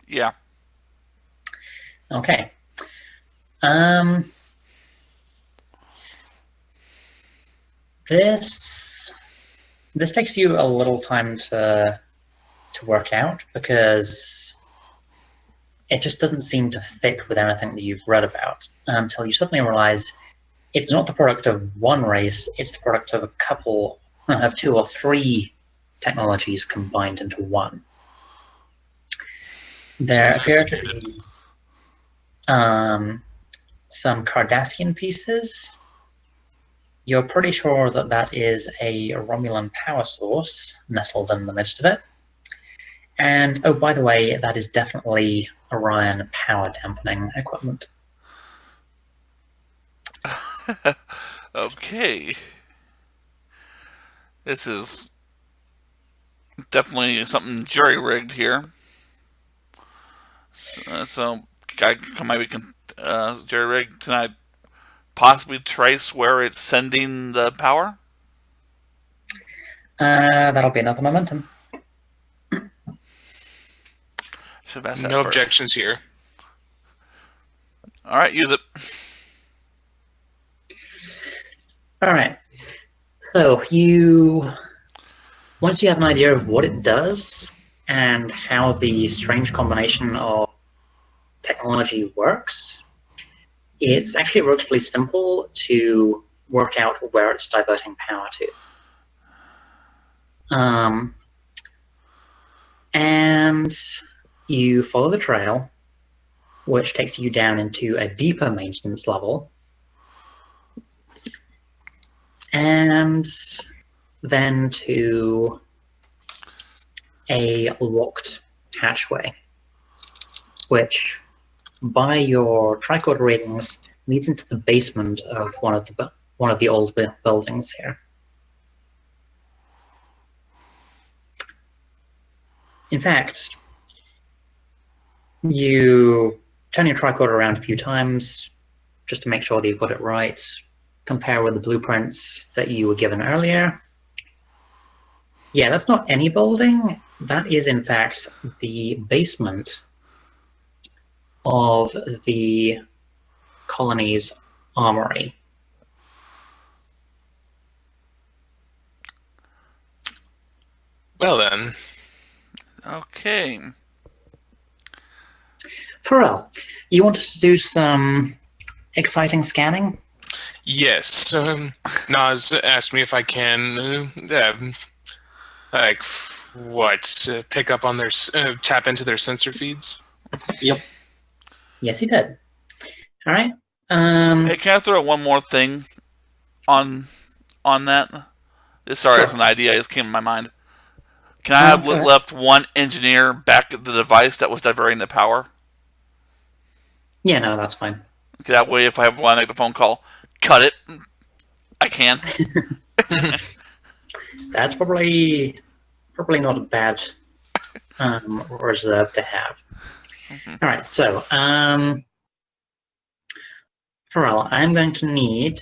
Speaker 4: Yeah.
Speaker 2: Okay. This takes you a little time to work out because it just doesn't seem to fit with anything that you've read about until you suddenly realize it's not the product of one race, it's the product of a couple of 2 or 3 technologies combined into one. There appear to be some Cardassian pieces. You're pretty sure that that is a Romulan power source nestled in the midst of it. And, oh, by the way, that is definitely Orion power dampening equipment.
Speaker 4: Okay. This is definitely something jury-rigged here. So maybe can jury-rig. Can I possibly trace where it's sending the power?
Speaker 2: That'll be another momentum.
Speaker 4: Should have asked that
Speaker 5: No
Speaker 4: first.
Speaker 5: objections here.
Speaker 4: All right, use it.
Speaker 2: All right. So once you have an idea of what it does and how the strange combination of technology works, it's actually relatively simple to work out where it's diverting power to. And you follow the trail, which takes you down into a deeper maintenance level, and then to a locked hatchway, which, by your tricorder readings, leads into the basement of one of the old buildings here. In fact, you turn your tricorder around a few times just to make sure that you've got it right. Compare with the blueprints that you were given earlier. Yeah, that's not any building. That is, in fact, the basement of the colony's armory.
Speaker 5: Well then.
Speaker 4: Okay.
Speaker 5: Pharrell,
Speaker 2: You wanted to do some exciting scanning?
Speaker 5: yes. Nas asked me if I can, pick up on their, tap into their sensor feeds.
Speaker 3: Yep.
Speaker 2: Yes, he did. All right.
Speaker 4: Hey, can I throw one more thing on that? Sorry,
Speaker 2: Sure.
Speaker 4: it's an idea. It just came to my mind. Can I have
Speaker 2: go ahead.
Speaker 4: left one engineer back at the device that was diverting the power?
Speaker 2: Yeah, no, that's fine.
Speaker 4: Okay, that way, if I want to make the phone call, cut it. I can.
Speaker 2: That's probably not a bad reserve to have. All right, so Pharrell, I'm going to need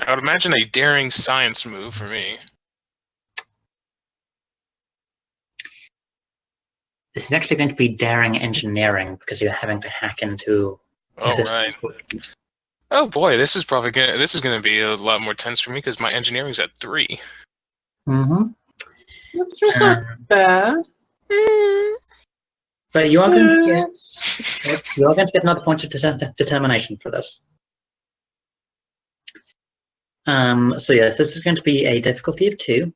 Speaker 5: I would imagine a daring science move for me.
Speaker 2: this is actually going to be daring engineering because you're having to hack into
Speaker 5: Oh,
Speaker 2: existing
Speaker 5: right.
Speaker 2: equipment.
Speaker 5: Oh boy, this is gonna be a lot more tense for me because my engineering's at 3.
Speaker 2: Mm-hmm.
Speaker 3: That's not bad.
Speaker 2: But you are going to get another point of determination for this. So yes, this is going to be a difficulty of 2.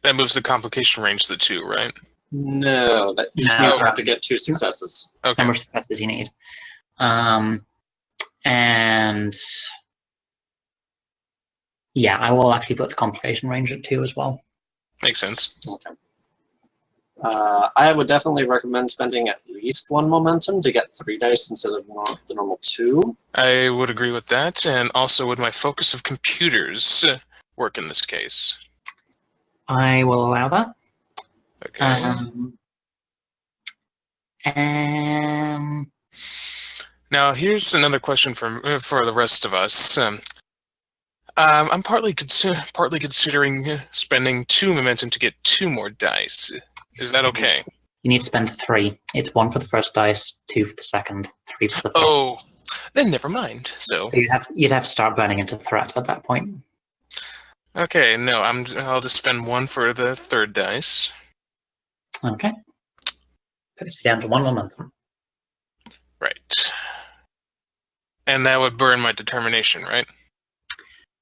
Speaker 5: That moves the complication range to 2, right?
Speaker 3: No, that just
Speaker 2: No.
Speaker 3: means you have to get 2 successes.
Speaker 5: Okay.
Speaker 2: Number of successes you need. And yeah, I will actually put the complication range at 2 as well.
Speaker 5: Makes sense.
Speaker 3: Okay. I would definitely recommend spending at least 1 momentum to get 3 dice instead of the normal 2.
Speaker 5: I would agree with that, and also would my focus of computers work in this case?
Speaker 2: I will allow that.
Speaker 5: Okay. Now, here's another question for the rest of us. I'm partly considering spending 2 momentum to get 2 more dice. Is that okay?
Speaker 2: You need to spend 3. It's 1 for the first dice, 2 for the second, 3 for the third.
Speaker 5: Oh, then never mind. So
Speaker 2: you'd have to start burning into threat at that point.
Speaker 5: okay, no, I'll just spend 1 for the third dice.
Speaker 2: Okay. Put it down to 1 momentum.
Speaker 5: Right. And that would burn my determination, right?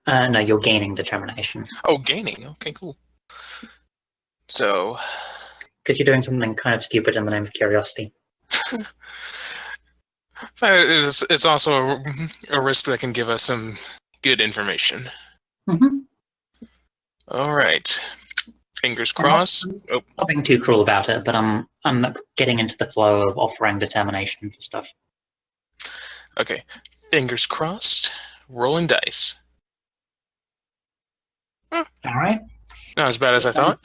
Speaker 2: No, you're gaining determination.
Speaker 5: Oh, gaining. Okay, cool. So
Speaker 2: Because you're doing something kind of stupid in the name of curiosity.
Speaker 5: it's also a risk that can give us some good information.
Speaker 2: Mm-hmm.
Speaker 5: All right. Fingers crossed. Oh,
Speaker 2: Not being too cruel about it, but I'm getting into the flow of offering determination for stuff.
Speaker 5: okay. Fingers crossed. Rolling dice.
Speaker 2: All right.
Speaker 5: Not as bad as I thought.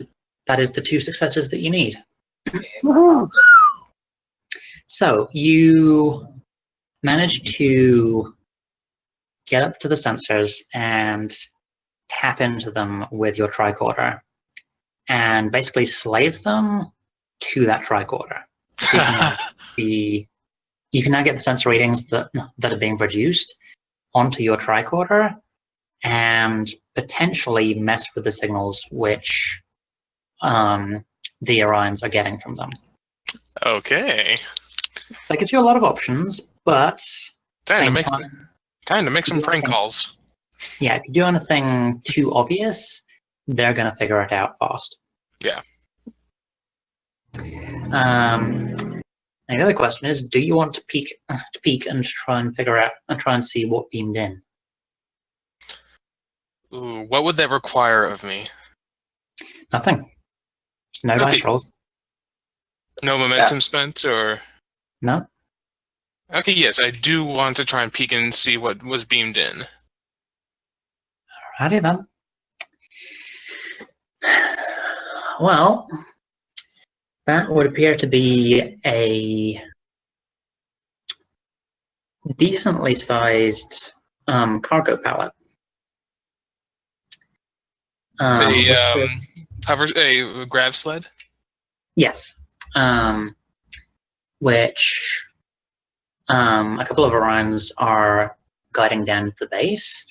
Speaker 2: That is the 2 successes that you need. So you manage to get up to the sensors and tap into them with your tricorder and basically slave them to that tricorder. So you can now get the sensor readings that are being produced onto your tricorder and potentially mess with the signals which the Orions are getting from them.
Speaker 5: Okay.
Speaker 2: So that gives you a lot of options, but
Speaker 5: Time to make some
Speaker 2: you
Speaker 5: prank
Speaker 2: think-
Speaker 5: calls.
Speaker 2: yeah, if you do anything too obvious, they're going to figure it out fast.
Speaker 5: Yeah.
Speaker 2: And the other question is, do you want to peek and try and figure out and try and see what beamed in?
Speaker 5: Ooh, what would that require of me?
Speaker 2: Nothing. Just no dice rolls.
Speaker 5: No momentum spent, or?
Speaker 2: No.
Speaker 5: Okay, yes, I do want to try and peek and see what was beamed in.
Speaker 2: Alrighty then. Well, that would appear to be a decently sized cargo pallet.
Speaker 5: A grab sled?
Speaker 2: Yes. Which a couple of Orions are guiding down to the base.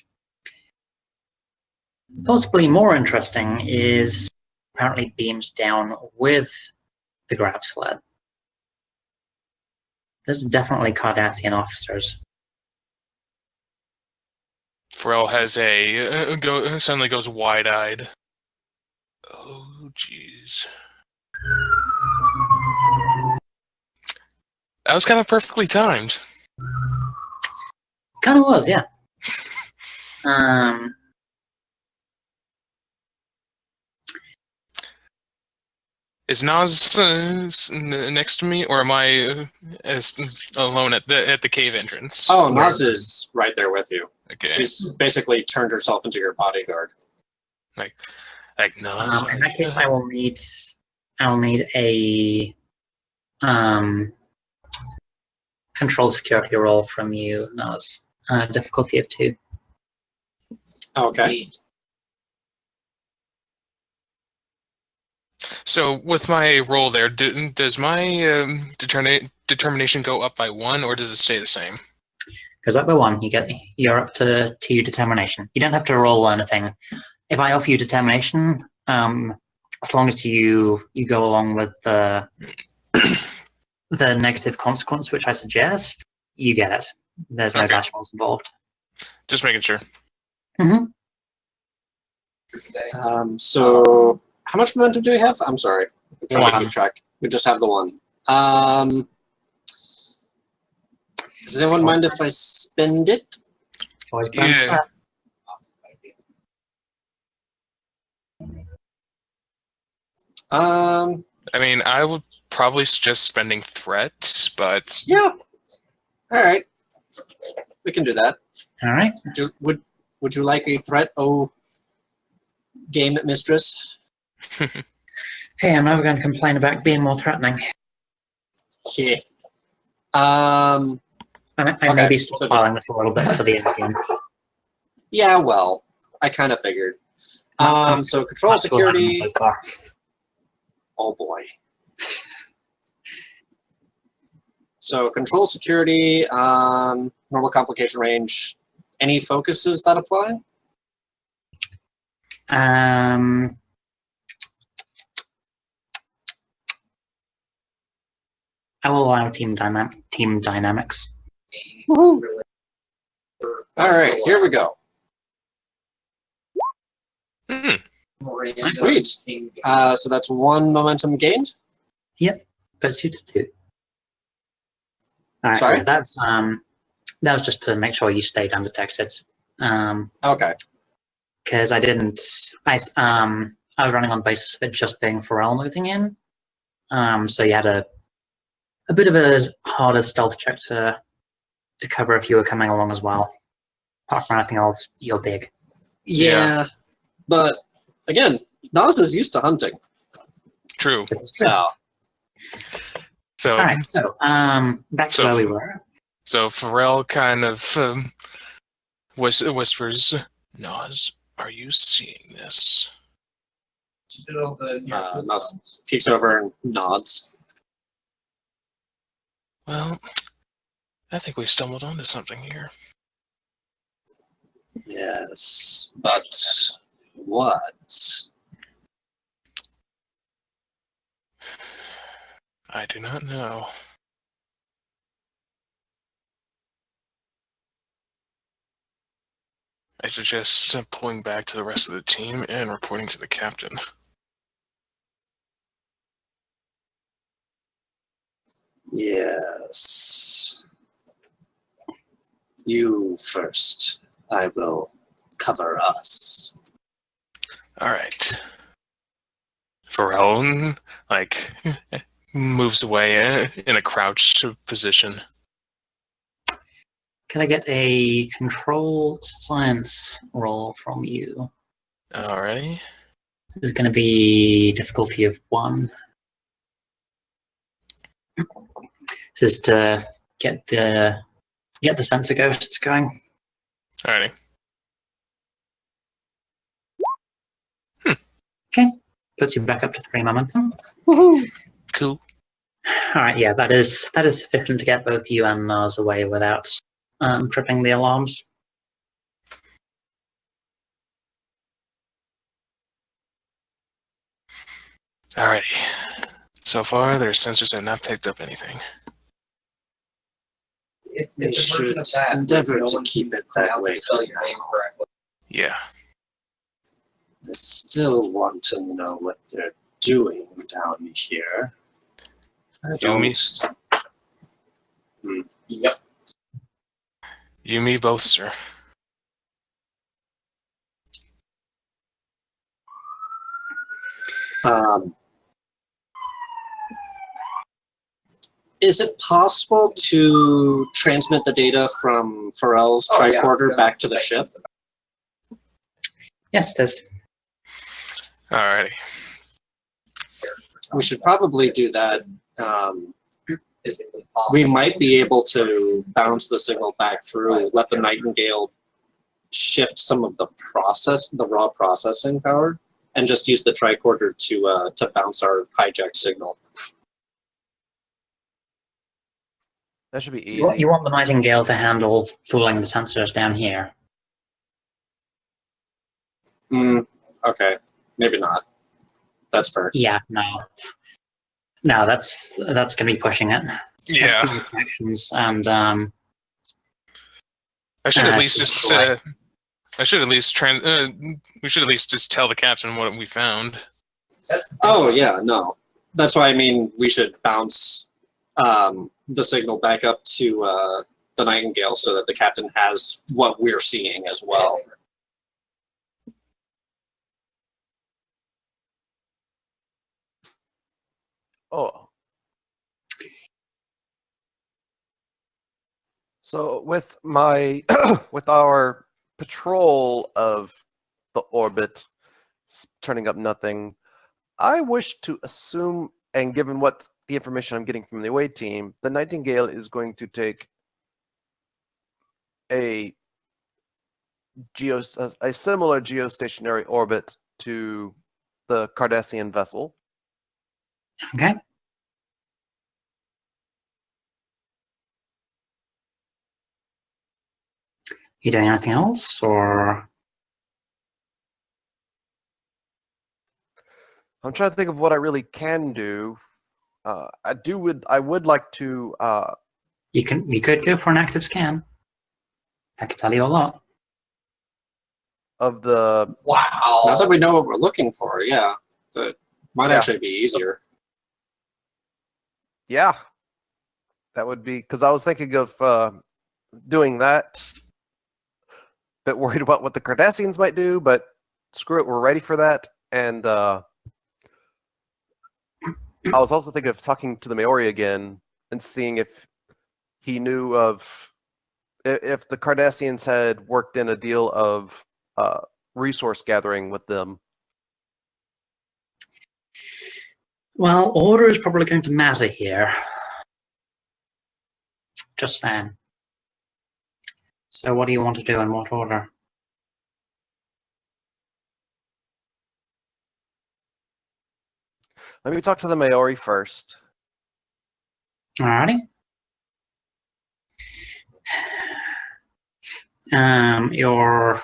Speaker 2: Possibly more interesting is apparently beams down with the grab sled. There's definitely Cardassian officers.
Speaker 5: Pharrell has suddenly goes wide-eyed. Oh, jeez. That was kind of perfectly timed.
Speaker 2: Kind of was, yeah.
Speaker 5: Is Nas next to me, or am I alone at the cave entrance?
Speaker 3: Oh, Naz is right there with you.
Speaker 5: Okay.
Speaker 3: She's basically turned herself into your bodyguard.
Speaker 5: Like Nas.
Speaker 2: In that case, I will need a control security roll from you, Naz. Difficulty of 2.
Speaker 3: Okay.
Speaker 5: So with my roll there, does my determination go up by 1, or does it stay the same?
Speaker 2: Goes up by 1. You're up to 2 determination. You don't have to roll anything. If I offer you determination, as long as you go along with the negative consequence, which I suggest, you get it. There's no
Speaker 5: Okay.
Speaker 2: dash rolls involved.
Speaker 5: Just making sure.
Speaker 3: So, how much momentum do we have? I'm sorry. I'm trying to
Speaker 2: 1.
Speaker 3: keep track. We just have the 1. Does anyone mind if I spend it?
Speaker 2: Always burn
Speaker 5: Yeah.
Speaker 2: flat.
Speaker 5: I mean, I would probably suggest spending threats, but
Speaker 3: Yeah. All right. We can do that.
Speaker 2: All right.
Speaker 3: Would you like a threat, oh game mistress?
Speaker 2: Hey, I'm never going to complain about being more threatening.
Speaker 3: Yeah.
Speaker 2: I may
Speaker 3: Okay,
Speaker 2: be
Speaker 3: so just-
Speaker 2: stockpiling this a little bit for the end game.
Speaker 3: Yeah, well, I kind of figured. So control
Speaker 2: That's what happened
Speaker 3: security.
Speaker 2: so far.
Speaker 3: Oh boy. So control security, normal complication range. Any focuses that apply?
Speaker 2: I will allow team dynamics.
Speaker 3: All right, here we go. Sweet. So that's 1 momentum gained.
Speaker 2: But 2 to 2. All right.
Speaker 3: Sorry?
Speaker 2: Yeah, that was just to make sure you stayed undetected.
Speaker 3: Okay.
Speaker 2: Because I didn't. I was running on the basis of it just being Pharrell moving in. So you had a bit of a harder stealth check to cover if you were coming along as well. Apart from anything else, you're big.
Speaker 3: Yeah, but again, Nas is used to hunting.
Speaker 5: true.
Speaker 2: This is true.
Speaker 3: So
Speaker 5: So,
Speaker 2: All right. So back to
Speaker 5: So
Speaker 2: where we
Speaker 5: f-
Speaker 2: were.
Speaker 5: so Pharrell kind of whispers, "Nas, are you seeing this?"
Speaker 3: Nas peeks over and nods.
Speaker 5: Well, I think we stumbled onto something here.
Speaker 3: Yes, but what?
Speaker 5: I do not know. I suggest pulling back to the rest of the team and reporting to the captain.
Speaker 3: Yes. You first. I will cover us.
Speaker 5: All right. Pharrell, moves away in a crouched position.
Speaker 2: Can I get a control science roll from you?
Speaker 5: Alrighty.
Speaker 2: This is going to be difficulty of 1. This is to get the sensor ghosts going.
Speaker 5: Alrighty.
Speaker 2: Okay, puts you back up to 3 momentum.
Speaker 5: Cool.
Speaker 2: All right, yeah, that is sufficient to get both you and Nars away without tripping the alarms.
Speaker 5: Alrighty. So far, their sensors have not picked up anything.
Speaker 3: We should endeavor to keep it that way for now.
Speaker 5: Yeah.
Speaker 3: I still want to know what they're doing down here. I
Speaker 5: You
Speaker 3: don't.
Speaker 8: Yep.
Speaker 5: You, me, both, sir.
Speaker 3: Is it possible to transmit the data from Pharrell's
Speaker 8: Oh, yeah.
Speaker 3: tricorder back to the ship?
Speaker 2: Yes, it is.
Speaker 5: Alrighty.
Speaker 3: We should probably do that.
Speaker 8: Physically possible.
Speaker 3: We might be able to bounce the signal back through, let the Nightingale shift some of the raw processing power, and just use the tricorder to bounce our hijack signal.
Speaker 6: That should be
Speaker 2: You
Speaker 6: easy.
Speaker 2: want the Nightingale to handle fooling the sensors down here.
Speaker 9: Okay, maybe not. That's fair.
Speaker 2: Yeah, no. No, that's going to be pushing it. That's
Speaker 5: Yeah,
Speaker 2: too many connections, and
Speaker 5: I should at least
Speaker 2: too
Speaker 5: just.
Speaker 2: much delay.
Speaker 5: I should at least we should at least just tell the captain what we found.
Speaker 9: Oh yeah, no. That's why I mean we should bounce the signal back up to the Nightingale so that the captain has what we're seeing as well.
Speaker 6: Oh. So with my with our patrol of the orbit turning up nothing, I wish to assume, and given what the information I'm getting from the away team, the Nightingale is going to take a similar geostationary orbit to the Cardassian vessel.
Speaker 2: Okay. You doing anything else, or
Speaker 6: I'm trying to think of what I really can do. I would like to.
Speaker 2: you could go for an active scan. That could tell you a lot.
Speaker 6: Of the
Speaker 8: Wow.
Speaker 9: Now that we know what we're looking for, yeah, that might
Speaker 6: Yeah.
Speaker 9: actually be easier.
Speaker 6: Yeah, that would be because I was thinking of doing that. Bit worried about what the Cardassians might do, but screw it, we're ready for that. And I was also thinking of talking to the Maori again and seeing if he knew of if the Cardassians had worked in a deal of resource gathering with them.
Speaker 2: Well, order is probably going to matter here. Just saying. So what do you want to do in what order?
Speaker 6: Let me talk to the Maori first.
Speaker 2: Alrighty. Your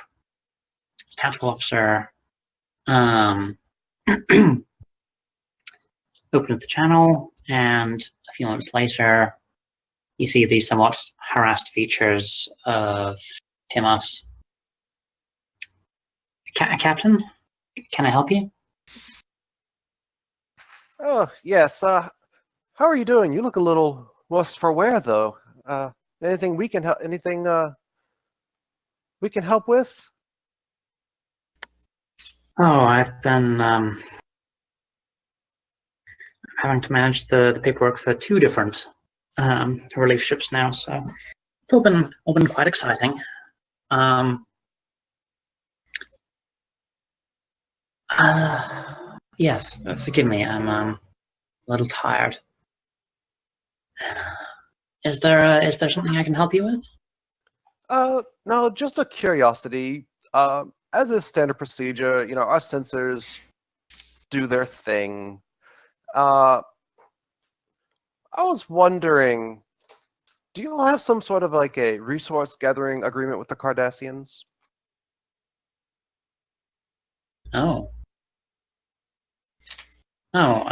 Speaker 2: tactical officer opens the channel, and a few moments later, you see the somewhat harassed features of Timas. Captain, can I help you?
Speaker 6: Oh yes. How are you doing? You look a little worse for wear, though. Anything we can help? Anything we can help with?
Speaker 2: Oh, I've been having to manage the paperwork for two different relief ships now, so it's all been quite exciting. Yes, forgive me, I'm a little tired. Is there something I can help you with?
Speaker 6: No, just a curiosity. As a standard procedure, our sensors do their thing. I was wondering, do you all have some sort of like a resource gathering agreement with the Cardassians?
Speaker 2: Oh. No,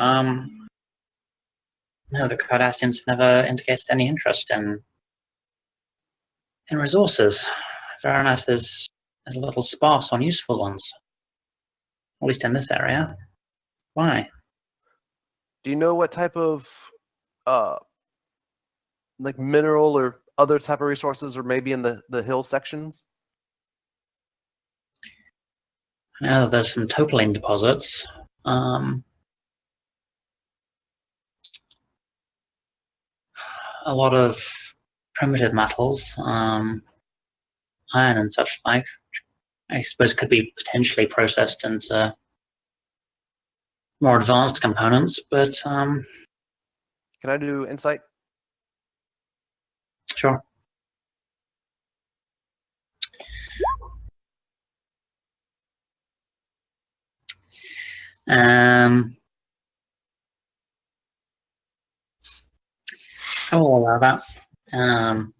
Speaker 2: no, the Cardassians have never indicated any interest in resources. Virinat is a little sparse on useful ones, at least in this area. Why?
Speaker 6: Do you know what type of like mineral or other type of resources are maybe in the hill sections?
Speaker 2: I know there's some topaline deposits. A lot of primitive metals, iron and such like, I suppose could be potentially processed into more advanced components, but
Speaker 6: Can I do insight?
Speaker 2: sure. I will allow that. It's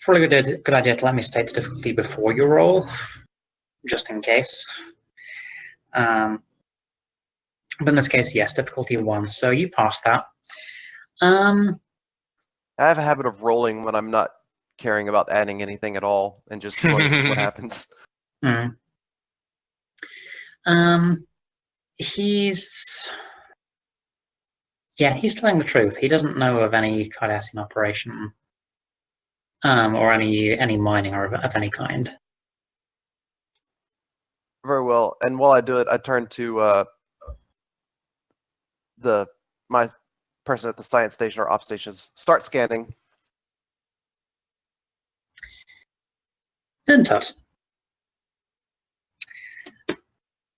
Speaker 2: probably a good idea to let me state the difficulty before you roll, just in case. But in this case, yes, difficulty 1. So you pass that.
Speaker 6: I have a habit of rolling when I'm not caring about adding anything at all and just seeing what happens.
Speaker 2: Mm. He's telling the truth. He doesn't know of any Cardassian operation, or any mining or of any kind.
Speaker 6: Very well. And while I do it, I turn to my person at the science station or op stations. Start scanning.
Speaker 2: Ventus,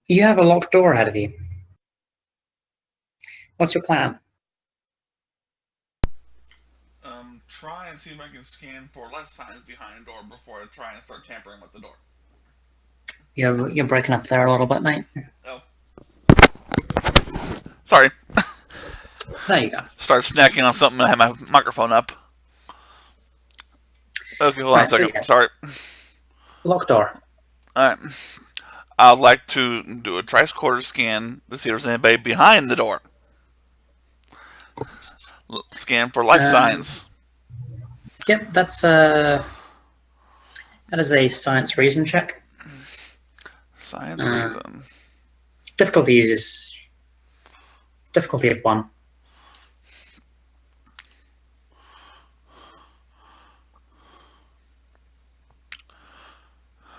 Speaker 2: you have a locked door ahead of you. What's your plan?
Speaker 4: Try and see if I can scan for life signs behind the door before I try and start tampering with the door.
Speaker 2: You're breaking up there a little bit, mate.
Speaker 4: Oh. Sorry.
Speaker 2: There you go.
Speaker 4: Start snacking on something and I have my microphone up. Okay, hold on a second.
Speaker 2: yes.
Speaker 4: Sorry.
Speaker 2: Locked door.
Speaker 4: Alright. I'd like to do a tricorder scan to see if there's anybody behind the door. Scan for life signs.
Speaker 2: Yep, that is a science reason check.
Speaker 4: Science reason.
Speaker 2: Difficulty of 1.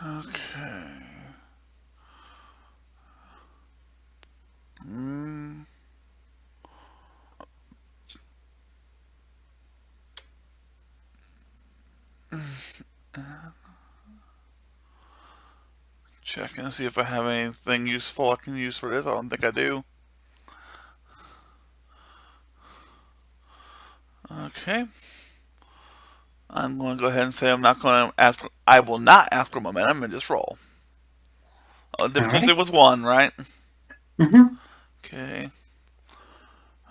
Speaker 4: Okay. Checking to see if I have anything useful I can use for this. I don't think I do. Okay. I'm going to go ahead and say I'm not going to ask. I will not ask for momentum and just roll. Oh, difficulty was 1, right?
Speaker 2: Mm-hmm.
Speaker 4: Okay.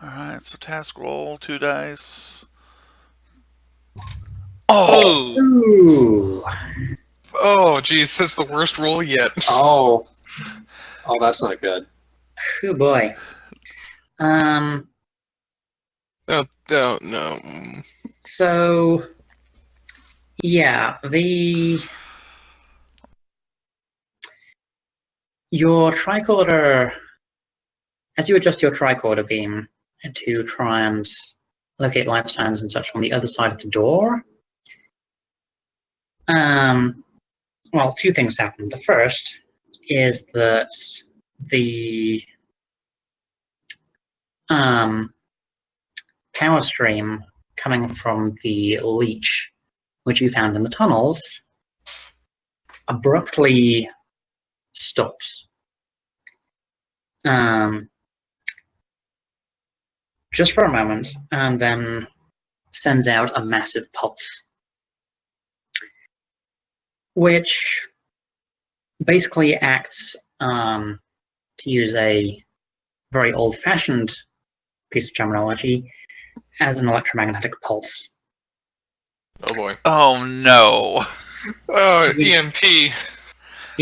Speaker 4: Alright, so task roll, 2 dice. Oh!
Speaker 2: Ooh.
Speaker 5: Oh, geez, that's the worst roll yet.
Speaker 9: Oh, that's not good.
Speaker 2: Oh boy.
Speaker 5: Oh, no.
Speaker 2: So, yeah, your tricorder, as you adjust your tricorder beam to try and locate life signs and such on the other side of the door, well, 2 things happen. The first is that the power stream coming from the leech, which you found in the tunnels, abruptly stops. Just for a moment, and then sends out a massive pulse, which basically acts, to use a very old-fashioned piece of terminology, as an electromagnetic pulse.
Speaker 5: Oh boy.
Speaker 4: Oh no.
Speaker 5: Oh, EMP.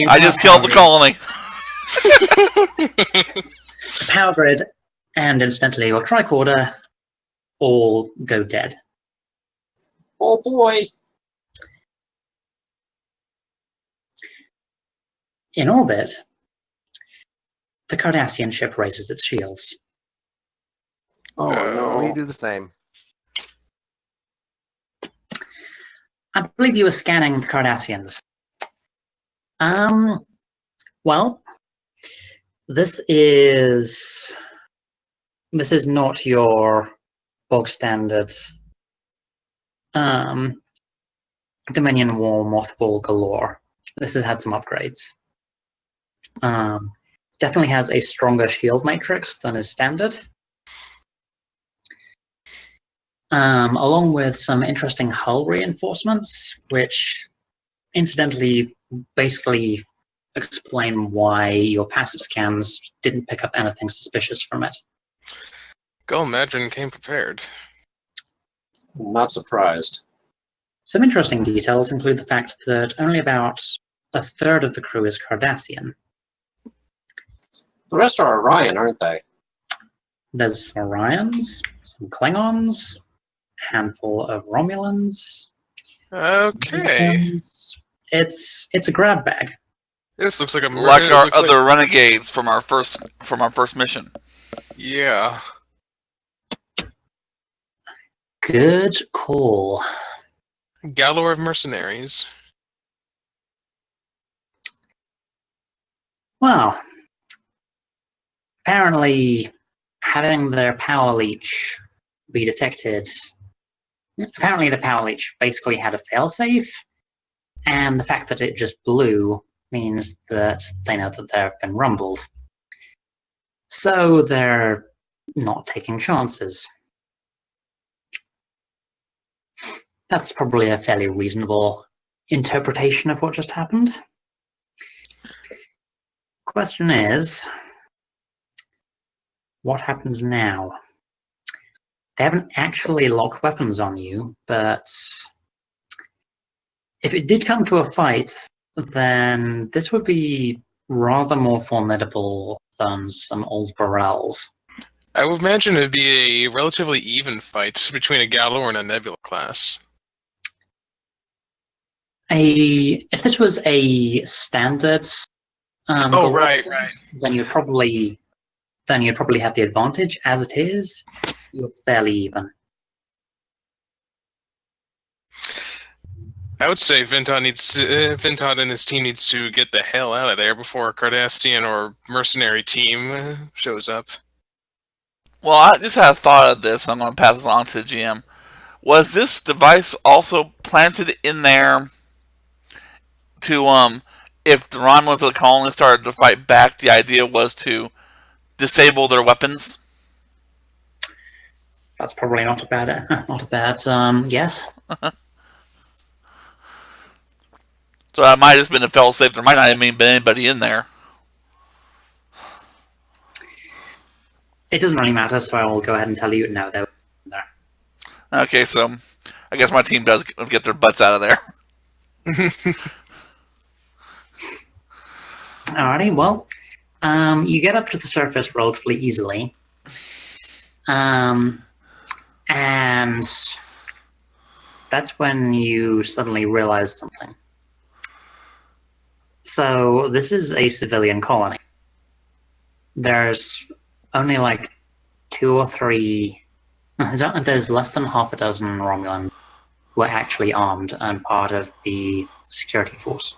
Speaker 4: I just killed the colony.
Speaker 2: The power grid and incidentally your tricorder all go dead.
Speaker 9: Oh boy.
Speaker 2: In orbit, the Cardassian ship raises its shields.
Speaker 9: Oh no.
Speaker 6: We do the same.
Speaker 2: I believe you were scanning the Cardassians. Well, this is not your bog standard Dominion War mothball galore. This has had some upgrades. Definitely has a stronger shield matrix than is standard. Along with some interesting hull reinforcements, which incidentally basically explain why your passive scans didn't pick up anything suspicious from it.
Speaker 5: Go Imagine came prepared.
Speaker 9: Not surprised.
Speaker 2: Some interesting details include the fact that only about a third of the crew is Cardassian.
Speaker 9: The rest are Orion, aren't they?
Speaker 2: There's some Orions, some Klingons, a handful of Romulans.
Speaker 5: Okay.
Speaker 2: It's a grab bag.
Speaker 5: This looks like a
Speaker 4: Like
Speaker 5: it
Speaker 4: our
Speaker 5: looks
Speaker 4: other renegades from our first mission.
Speaker 5: Yeah.
Speaker 2: Good call.
Speaker 5: Galore of mercenaries.
Speaker 2: Well, apparently having their power leech be detected. Apparently the power leech basically had a failsafe, and the fact that it just blew means that they know that they've been rumbled. So they're not taking chances. That's probably a fairly reasonable interpretation of what just happened. Question is, what happens now? They haven't actually locked weapons on you, but if it did come to a fight, then this would be rather more formidable than some old Borels.
Speaker 5: I would imagine it'd be a relatively even fight between a Galore and a Nebula class.
Speaker 2: If this was a standard Borel
Speaker 5: right.
Speaker 2: class, then you'd probably have the advantage. As it is, you're fairly even.
Speaker 5: I would say Vintot and his team needs to get the hell out of there before a Cardassian or mercenary team shows up.
Speaker 4: Well, I just had a thought of this. I'm going to pass this on to the GM. Was this device also planted in there to, if the Romulans of the colony started to fight back, the idea was to disable their weapons?
Speaker 2: That's probably not a bad guess.
Speaker 4: So that might have just been a fail-safe. There might not have been anybody in there.
Speaker 2: It doesn't really matter, so I will go ahead and tell you no, they're there.
Speaker 4: Okay, so I guess my team does get their butts out of there.
Speaker 2: Alrighty, well, you get up to the surface relatively easily. And that's when you suddenly realize something. So this is a civilian colony. There's only like 2 or 3. There's less than half a dozen Romulans who are actually armed and part of the security force.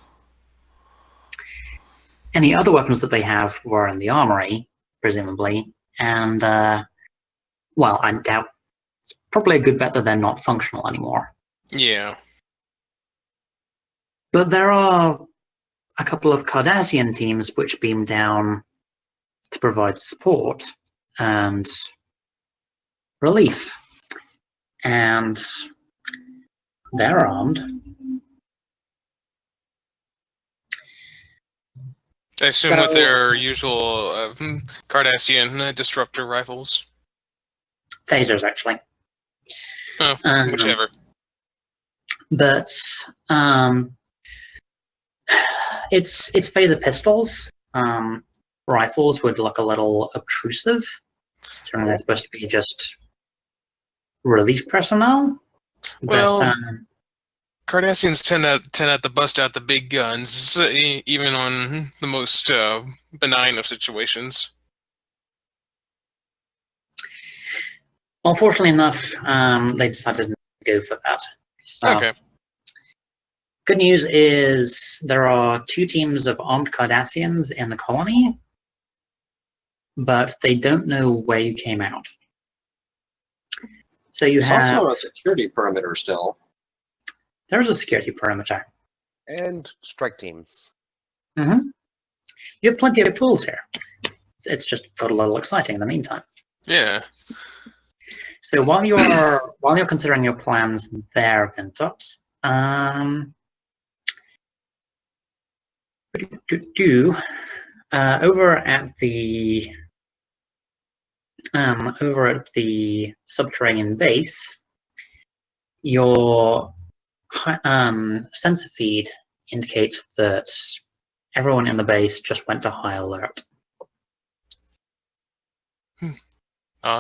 Speaker 2: Any other weapons that they have were in the armory, presumably, and well, I doubt. It's probably a good bet that they're not functional anymore.
Speaker 5: Yeah.
Speaker 2: But there are a couple of Cardassian teams which beam down to provide support and relief. And they're armed.
Speaker 5: I assume with their usual Cardassian disruptor rifles.
Speaker 2: Phasers, actually.
Speaker 5: Oh, whichever.
Speaker 2: But it's phaser pistols. Rifles would look a little obtrusive. So they're supposed to be just relief personnel.
Speaker 5: Well,
Speaker 2: but,
Speaker 5: Cardassians tend to bust out the big guns, even on the most benign of situations.
Speaker 2: Unfortunately enough, they decided not to go for that. So,
Speaker 5: Okay.
Speaker 2: good news is there are 2 teams of armed Cardassians in the colony, but they don't know where you came out. So
Speaker 9: There's also a security perimeter still.
Speaker 2: There's a security perimeter.
Speaker 7: And strike teams.
Speaker 2: Mm-hmm. You have plenty of tools here. It's just got a little exciting in the meantime.
Speaker 5: Yeah.
Speaker 2: So while you're considering your plans there, Vintops, over at the subterranean base, Your sensor feed indicates that everyone in the base just went to high alert.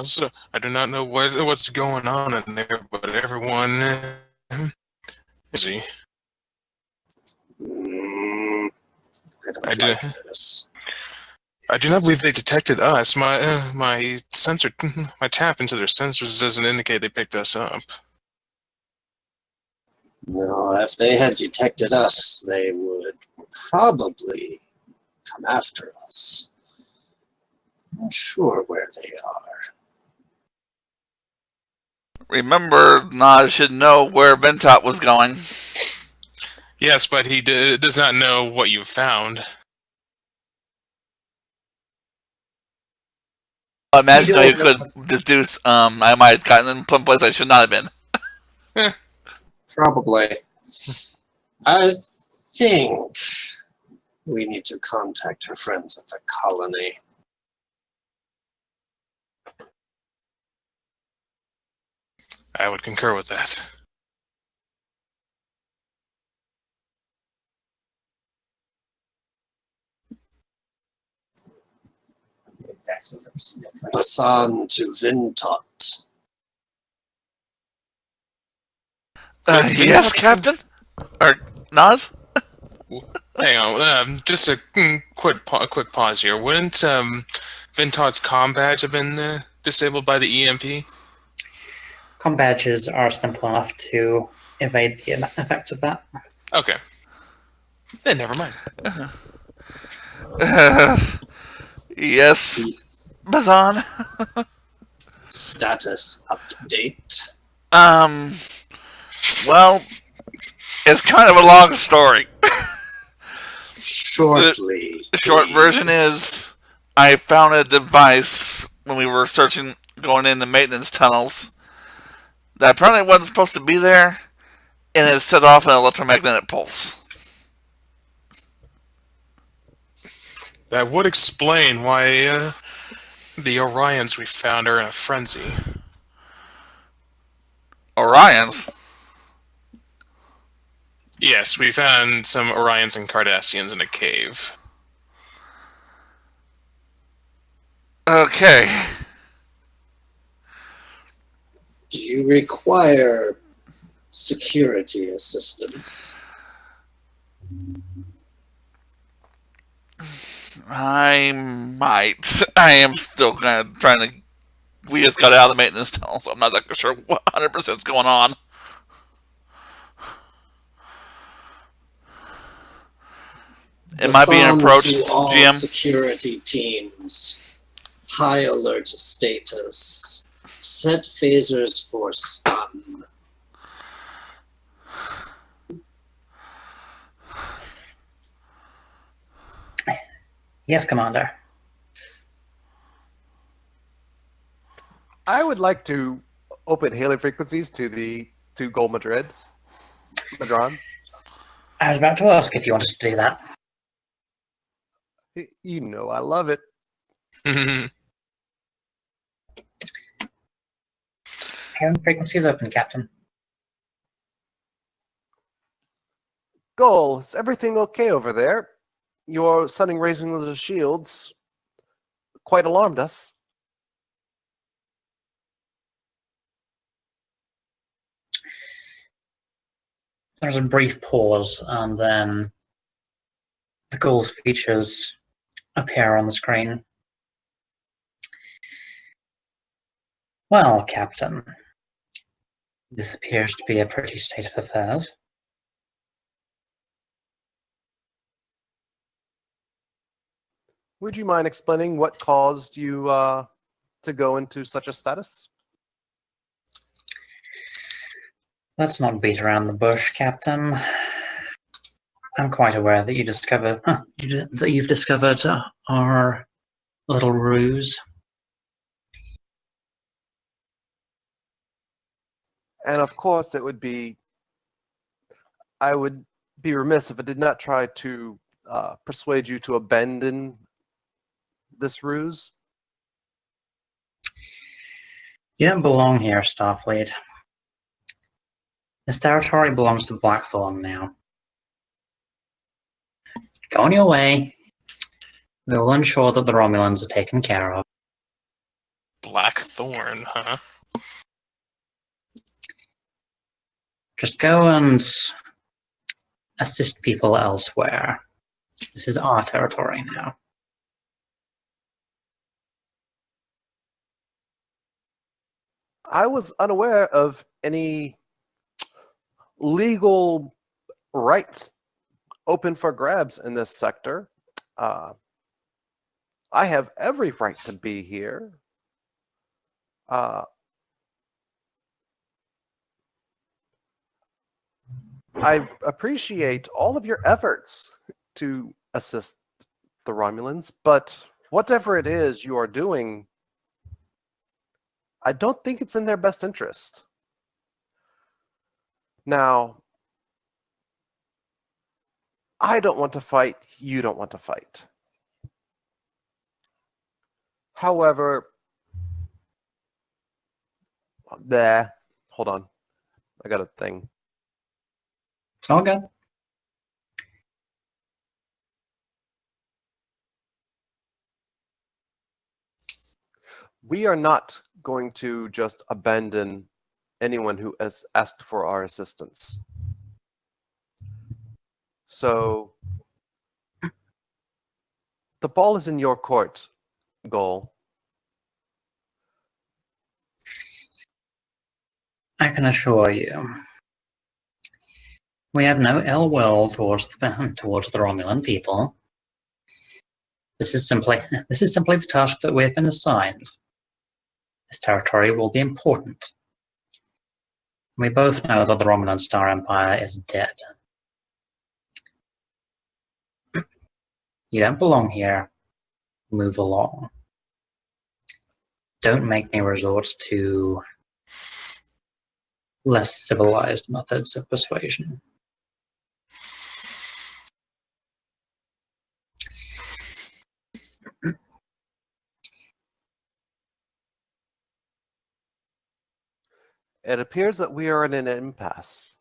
Speaker 5: So I do not know what's going on in there, but everyone is he?
Speaker 3: I don't
Speaker 5: I do.
Speaker 3: like this.
Speaker 5: I do not believe they detected us. My sensor, my tap into their sensors doesn't indicate they picked us up.
Speaker 3: No, if they had detected us, they would probably come after us. I'm not sure where they are.
Speaker 4: Remember, Naj should know where Virinat was going.
Speaker 5: Yes, but he does not know what you found.
Speaker 4: I imagine though you could deduce I might have gotten in some place I should not have been.
Speaker 9: Probably.
Speaker 3: I think we need to contact her friends at the colony.
Speaker 5: I would concur with that.
Speaker 3: Basan to Virinat.
Speaker 4: Yes, Captain? Or Naz?
Speaker 5: Hang on, just a quick pause here. Wouldn't Vintat's comm badge have been disabled by the EMP?
Speaker 2: Comm badges are simple enough to evade the effects of that.
Speaker 5: Okay. Then never mind.
Speaker 4: Yes, Bazan.
Speaker 3: Status update.
Speaker 4: Well, it's kind of a long story.
Speaker 3: Shortly.
Speaker 4: The short version is, I found a device when we were searching, going in the maintenance tunnels, that apparently wasn't supposed to be there, and it set off an electromagnetic pulse.
Speaker 5: That would explain why the Orions we found are in a frenzy.
Speaker 4: Orions?
Speaker 5: Yes, we found some Orions and Cardassians in a cave.
Speaker 4: Okay.
Speaker 3: Do you require security assistance?
Speaker 4: I might. I am still kind of trying to. We just got out of the maintenance tunnel, so I'm not that sure what 100% is going on. Am I being approached,
Speaker 3: to all
Speaker 4: GM?
Speaker 3: security teams. High alert status. Set phasers for stun.
Speaker 2: Yes, Commander.
Speaker 6: I would like to open hailing frequencies to Gold Madrid. Madron.
Speaker 2: I was about to ask if you wanted to do that.
Speaker 6: You know I love it.
Speaker 2: Hailing frequency is open, Captain.
Speaker 6: Goal, is everything okay over there? Your sudden raising of the shields quite alarmed us.
Speaker 2: There's a brief pause, and then the Ghoul's features appear on the screen. Well, Captain, this appears to be a pretty state of affairs.
Speaker 6: Would you mind explaining what caused you to go into such a status?
Speaker 2: Let's not beat around the bush, Captain. I'm quite aware that you've discovered our little ruse.
Speaker 6: And of course, I would be remiss if I did not try to persuade you to abandon this ruse.
Speaker 2: You don't belong here, Starfleet. This territory belongs to Blackthorn now. Go on your way. We will ensure that the Romulans are taken care of.
Speaker 5: Blackthorn, huh?
Speaker 2: Just go and assist people elsewhere. This is our territory now.
Speaker 6: I was unaware of any legal rights open for grabs in this sector. I have every right to be here. I appreciate all of your efforts to assist the Romulans, but whatever it is you are doing, I don't think it's in their best interest. Now, I don't want to fight, you don't want to fight. However, hold on. I got a thing.
Speaker 2: It's all good.
Speaker 6: We are not going to just abandon anyone who has asked for our assistance. So, the ball is in your court, Goal.
Speaker 2: I can assure you, we have no ill will towards the Romulan people. This is simply the task that we have been assigned. This territory will be important. We both know that the Romulan Star Empire is dead. You don't belong here. Move along. Don't make me resort to less civilized methods of persuasion.
Speaker 6: It appears that we are in an impasse.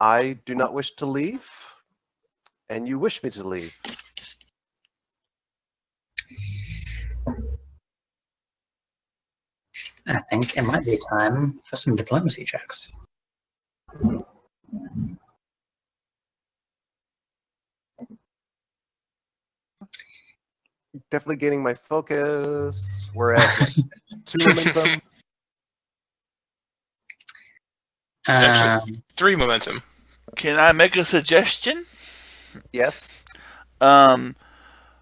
Speaker 6: I do not wish to leave, and you wish me to leave.
Speaker 2: I think it might be time for some diplomacy checks.
Speaker 6: Definitely gaining my focus. We're at what, 2 momentum.
Speaker 5: Actually, 3 momentum.
Speaker 4: Can I make a suggestion?
Speaker 6: Yes.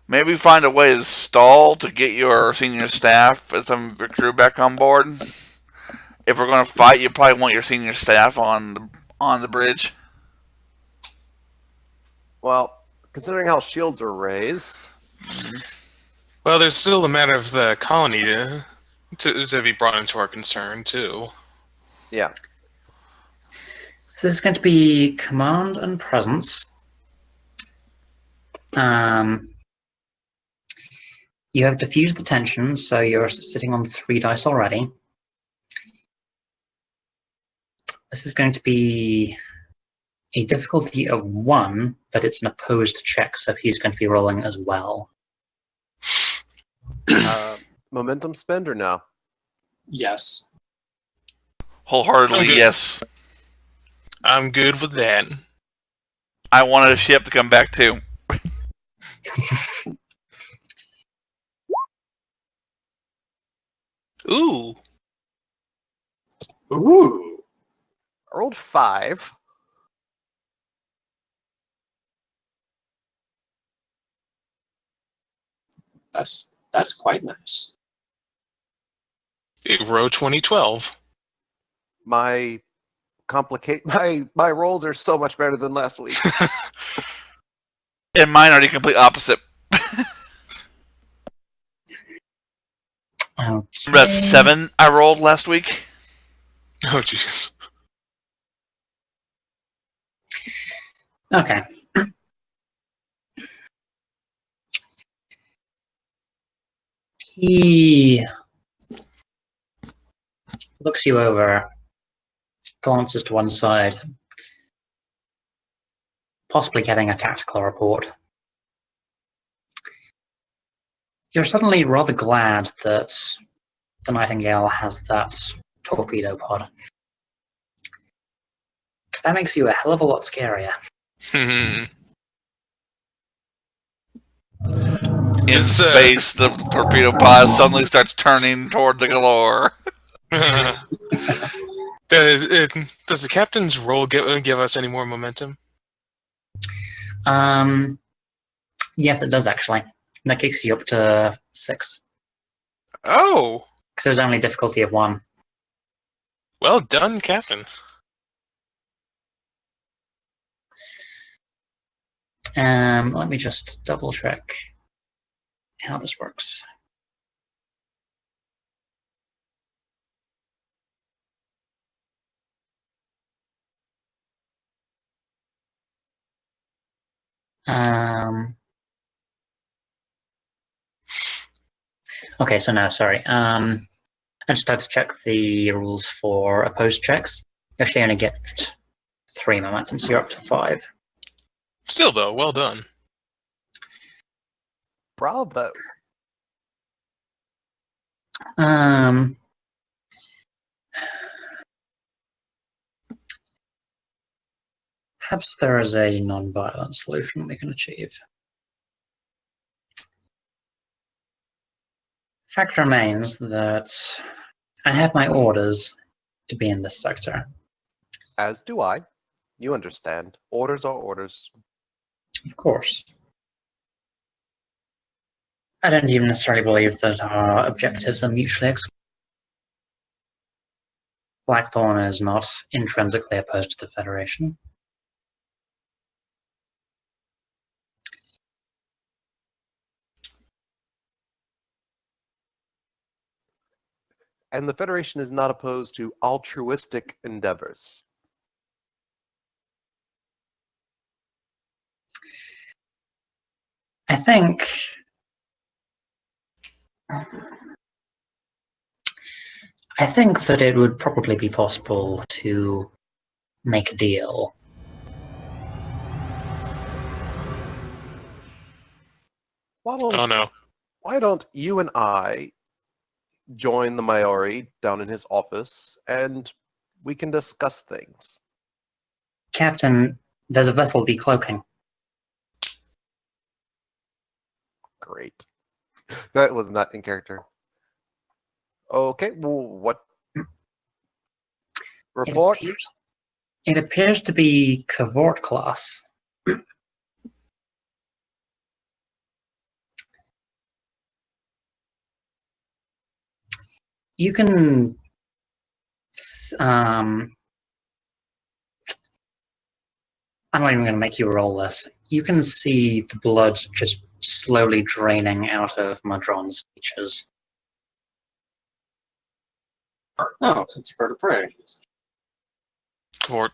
Speaker 4: Maybe find a way to stall to get your senior staff and some of your crew back on board. If we're going to fight, you probably want your senior staff on the bridge.
Speaker 6: Well, considering how shields are raised.
Speaker 5: Well, there's still the matter of the colony to be brought into our concern, too.
Speaker 6: Yeah.
Speaker 2: So this is going to be command and presence. You have diffused the tension, so you're sitting on 3 dice already. This is going to be a difficulty of 1, but it's an opposed check, so he's going to be rolling as well.
Speaker 6: Momentum spend or no?
Speaker 9: Yes.
Speaker 4: Wholeheartedly,
Speaker 5: Okay.
Speaker 4: yes.
Speaker 5: I'm good with that.
Speaker 4: I wanted a ship to come back too.
Speaker 5: Ooh.
Speaker 9: Ooh.
Speaker 6: I rolled 5.
Speaker 9: That's quite nice.
Speaker 5: Row 2012.
Speaker 6: My my rolls are so much better than last week.
Speaker 4: And mine are the complete opposite.
Speaker 2: Okay.
Speaker 4: Remember that 7 I rolled last week?
Speaker 5: Oh, jeez.
Speaker 2: Okay. He looks you over glances to one side, possibly getting a tactical report. You're suddenly rather glad that the Nightingale has that torpedo pod. Because that makes you a hell of a lot scarier.
Speaker 4: In space, the torpedo pod suddenly starts turning toward the galore.
Speaker 5: Does the captain's role give us any more momentum?
Speaker 2: Yes, it does actually. And that kicks you up to 6.
Speaker 5: Oh,
Speaker 2: Because there's only difficulty of 1.
Speaker 5: well done, Captain.
Speaker 2: Let me just double check how this works. Okay, so no, sorry. I just had to check the rules for opposed checks. You actually only get 3 momentum, so you're up to 5.
Speaker 5: Still, though, well done.
Speaker 6: Bravo.
Speaker 2: Perhaps there is a non-violent solution we can achieve. Fact remains that I have my orders to be in this sector.
Speaker 6: As do I. You understand. Orders are orders.
Speaker 2: Of course. I don't even necessarily believe that our objectives are mutually exclusive. Blackthorn is not intrinsically opposed to the Federation.
Speaker 6: And the Federation is not opposed to altruistic endeavors.
Speaker 2: I think that it would probably be possible to make a deal.
Speaker 5: Oh no.
Speaker 6: Why don't you and I join the Maori down in his office and we can discuss things?
Speaker 2: Captain, there's a vessel decloaking.
Speaker 6: Great. That was not in character. Okay, well, what report?
Speaker 2: It appears to be Cavort class. You can I'm not even going to make you roll this. You can see the blood just slowly draining out of Madron's features.
Speaker 9: Oh, it's a bird of prey.
Speaker 5: Cavort.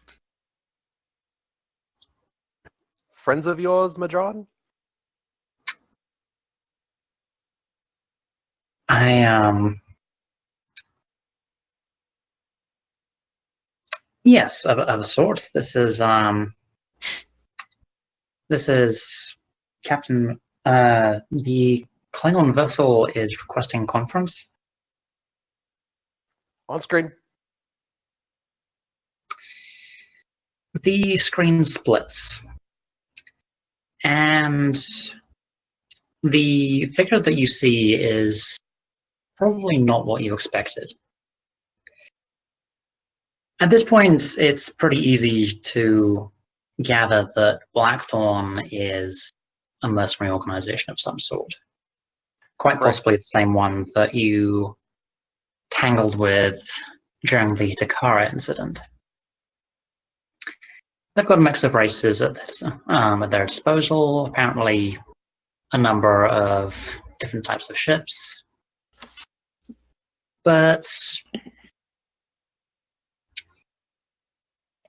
Speaker 6: Friends of yours, Madron?
Speaker 2: Yes, of a sort. This is Captain. The Klingon vessel is requesting conference.
Speaker 6: On screen.
Speaker 2: The screen splits, and the figure that you see is probably not what you expected. At this point, it's pretty easy to gather that Blackthorn is a mercenary organization of some sort. Quite possibly the same one that you tangled with during the Takara incident. They've got a mix of races at their disposal, apparently a number of different types of ships. But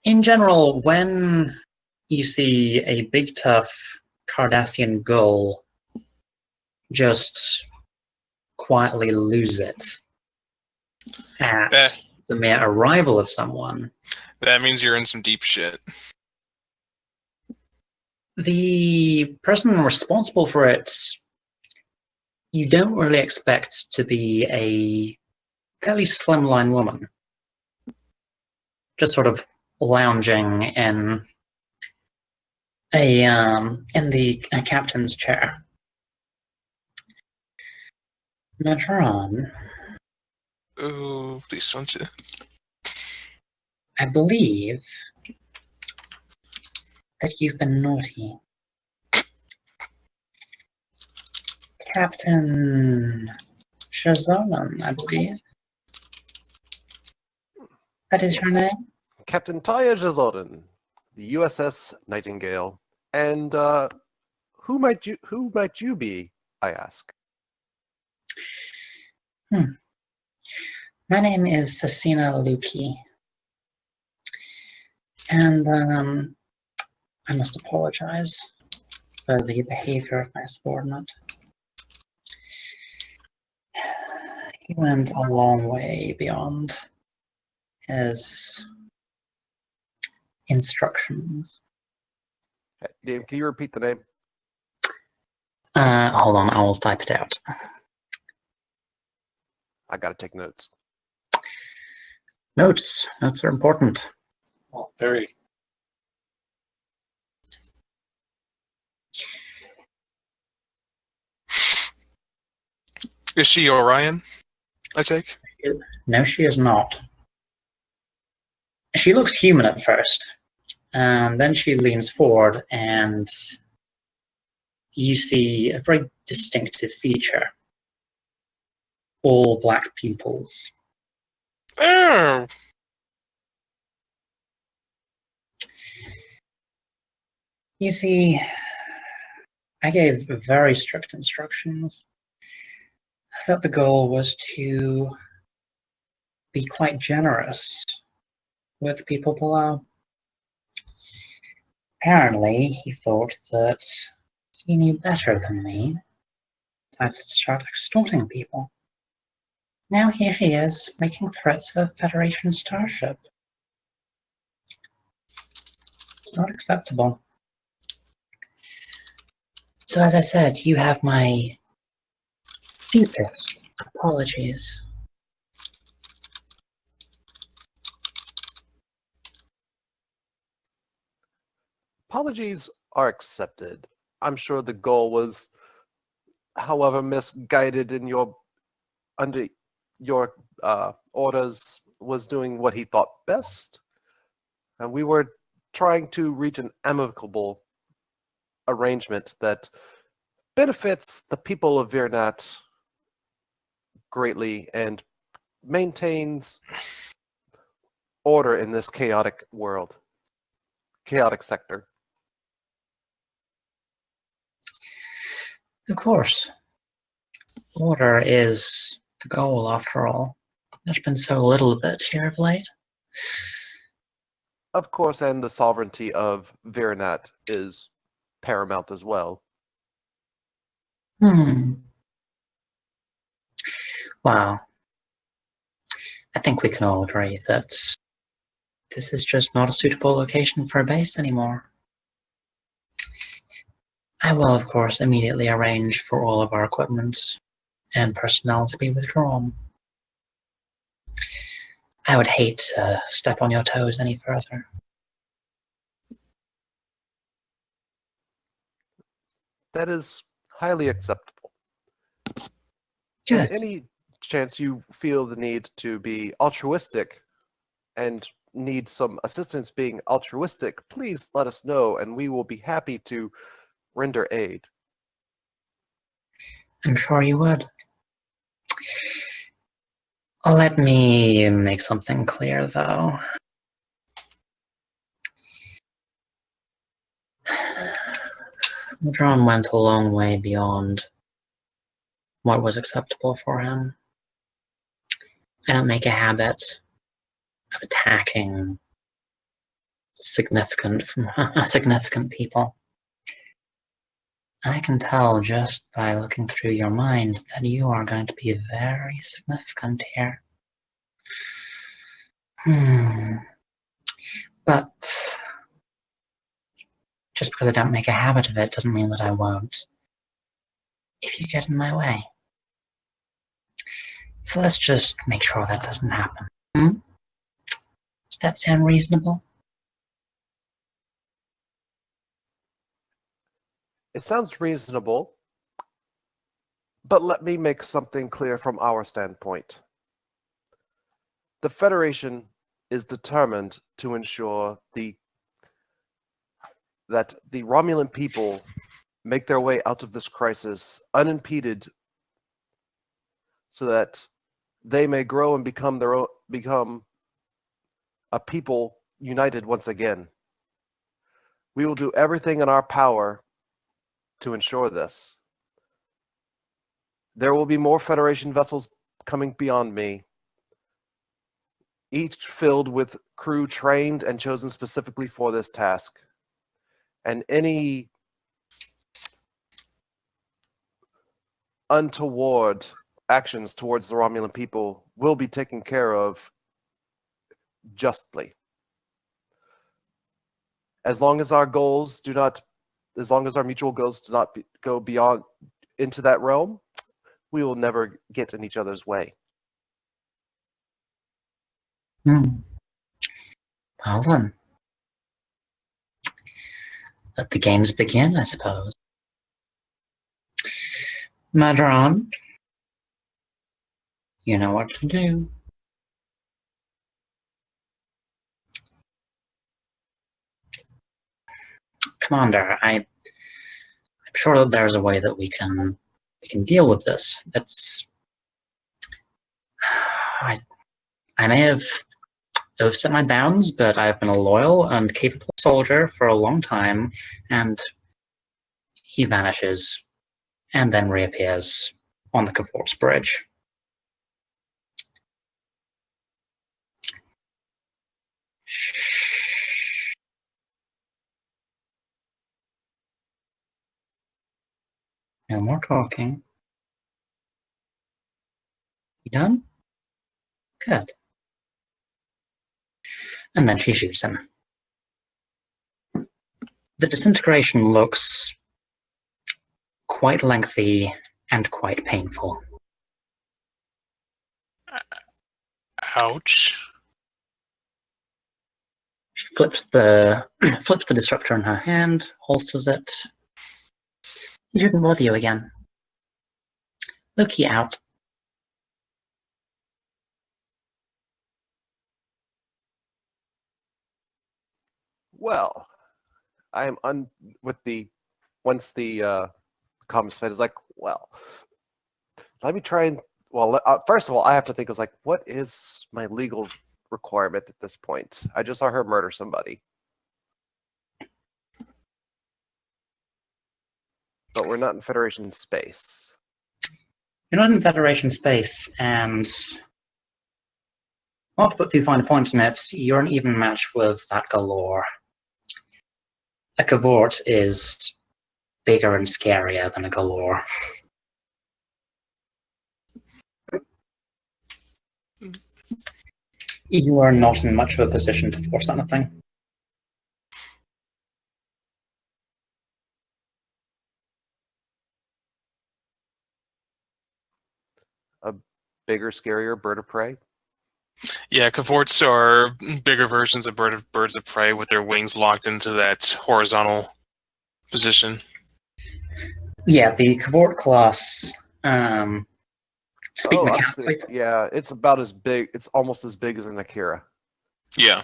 Speaker 2: in general, when you see a big, tough Cardassian gull just quietly lose it at the mere arrival of someone,
Speaker 5: That means you're in some deep shit.
Speaker 2: The person responsible for it, you don't really expect to be a fairly slimline woman. Just sort of lounging in the captain's chair. Madron,
Speaker 5: Oh, please don't you?
Speaker 2: I believe that you've been naughty. Captain Shazalan, I believe. That is your name?
Speaker 6: Captain Taya Jazorin, the USS Nightingale. And who might you be, I ask?
Speaker 2: My name is Cecina Luki. And I must apologize for the behavior of my subordinate. He went a long way beyond his instructions.
Speaker 6: Dave, can you repeat the name?
Speaker 2: Hold on, I will type it out.
Speaker 6: I gotta take notes.
Speaker 2: Notes are important.
Speaker 9: Well, very.
Speaker 5: Is she Orion? I take.
Speaker 2: No, she is not. She looks human at first, and then she leans forward, and you see a very distinctive feature. All black pupils.
Speaker 5: Oh,
Speaker 2: You see, I gave very strict instructions. I thought the goal was to be quite generous with people below. Apparently, he thought that he knew better than me. So I could start extorting people. Now here he is, making threats of a Federation starship. It's not acceptable. So as I said, you have my deepest apologies.
Speaker 6: Apologies are accepted. I'm sure the goal was, however misguided in under your orders, was doing what he thought best, and we were trying to reach an amicable arrangement that benefits the people of Virinat greatly and maintains order in this chaotic world, chaotic sector.
Speaker 2: Of course. Order is the goal, after all. There's been so little of it here of late.
Speaker 6: Of course, and the sovereignty of Virinat is paramount as well.
Speaker 2: Wow. I think we can all agree that this is just not a suitable location for a base anymore. I will, of course, immediately arrange for all of our equipment and personnel to be withdrawn. I would hate to step on your toes any further.
Speaker 6: That is highly acceptable.
Speaker 2: Good.
Speaker 6: Any chance you feel the need to be altruistic and need some assistance being altruistic, please let us know and we will be happy to render aid.
Speaker 2: I'm sure you would. Let me make something clear, though. Madron went a long way beyond what was acceptable for him. I don't make a habit of attacking significant people. And I can tell just by looking through your mind that you are going to be very significant here. But just because I don't make a habit of it doesn't mean that I won't if you get in my way. So let's just make sure that doesn't happen. Does that sound reasonable?
Speaker 6: It sounds reasonable, but let me make something clear from our standpoint. The Federation is determined to ensure that the Romulan people make their way out of this crisis unimpeded, so that they may grow and become a people united once again. We will do everything in our power to ensure this. There will be more Federation vessels coming beyond me, each filled with crew trained and chosen specifically for this task. And any untoward actions towards the Romulan people will be taken care of justly. As long as our mutual goals do not go beyond into that realm, we will never get in each other's way.
Speaker 2: Well then, let the games begin, I suppose. Madron, you know what to do. Commander, I'm sure that there's a way that we can deal with this. I may have overstepped my bounds, but I've been a loyal and capable soldier for a long time, and he vanishes and then reappears on the Cavort's bridge. No more talking. You done? Good. And then she shoots him. The disintegration looks quite lengthy and quite painful.
Speaker 5: Ouch.
Speaker 2: She flips the disruptor in her hand, holsters it. He shouldn't bother you again. Loki out.
Speaker 6: Well, I am once the comms fed is like, well, let me try and first of all, I have to think of like, what is my legal requirement at this point? I just saw her murder somebody, but we're not in Federation space.
Speaker 2: You're not in Federation space, and not to put too fine a point on it, you're an even match with that galore. A Cavort is bigger and scarier than a galore. You are not in much of a position to force anything.
Speaker 6: A bigger, scarier bird of prey.
Speaker 5: Yeah, cavorts are bigger versions of birds of prey with their wings locked into that horizontal position.
Speaker 2: Yeah, the Cavort class. Speak mechanically.
Speaker 6: Yeah, it's about as big. It's almost as big as an Akira.
Speaker 5: Yeah,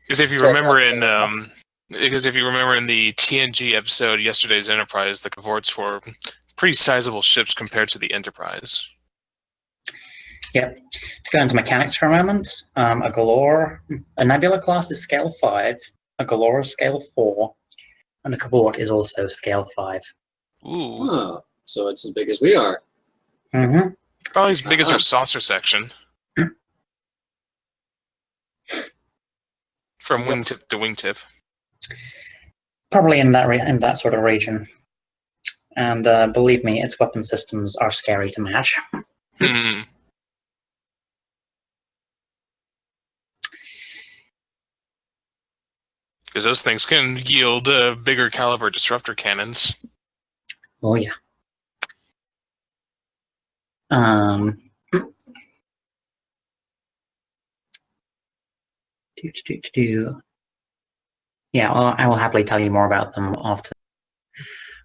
Speaker 5: because if you remember in the TNG episode Yesterday's Enterprise, the cavorts were pretty sizable ships compared to the Enterprise.
Speaker 2: Yep. To go into mechanics for a moment, a Nebula class is scale 5, a Galore is scale 4, and a Cavort is also scale 5.
Speaker 5: Ooh.
Speaker 9: Oh, so it's as big as we are.
Speaker 2: Mm-hmm.
Speaker 5: Probably as big as our saucer section. From wingtip to wingtip.
Speaker 2: Probably in that sort of region. And believe me, its weapon systems are scary to match.
Speaker 5: Because those things can yield bigger caliber disruptor cannons.
Speaker 2: Oh yeah. Um, Yeah, well, I will happily tell you more about them after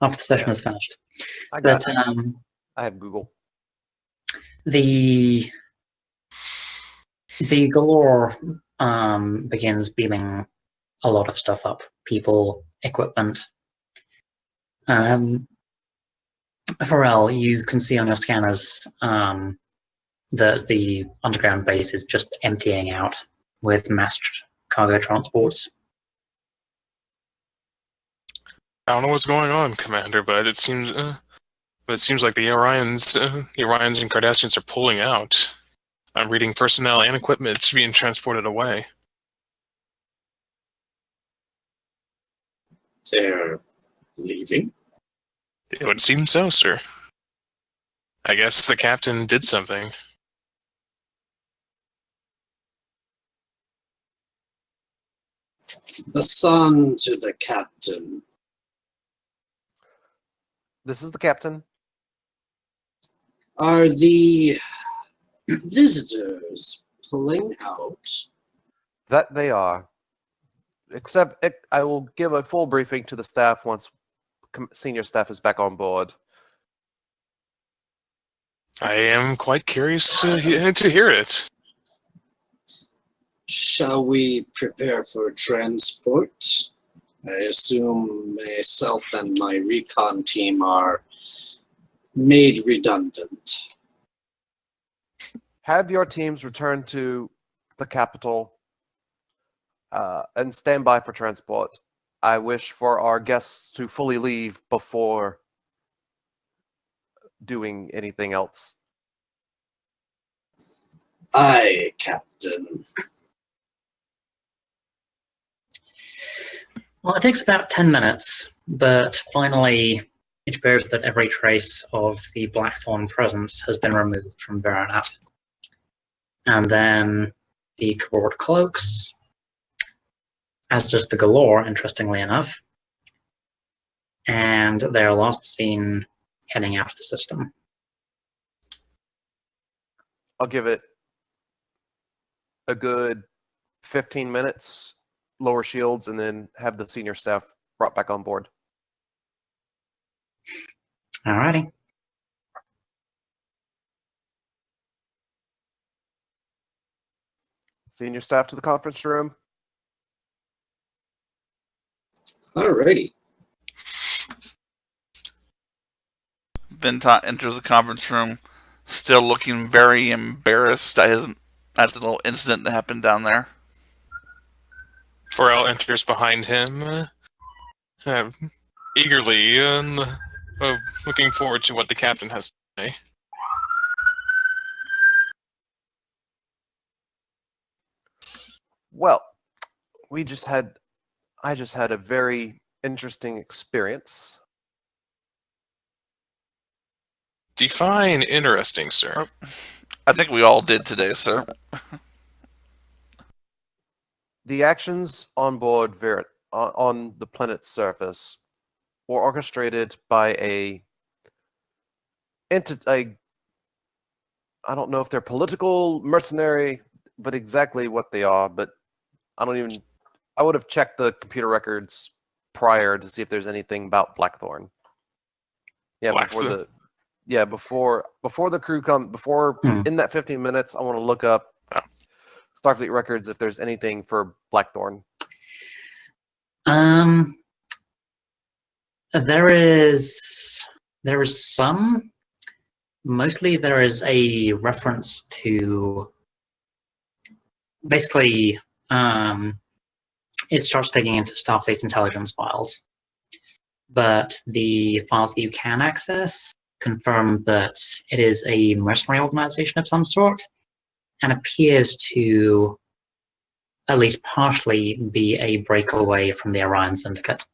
Speaker 2: the session is finished.
Speaker 6: I
Speaker 2: But
Speaker 6: I have Google.
Speaker 2: the galore begins beaming a lot of stuff up, people, equipment. Pharrell, you can see on your scanners that the underground base is just emptying out with mass cargo transports.
Speaker 5: I don't know what's going on, Commander, but it seems like the Orions and Cardassians are pulling out. I'm reading personnel and equipment being transported away.
Speaker 3: They're leaving?
Speaker 5: It would seem so, sir. I guess the captain did something.
Speaker 3: The son to the captain.
Speaker 6: This is the captain.
Speaker 3: Are the visitors pulling out?
Speaker 6: That they are. Except I will give a full briefing to the staff once senior staff is back on board.
Speaker 5: I am quite curious to hear it.
Speaker 3: Shall we prepare for transport? I assume myself and my recon team are made redundant.
Speaker 6: Have your teams return to the capital and stand by for transport. I wish for our guests to fully leave before doing anything else.
Speaker 3: Aye, Captain.
Speaker 2: Well, it takes about 10 minutes, but finally it appears that every trace of the Blackthorn presence has been removed from Virinat. And then the Kord cloaks, as does the Galore, interestingly enough, and they're last seen heading out of the system.
Speaker 6: I'll give it a good 15 minutes, lower shields, and then have the senior staff brought back on board.
Speaker 2: Alrighty.
Speaker 6: Senior staff to the conference room.
Speaker 9: Alrighty.
Speaker 4: Vintot enters the conference room, still looking very embarrassed at the little incident that happened down there.
Speaker 5: Pharrell enters behind him, eagerly, looking forward to what the captain has to say.
Speaker 6: Well, I just had a very interesting experience.
Speaker 5: Define interesting, sir.
Speaker 4: Oh, I think we all did today, sir.
Speaker 6: The actions on board on the planet's surface were orchestrated by I don't know if they're political, mercenary, but exactly what they are. But I would have checked the computer records prior to see if there's anything about Blackthorn. Yeah,
Speaker 5: Blackthorn?
Speaker 6: before the crew in that 15 minutes, I want to look up Starfleet records if there's anything for Blackthorn.
Speaker 2: There is some. Mostly there is a reference to basically it starts digging into Starfleet intelligence files. But the files that you can access confirm that it is a mercenary organization of some sort and appears to at least partially be a breakaway from the Orion Syndicate.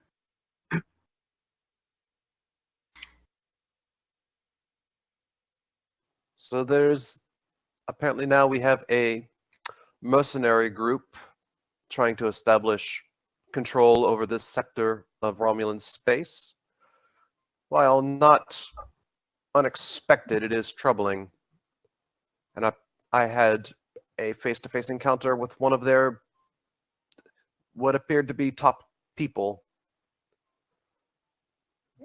Speaker 6: So apparently now we have a mercenary group trying to establish control over this sector of Romulan space. While not unexpected, it is troubling. And I had a face-to-face encounter with one of their what appeared to be top people.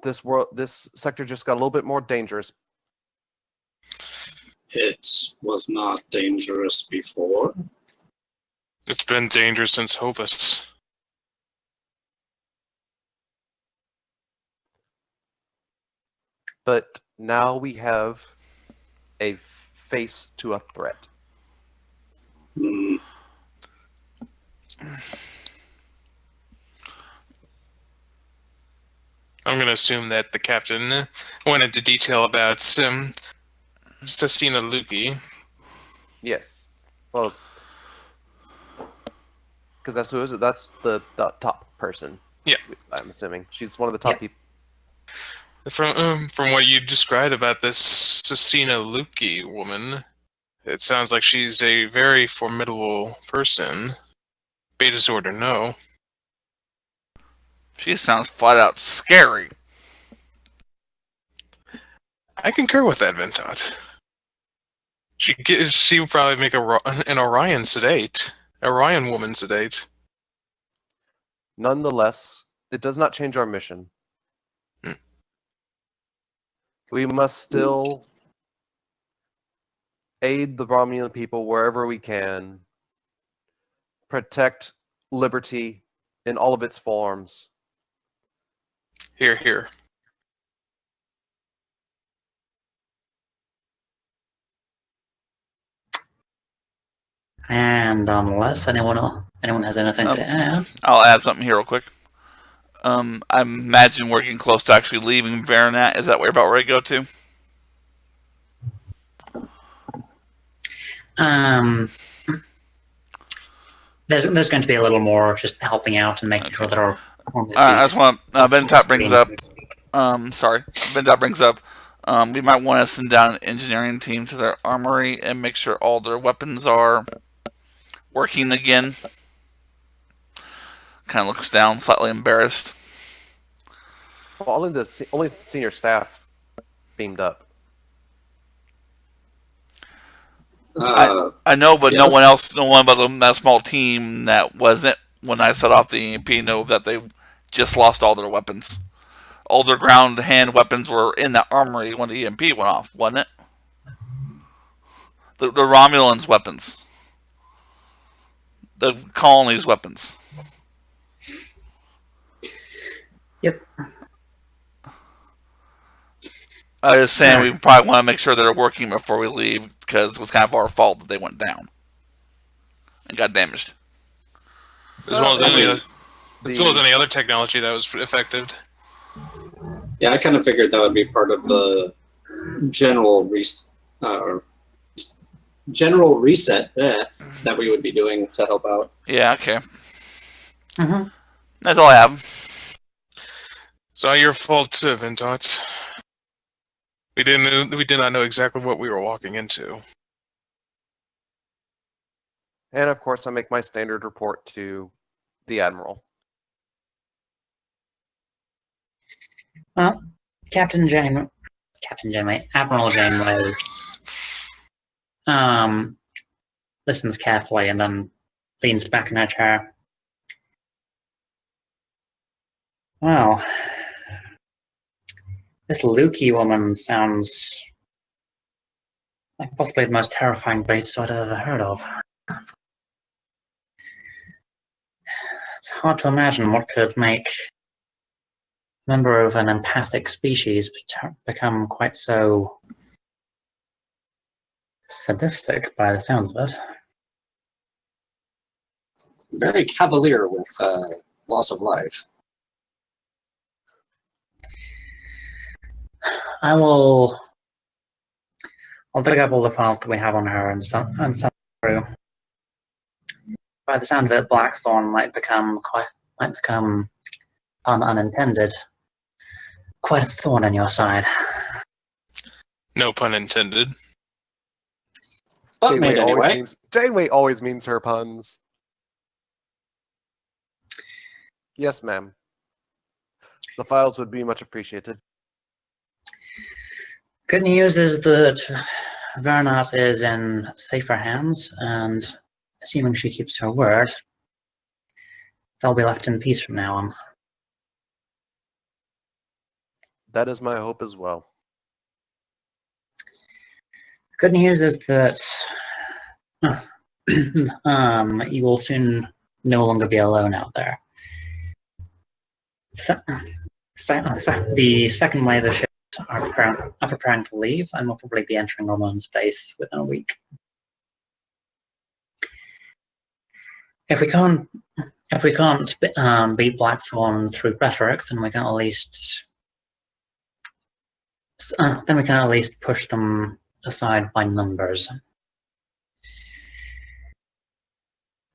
Speaker 6: This sector just got a little bit more dangerous.
Speaker 9: It was not dangerous before.
Speaker 5: It's been dangerous since Hovis.
Speaker 6: But now we have a face to a threat.
Speaker 9: Hmm.
Speaker 5: I'm going to assume that the captain went into detail about Sestina Luki.
Speaker 6: Yes. Well, because that's who is it? That's the top person.
Speaker 5: Yeah.
Speaker 6: I'm assuming she's one of the top people.
Speaker 5: From what you described about this Sestina Luki woman, it sounds like she's a very formidable person. Beta or no.
Speaker 4: She sounds flat out scary.
Speaker 5: I concur with that, Ventot. She would probably make an Orion sedate. Orion woman sedate.
Speaker 6: Nonetheless, it does not change our mission. We must still aid the Romulan people wherever we can, protect liberty in all of its forms.
Speaker 5: Here, here.
Speaker 2: And unless anyone has anything to add,
Speaker 4: I'll add something here real quick. I imagine we're getting close to actually leaving Virinat. Is that where you're about ready to go to?
Speaker 2: there's going to be a little more just helping out and making sure that our
Speaker 4: I just want Bentot brings up. Bentot brings up. We might want to send down an engineering team to their armory and make sure all their weapons are working again. Kind of looks down, slightly embarrassed.
Speaker 6: Well, only senior staff beamed up.
Speaker 4: I know, but
Speaker 9: yes.
Speaker 4: no one but that small team that wasn't when I set off the EMP know that they just lost all their weapons. All their ground hand weapons were in that armory when the EMP went off, wasn't it? The Romulans' weapons. The colony's weapons.
Speaker 2: Yep.
Speaker 4: I was saying we probably want to make sure they're working before we leave because it was kind of our fault that they went down and got damaged.
Speaker 5: As well as any other technology that was affected.
Speaker 9: Yeah, I kind of figured that would be part of the general reset that we would be doing to help out.
Speaker 4: Yeah, okay.
Speaker 2: Mm-hmm.
Speaker 4: That's all I have.
Speaker 5: It's not your fault, Ventot. We did not know exactly what we were walking into.
Speaker 6: And of course, I make my standard report to the Admiral.
Speaker 2: Well, Admiral Janeway, listens carefully and then leans back in her chair. Wow. This Lukey woman sounds like possibly the most terrifying beast I'd ever heard of. It's hard to imagine what could make a member of an empathic species become quite so sadistic by the sounds of it.
Speaker 9: Very cavalier with loss of life.
Speaker 2: I'll dig up all the files that we have on her and send through. By the sound of it, Blackthorn might become, pun unintended, quite a thorn in your side.
Speaker 5: No pun intended.
Speaker 9: But made anyway.
Speaker 6: Janeway always means her puns. Yes, ma'am. The files would be much appreciated.
Speaker 2: Good news is that Virinat is in safer hands, and assuming she keeps her word, they'll be left in peace from now on.
Speaker 6: That is my hope as well.
Speaker 2: Good news is that you will soon no longer be alone out there. The second wave of ships are preparing to leave, and will probably be entering Roman space within a week. If we can't beat Blackthorn through rhetoric, then we can at least push them aside by numbers.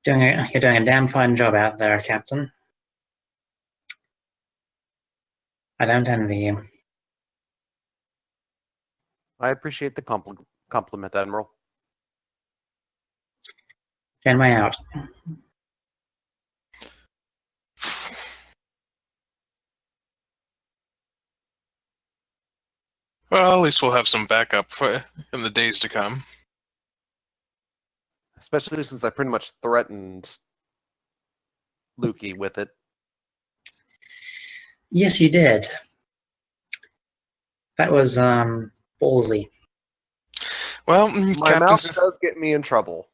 Speaker 2: You're doing a damn fine job out there, Captain. I don't envy you.
Speaker 6: I appreciate the compliment, Admiral.
Speaker 2: Janeway out.
Speaker 5: Well, at least we'll have some backup in the days to come.
Speaker 6: Especially since I pretty much threatened Lukey with it.
Speaker 2: Yes, you did. That was ballsy.
Speaker 5: Well,
Speaker 6: My mouth does get me in trouble.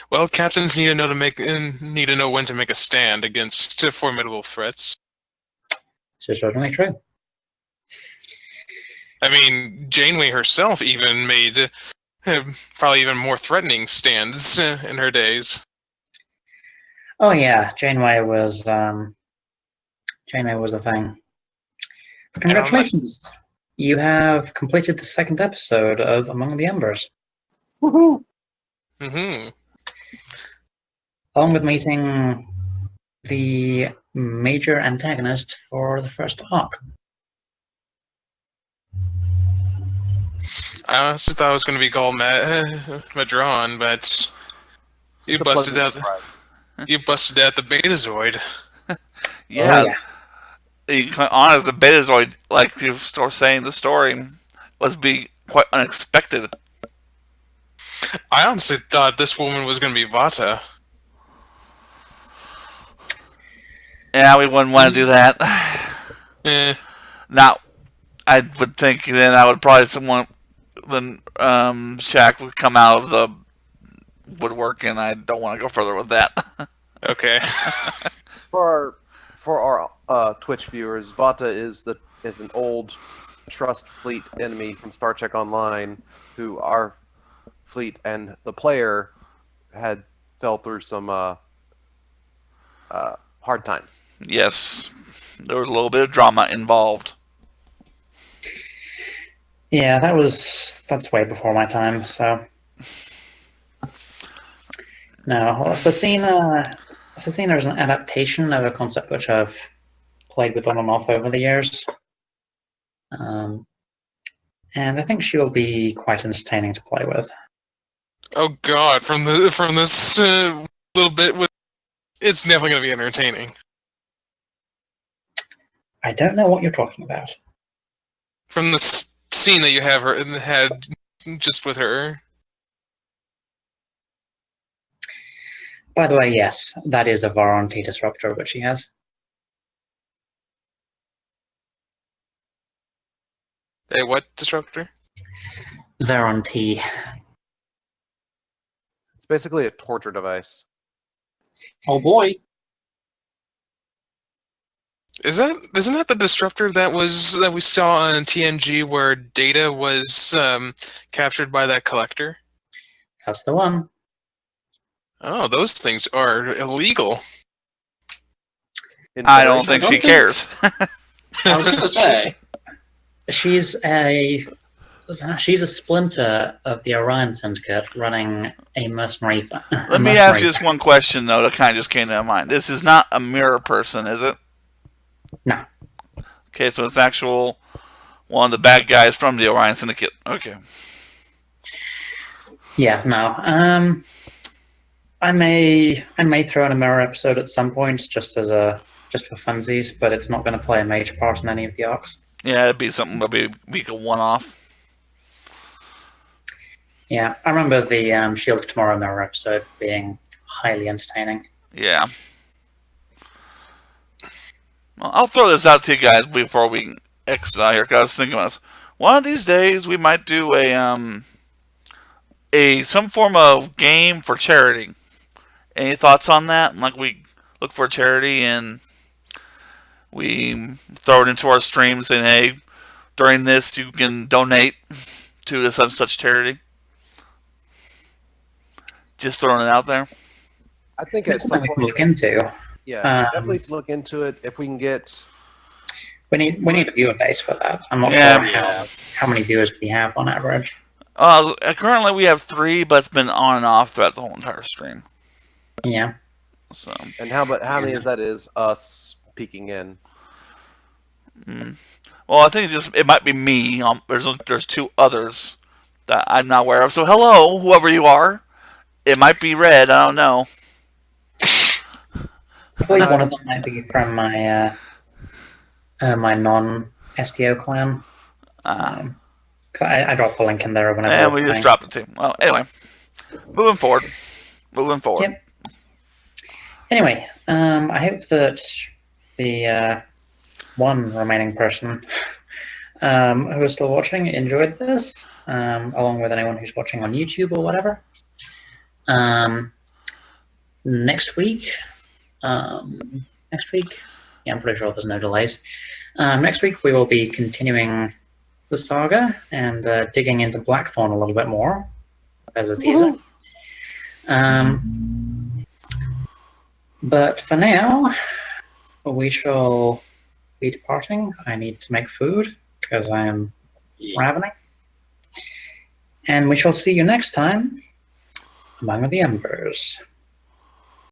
Speaker 5: Well, captains need to know when to make a stand against formidable threats.
Speaker 2: This is certainly true.
Speaker 5: I mean, Janeway herself even made probably even more threatening stands in her days.
Speaker 2: Oh yeah, Janeway was a thing. Congratulations! You have completed the second episode of Among the Embers.
Speaker 9: Woohoo!
Speaker 5: Mm-hmm.
Speaker 2: Along with meeting the major antagonist for the first arc.
Speaker 5: I honestly thought it was going to be Gul Madron, but you busted out the Betazoid.
Speaker 4: Yeah.
Speaker 2: Oh, yeah.
Speaker 4: You can honest, the Betazoid, like you were saying, the story was quite unexpected.
Speaker 5: I honestly thought this woman was going to be Vata.
Speaker 4: Yeah, we wouldn't want to do that. Now, I would think then I would probably Shaq would come out of the woodwork, and I don't want to go further with that.
Speaker 5: Okay.
Speaker 6: For our Twitch viewers, Vata is an old Trust Fleet enemy from Star Trek Online, who our fleet and the player had fell through some hard times.
Speaker 4: Yes, there was a little bit of drama involved.
Speaker 2: Yeah, that's way before my time, so. No, Sathina is an adaptation of a concept which I've played with on and off over the years. And I think she will be quite entertaining to play with.
Speaker 5: Oh God! From this little bit, it's definitely going to be entertaining.
Speaker 2: I don't know what you're talking about.
Speaker 5: From the scene that you had just with her.
Speaker 2: By the way, yes, that is a Varon T disruptor, which she has.
Speaker 5: A what disruptor?
Speaker 2: Varon T.
Speaker 6: It's basically a torture device.
Speaker 9: Oh boy.
Speaker 5: Isn't that the disruptor that we saw on TNG where Data was captured by that collector?
Speaker 2: That's the one.
Speaker 5: Oh, those things are illegal.
Speaker 4: I don't think she cares.
Speaker 9: I was gonna say.
Speaker 2: She's a splinter of the Orion Syndicate running a mercenary.
Speaker 4: Let me ask you this one question, though, that kind of just came to my mind. This is not a mirror person, is it?
Speaker 2: No.
Speaker 4: Okay, so it's actual one of the bad guys from the Orion Syndicate. Okay.
Speaker 2: Yeah, no. I may throw in a mirror episode at some point, just as a just for funsies, but it's not going to play a major part in any of the arcs.
Speaker 4: Yeah, it'd be something that'd be a one-off.
Speaker 2: Yeah, I remember the Shield of Tomorrow Mirror episode being highly entertaining.
Speaker 4: Yeah. Well, I'll throw this out to you guys before we exit out here, because I was thinking about this. One of these days, we might do some form of game for charity. Any thoughts on that? Like we look for a charity and we throw it into our stream saying, hey, during this you can donate to this such charity. Just throwing it out there.
Speaker 6: I think at
Speaker 2: It's
Speaker 6: some
Speaker 2: something we can
Speaker 6: point,
Speaker 2: look into.
Speaker 6: yeah, definitely look into it if we can get.
Speaker 2: We need a viewer base for that. I'm not sure how many viewers we have on average.
Speaker 4: Currently we have 3, but it's been on and off throughout the whole entire stream.
Speaker 2: Yeah.
Speaker 4: So.
Speaker 6: And how many is that? Is us peeking in?
Speaker 4: Well, I think it might be me. There's 2 others that I'm not aware of. So hello, whoever you are. It might be Red. I don't know.
Speaker 2: I believe one of them might be from my my non-STO clan. I dropped the link in there whenever.
Speaker 4: And we just dropped it too. Well, anyway, moving forward.
Speaker 2: Yep. Anyway, I hope that the one remaining person who is still watching enjoyed this, along with anyone who's watching on YouTube or whatever. Next week, yeah, I'm pretty sure there's no delays. Next week we will be continuing the saga and digging into Blackthorn a little bit more as a teaser. But for now, we shall be departing. I need to make food because I am ravening. And we shall see you next time among the Embers.